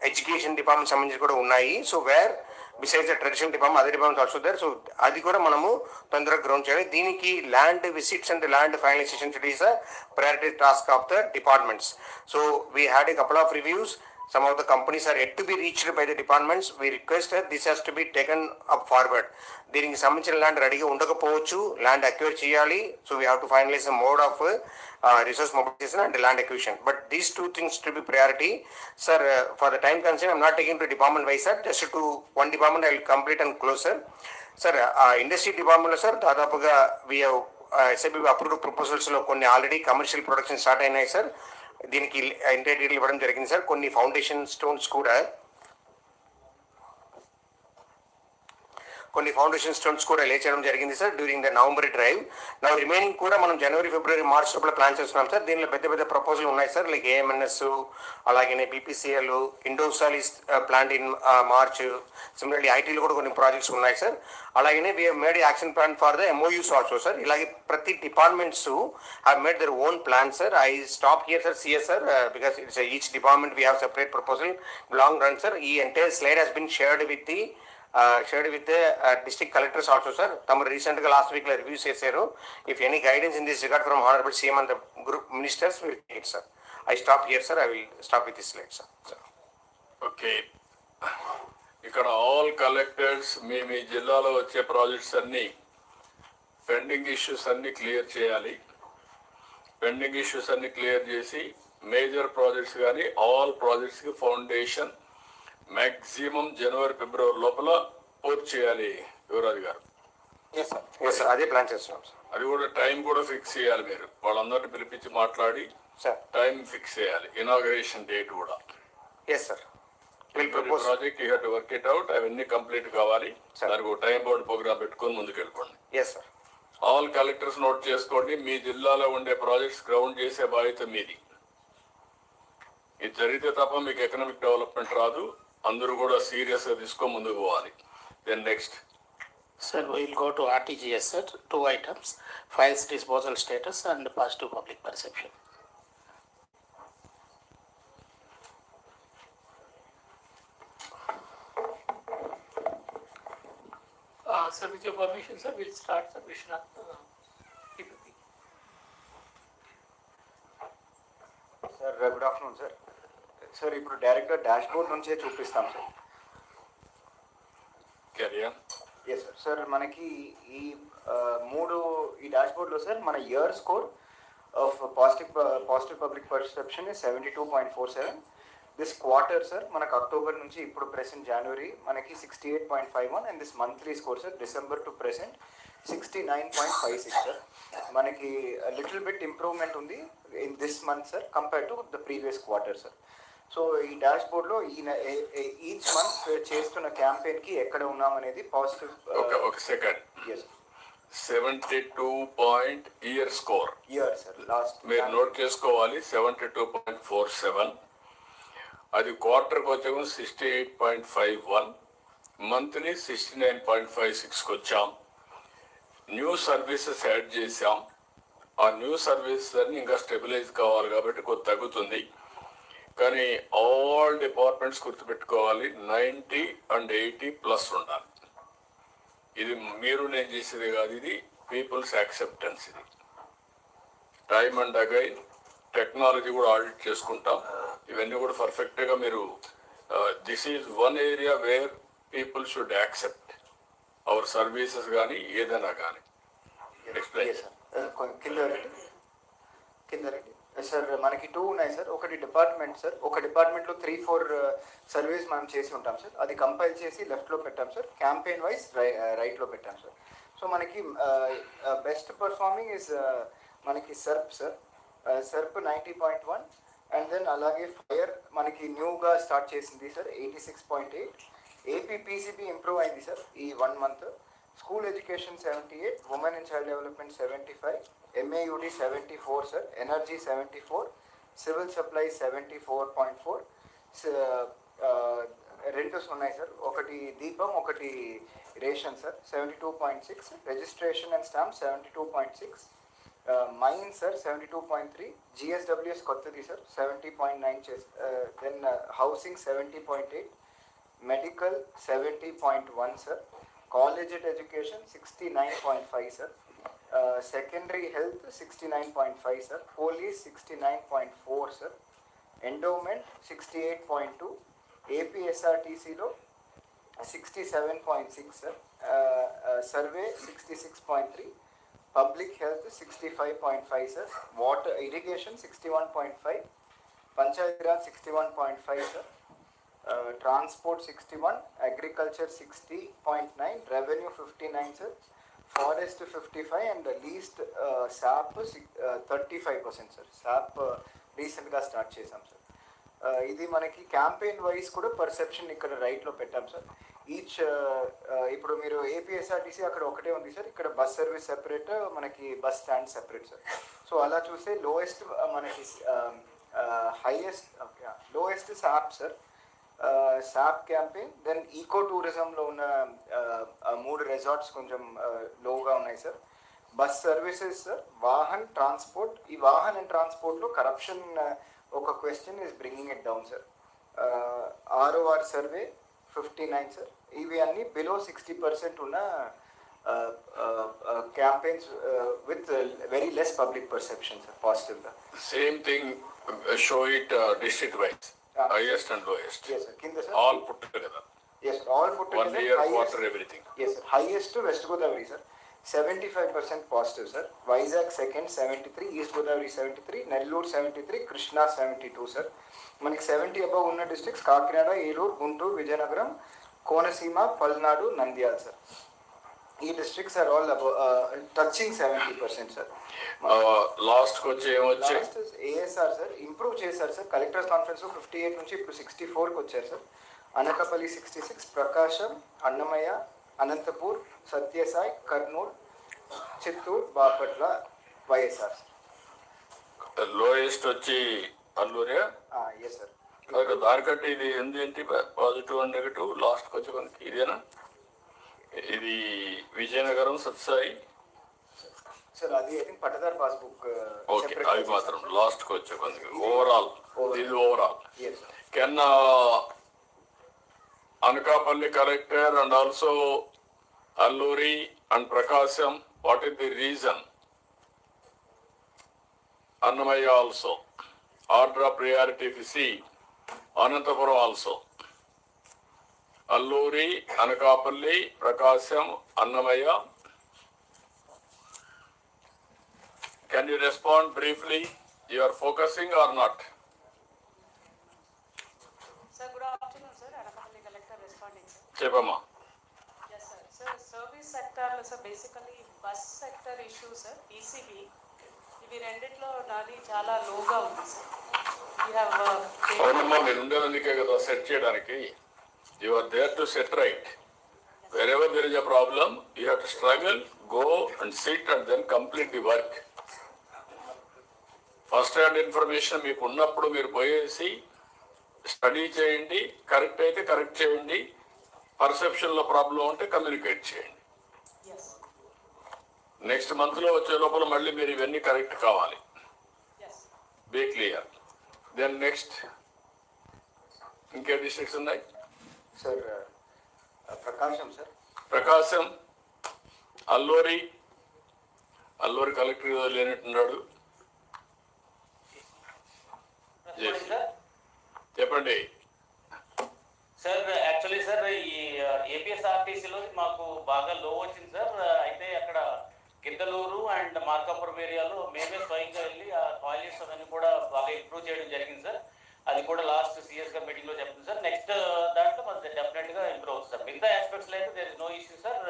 education department సంబంధించి కూడా ఉన్నాయి. So where besides the traditional department other departments also there. So అది కూడా మనము తొందరగా గ్రౌండ్ చేయాలి. దీనికి land visits and land finalization is a priority task of the departments. So we had a couple of reviews. Some of the companies are yet to be reached by the departments. We request that this has to be taken up forward. దీనికి సంబంధించిన land రెడీగా ఉండకపోవచ్చు, land acquire చేయాలి. So we have to finalize the mode of resource mobilization and land acquisition. But these 2 things to be priority. Sir, for the time concern, I'm not taking to department wise, sir. Just to one department I will complete and close, sir. Sir, industry department lo sir దాదాపుగా we have SABB approved proposals లో కొన్ని already commercial production start అయినాయి sir. దీనికి ఇంటర్వ్యూలు ఇవ్వడం జరిగింది sir. కొన్ని foundation stones కూడా లే చేయడం జరిగింది sir during the November drive. నా రిమైనింగ్ కూడా మనం జనవరి, ఫిబ్రవరి, మార్చ్ లోపల ప్లాన్ చేస్తున్నాం సార్. దీనిలో పెద్ద పెద్ద ప్రపోజల్ ఉన్నాయి సార్, లైక్ ఏఎంఎన్ఎస్, అలాగే BPCL, Indosol is plan in March. Similarly ఐటీలో కూడా కొన్ని ప్రాజెక్ట్స్ ఉన్నాయి సార్. అలాగే we have made action plan for the MoUs also sir. ఇలాగే ప్రతి departments have made their own plan sir. I stop here sir CS sir because it's each department we have separate proposal long run sir. ఈ entire slide has been shared with the district collectors also sir. Tamaru recent ga last week la reviews chesaru. If any guidance in this regard from honorable CM and the group ministers will take it sir. I stop here sir. I will stop with this slide sir. Okay, ఇక్కడ all collectors మీ జిల్లాలో వచ్చే projects అన్నీ pending issues అన్నీ clear చేయాలి. Pending issues అన్నీ clear చేసి major projects కానీ all ప్రాజెక్ట్స్కి foundation maximum జనవరి, ఫిబ్రవరి లోపల పూర్తి చేయాలి యువరాజు గారు. అదే ప్లాన్ చేస్తున్నాం సార్. అది కూడా టైం కూడా ఫిక్స్ చేయాలి. మీరు వాళ్ళందరినీ పిలిపించి మాట్లాడి టైం ఫిక్స్ చేయాలి. ఇనాగరేషన్ డేట్ కూడా. Yes sir. Project you have to work it out. అవన్నీ కంప్లీట్ కావాలి. దానికి ఒక టైం బోర్డు ప్రోగ్రామ్ పెట్టుకొని ముందుకు వెళ్ళిపోండి. Yes sir. All collectors note చేసుకోండి. మీ జిల్లాలో ఉండే ప్రాజెక్ట్స్ గ్రౌండ్ చేసే బాధ్యత మీది. ఇది జరిగితే తప్ప మీకు ఎకనామిక్ డెవలప్మెంట్ రాదు. అందరూ కూడా సీరియస్గా తీసుకొని ముందుకు పోవాలి. Then next Sir, we will go to RTGS sir. 2 items: files disposal status and positive public perception. Sir, with your permission, sir, we'll start, sir, Vishnath. Afternoon sir. Sir ఇప్పుడు డైరెక్ట్గా dash board నుంచే చూపిస్తాం sir. Yes sir. Sir మనకి ఈ ఈ dash బోర్డ్లో sir మన year score of positive public perception 72.47. This quarter sir మనకు అక్టోబర్ నుంచి ఇప్పుడు ప్రెసెంట్ జనవరి మనకి 68.51 and this monthly score sir December to present 69.56 sir. మనకి లిటిల్ బిట్ ఇంప్రూవ్మెంట్ ఉంది in this month sir compare to the previous quarter sir. So ఈ dash బోర్డ్లో each month చేస్తున్న క్యాంపెయిన్కి ఎక్కడ ఉన్నామనేది పాజిటివ్. ఒక second. Yes 72 year score. Year sir last మీరు నోట్ చేసుకోవాలి. 72.47. అది క్వార్టర్కి వచ్చాము 68.51, మంత్లీ 69.56కి వచ్చాం. న్యూ సర్వీసెస్ యాడ్ చేసాం. ఆ న్యూ సర్వీసెస్ అన్ని ఇంకా స్టెబిలైజ్ కావాలి కాబట్టి కొంత తగ్గుతుంది. కానీ ఆల్ డిపార్ట్మెంట్స్ గుర్తుపెట్టుకోవాలి 90 and 80+ ఉండాలి. ఇది మీరు నేను చేసేది కాదు, ఇది పీపుల్స్ యాక్సెప్టెన్స్. ఇది టైమ్ అండ్ అగైన్ టెక్నాలజీ కూడా ఆడిట్ చేసుకుంటాం. ఇవన్నీ కూడా పర్ఫెక్ట్గా మీరు this is one area where people should accept our services కానీ ఏదైనా కానీ. కింద రండి సార్. మనకి 2 ఉన్నాయి సార్. ఒకటి డిపార్ట్మెంట్ సార్. ఒక డిపార్ట్మెంట్లో 3-4 సర్వీస్ మనం చేసి ఉంటాం సార్. అది కంపైల్ చేసి లెఫ్ట్లో పెట్టాం సార్. క్యాంపెయిన్ వైజ్ రైట్లో పెట్టాం సార్. సో మనకి బెస్ట్ పర్ఫార్మింగ్ ఇస్ మనకి SERP sir. SERP 90.1 and then అలాగే ఫైర్ మనకి న్యూగా స్టార్ట్ చేసింది సార్ 86.8. ఏపీ పీసీబీ ఇంప్రూవ్ అయింది సార్ ఈ 1 month. School education 78, women and child development 75, MAUD 74 sir, energy 74, civil supply 74.4. Rents ఉన్నాయి సార్. ఒకటి దీపం, ఒకటి ration sir 72.6, registration and stamp 72.6, mine sir 72.3, GSWS కొత్తది sir 70.9 then housing 70.8, medical 70.1 sir, college education 69.5 sir, secondary health 69.5 sir, police 69.4 sir, endowment 68.2, ఏపీఎస్ఆర్టీసీలో 67.6 sir, survey 66.3, public health 65.5 sir, water irrigation 61.5, Panchayati Raj 61.5 sir, transport 61, agriculture 60.9, revenue 59 sir, forest 55 and least SAAP 35% sir. SAAP రీసెంట్గా start చేశాం sir. ఇది మనకి campaign wise కూడా perception ఇక్కడ రైట్లో పెట్టాం sir. Each ఇప్పుడు మీరు ఏపీఎస్ఆర్టీసీ అక్కడ ఒకటే ఉంది సార్, ఇక్కడ బస్ సర్వీస్ సెపరేట్, మనకి bus stand separate sir. So అలా చూస్తే లోయెస్ట్ మనకి lowest SAAP sir, SAAP campaign. Then eco టూరిజంలో ఉన్న 3 రిసార్ట్స్ కొంచెం లోగా ఉన్నాయి sir. Bus services sir, Vahan transport. ఈ వాహన్ అండ్ ట్రాన్స్పోర్ట్లో కరప్షన్ ఒక question is bringing it down sir. ROR survey 59 sir. ఇవి అన్నీ బిలో 60% ఉన్న campaigns with very less public perception sir, పాజిటివ్గా. Same thing show it district wise, highest and lowest. Yes sir. Kinda sir. All put together. Yes sir. All put together. 1 year, highest, quarter, everything. Yes sir. Highest West Godavari sir, 75% positive sir. Vizag second 73, East Godavari 73, Nellore 73, Krishna 72 sir. మనకి 70 above ఉన్న districts Kakinada, Eluru, Guntur, Vizianagaram, Konaseema, Palnadu, Nandyal sir. ఈ districts are all touching 70% sir. లాస్ట్కి వచ్చి ఏమొచ్చి ASR sir improve చేశారు sir. Collectors conference 58 నుంచి ఇప్పుడు 64కి వచ్చారు సార్. అనకాపల్లి 66, ప్రకాశం, అన్నమయ్య, అనంతపూర్, సత్యసాయి, కర్నూలు, చిత్తూరు, బాపట్ల, వైఎస్ఆర్. లోయెస్ట్ వచ్చి అల్లూరే. Yes sir. దానికంటే ఇది ఏంటి పాజిటివ్ అండ్ నెగటివ్ లాస్ట్కి వచ్చి మనకి ఇదేనా? ఇది విజయనగరం, సత్సాయి సార్. అది I think pattadar passbook. Okay, అవి మాత్రం లాస్ట్కి వచ్చే కొంచెం ఓవరాల్. ఇది overall. Can Anakapalli collector and also Alluri and Prakasam, what is the reason? Annamaya also. Order of priority if you see, Anantapuram also. Alluri, Anakapalli, Prakasam, Annamaya. Can you respond briefly? You are focusing or not? Sir, good afternoon, sir. Anapalli Collector responding, sir. Chepama. Yes, sir. Sir, service sector, sir, basically bus sector issue, sir, PCB. ఇవి రెండిట్లో నాది చాలా లోగా ఉంది sir. అవునమ్మా, మీరు ఉండేందుకే కదా set చేయడానికి. You are there to set right. Wherever there is a problem, you have to struggle, go and sit and then complete the work. First hand information మీకు ఉన్నప్పుడు మీరు పోయేసి స్టడీ చేయండి, కరెక్ట్ అయితే కరెక్ట్ చేయండి, పర్సెప్షన్లో ప్రాబ్లం ఉంటే కమ్యూనికేట్ చేయండి. నెక్స్ట్ మంత్లో వచ్చే లోపల మళ్ళీ మీరు ఇవన్నీ కరెక్ట్ కావాలి. Be clear. దెన్ నెక్స్ట్ ఇంకే డిస్ట్రిక్ట్స్ ఉన్నాయి sir? Prakasam sir. Prakasam, Alluri collector లేనట్టున్నాడు. చెప్పండి సార్. యాక్చువల్లీ సార్ ఈ ఏపీఎస్ఆర్టీసీలో మాకు బాగా లో వచ్చింది సార్. అయితే అక్కడ గిద్దలూరు అండ్ మార్కాపురం ఏరియాలో మేమే స్వయంగా వెళ్ళి ఆ టాయిలెట్స్ అవన్నీ కూడా బాగా ఇంప్రూవ్ చేయడం జరిగింది సార్. అది కూడా లాస్ట్ సిఎస్ గారి మీటింగ్లో చెప్తుంది సార్. నెక్స్ట్ దాంట్లో మనకి డెఫినెట్గా ఇంప్రూవ్ అవుతుంది సార్. మిగతా ఆస్పెక్ట్స్లో అయితే there is no issue sir.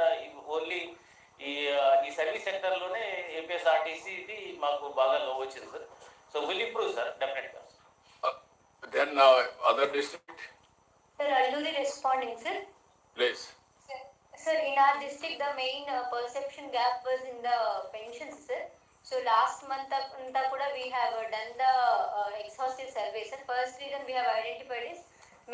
Only ఈ సర్వీస్ సెక్టర్లోనే ఏపీఎస్ఆర్టీసీది మాకు బాగా లో వచ్చింది sir. So will improve sir డెఫినెట్గా. Then other district. Sir, Alluri responding, sir. Please. Sir, in our district, the main perception gap was in the pensions, sir. So last month, we have done the exhaustive survey, sir. First reason we have identified is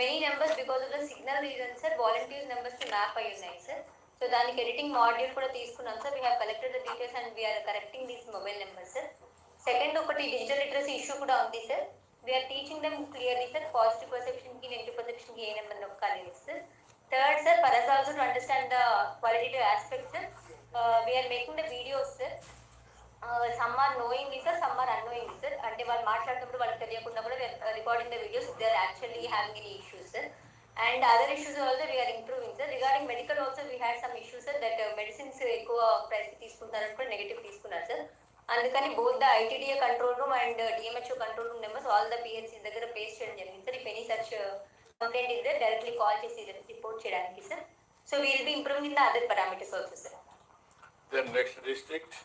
many numbers because of the signal reason, sir. Volunteers numbers to map ayunnai, sir. So daniki editing module kuda teeskunnam, sir. We have collected the details and we are correcting these mobile numbers, sir. Second, okati digital literacy issue kuda undi, sir. We are teaching them clearly, sir. Positive perception ki, negative perception ki, number nokkali, sir. Third, sir, for us also to understand the qualitative aspects, sir, we are making the videos, sir. Some are knowingly, sir, some are unknowingly, sir. Ante వాళ్ళు మాట్లాడుతున్నప్పుడు వాళ్ళకి తెలియకుండా కూడా we are recording the videos if they are actually having any issues, sir. And other issues also we are improving, sir. Regarding medical also we had some issues, sir, that medicines ఎక్కువ price తీసుకుంటారని కూడా negative తీసుకున్నారు, sir. అందుకని both the ITDA control room and DMHO control room numbers all the PHC దగ్గర paste చేయడం జరిగింది, sir. If any such complaint is there directly call చేసి report చేయడానికి, sir. So we will be improving in the other parameters also, sir. Then next district.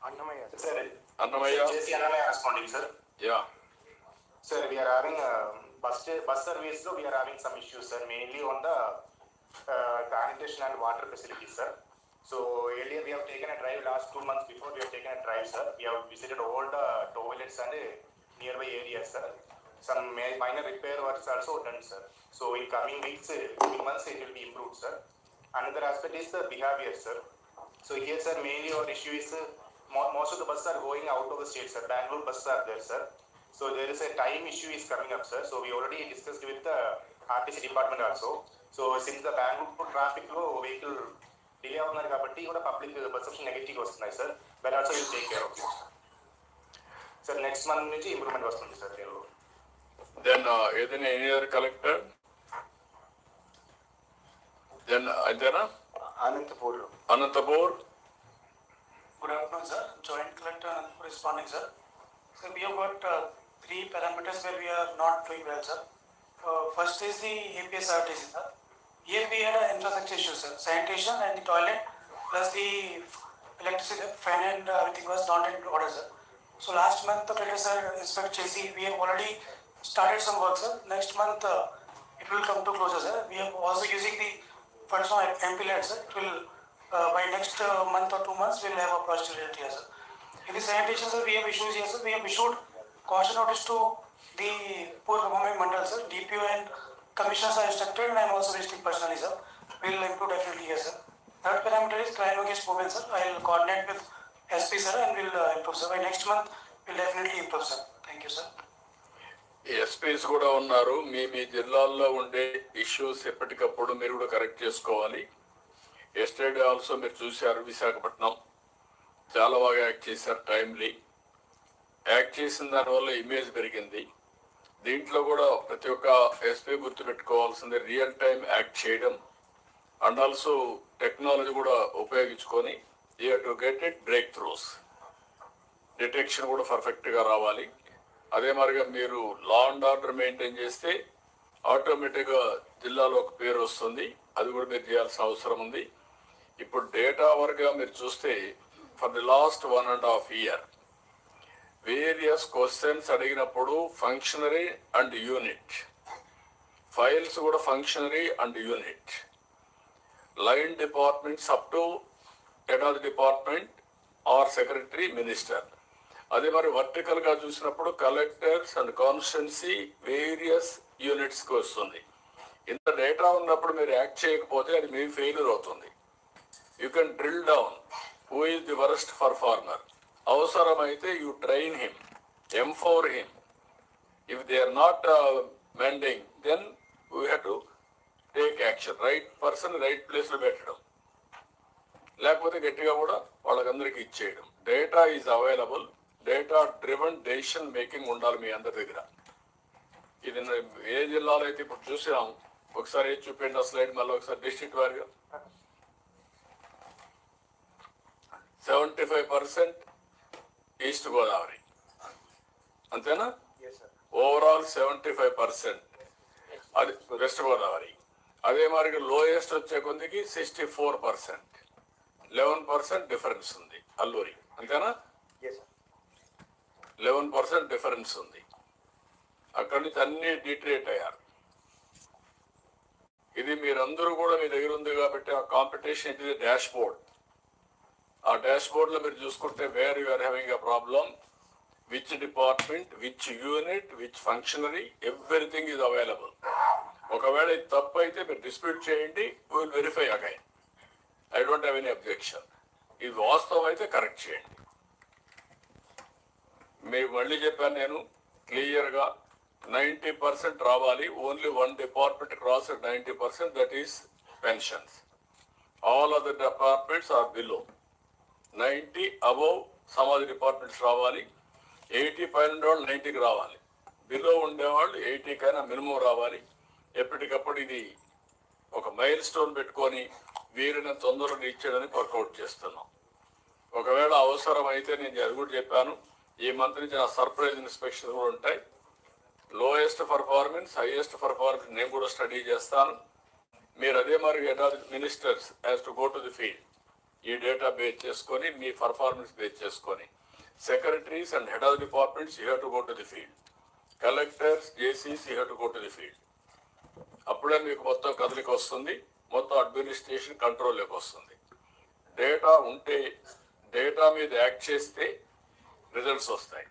Annamaya. Sir, Annamaya. JC Annamaya responding, sir. Yeah. Sir, we are having bus service, so we are having some issues, sir, mainly on the sanitation and water facilities, sir. So earlier we have taken a drive, last 2 months before we have taken a drive, sir. We have visited all the toilets and nearby areas, sir. Some minor repair works also done, sir. So in coming weeks, coming months, it will be improved, sir. Another aspect is the behavior, sir. So here, sir, mainly our issue is most of the buses are going out of the state, sir. Bangalore buses are there, sir. So there is a time issue is coming up, sir. So we already discussed with the RTC department also. So since the Bangalore traffic lo vehicle delay avunnadu kabatti kuda public perception negative vastunayi, sir. That also will take care of it. Sir, next month nunchi improvement vastundi, sir. Then ఏదైనా any other collector? Then Anjana? Anantapur. Good afternoon, sir. Joint Collector Anantapur responding, sir. So we have got 3 parameters where we are not doing well, sir. First is the APSRTC, sir. Here we had an infrastructure issue, sir. Sanitation and the toilet plus the electricity, fan and everything was not in order, sir. So last month, the Collector sir inspect Chesi, we have already started some work, sir. Next month, it will come to closure, sir. We are also using the funds from MPLAD, sir. It will, by next month or 2 months, we will have a project related here, sir. In the sanitation, sir, we have issues here, sir. We have issued caution notice to the poor performing mandal, sir. DPO and commissioners are instructed and I am also visiting personally, sir. We will improve definitely here, sir. Third parameter is crime against women, sir. I will coordinate with SP, sir, and we will improve, sir. By next month, we will definitely improve, sir. Thank you, sir. SPs కూడా ఉన్నారు. మీ జిల్లాల్లో ఉండే issues ఎప్పటికప్పుడు మీరు కూడా correct చేసుకోవాలి. Yesterday also మీరు చూశారు, విశాఖపట్నం చాలా బాగా యాక్ట్ చేశారు టైమ్లీ. యాక్ట్ చేసిన దానివల్ల ఇమేజ్ పెరిగింది. దీంట్లో కూడా ప్రతి ఒక్క ఎస్పీ గుర్తుపెట్టుకోవాల్సింది రియల్ టైం యాక్ట్ చేయడం అండ్ ఆల్సో టెక్నాలజీ కూడా ఉపయోగించుకొని you to get it break throughs. Detection కూడా పర్ఫెక్ట్గా రావాలి. అదే మరిగా మీరు లా అండ్ ఆర్డర్ మెయింటైన్ చేస్తే ఆటోమేటిక్గా జిల్లాలో ఒక పేరు వస్తుంది. అది కూడా మీరు చేయాల్సిన అవసరం ఉంది. ఇప్పుడు డేటా వరకుగా మీరు చూస్తే for the last 1.5 years various questions అడిగినప్పుడు ఫంక్షనరీ అండ్ యూనిట్, ఫైల్స్ కూడా functionary and unit, line departments up to head of the department or secretary minister. అదే మరి వర్టికల్ గా చూసినప్పుడు collectors and constituency various units కి వస్తుంది. ఇంత డేటా ఉన్నప్పుడు మీరు యాక్ట్ చేయకపోతే అది మీ ఫెయిల్యూర్ అవుతుంది. You can drill down who is the worst performer. అవసరమైతే you train him, empower him. If they are not mending then we have to take action. Right person right place లో పెట్టడం, లేకపోతే గట్టిగా కూడా వాళ్ళకందరికీ ఇచ్చేయడం. Data is available. Data driven decision making ఉండాలి మీ అందరి దగ్గర. ఇది ఏ జిల్లాలో అయితే ఇప్పుడు చూసాం, ఒకసారి చూపిండి ఆ స్లైడ్, మళ్ళీ ఒకసారి డిస్ట్రిక్ట్ వారిగా. 75% ఈస్ట్ గోదావరి, అంతేనా? ఓవరాల్ 75% అది వెస్ట్ గోదావరి. అదే మరి లోయెస్ట్ వచ్చే కొద్దికి 64%, 11% డిఫరెన్స్ ఉంది అల్లూరి, అంతేనా? 11% డిఫరెన్స్ ఉంది. అక్కడి నుంచి అన్ని డిట్రేట్ అయ్యారు. ఇది మీరందరూ కూడా మీ దగ్గర ఉంది కాబట్టి ఆ కాంపిటీషన్ ఇది డాష్ బోర్డ్. ఆ డాష్ బోర్డ్ లో మీరు చూసుకుంటే where you are having a problem, which department, which unit, which functionary, everything is available. ఒకవేళ ఇది తప్పు అయితే మీరు డిస్ప్యూట్ చేయండి, we will verify again. I don't have any objection. ఇది వాస్తవం అయితే కరెక్ట్ చేయండి. మీకు మళ్ళీ చెప్పాను నేను క్లియర్గా 90% రావాలి. Only one department cross 90%, that is pensions. All other departments are below 90. Above some other departments రావాలి. 80 పైన ఉండేవాళ్ళు 90కి రావాలి. బిలో ఉండేవాళ్ళు 80 కైనా మినిమం రావాలి. ఎప్పటికప్పుడు ఇది ఒక మైల్ స్టోన్ పెట్టుకొని వీరిని తొందరగా ఇచ్చేయడానికి వర్కౌట్ చేస్తున్నాం. ఒకవేళ అవసరం అయితే నేను అది కూడా చెప్పాను, ఈ మంత్ నుంచి నా సర్ప్రైజ్ ఇన్స్పెక్షన్ కూడా ఉంటాయి. లోయెస్ట్ పర్ఫార్మెన్స్, హైయెస్ట్ పర్ఫార్మెన్స్ నేను కూడా స్టడీ చేస్తాను. మీరు అదే మరి head of ministers has to go to the field. ఈ డేటా బేస్ చేసుకొని మీ పర్ఫార్మెన్స్ బేస్ చేసుకొని secretaries and head of departments you have to go to the field. Collectors, జేసీస్ you have to go to the field. అప్పుడే మీకు మొత్తం కదలిక వస్తుంది, మొత్తం అడ్మినిస్ట్రేషన్ కంట్రోల్లోకి వస్తుంది. డేటా ఉంటే, డేటా మీద యాక్ట్ చేస్తే రిజల్ట్స్ వస్తాయి.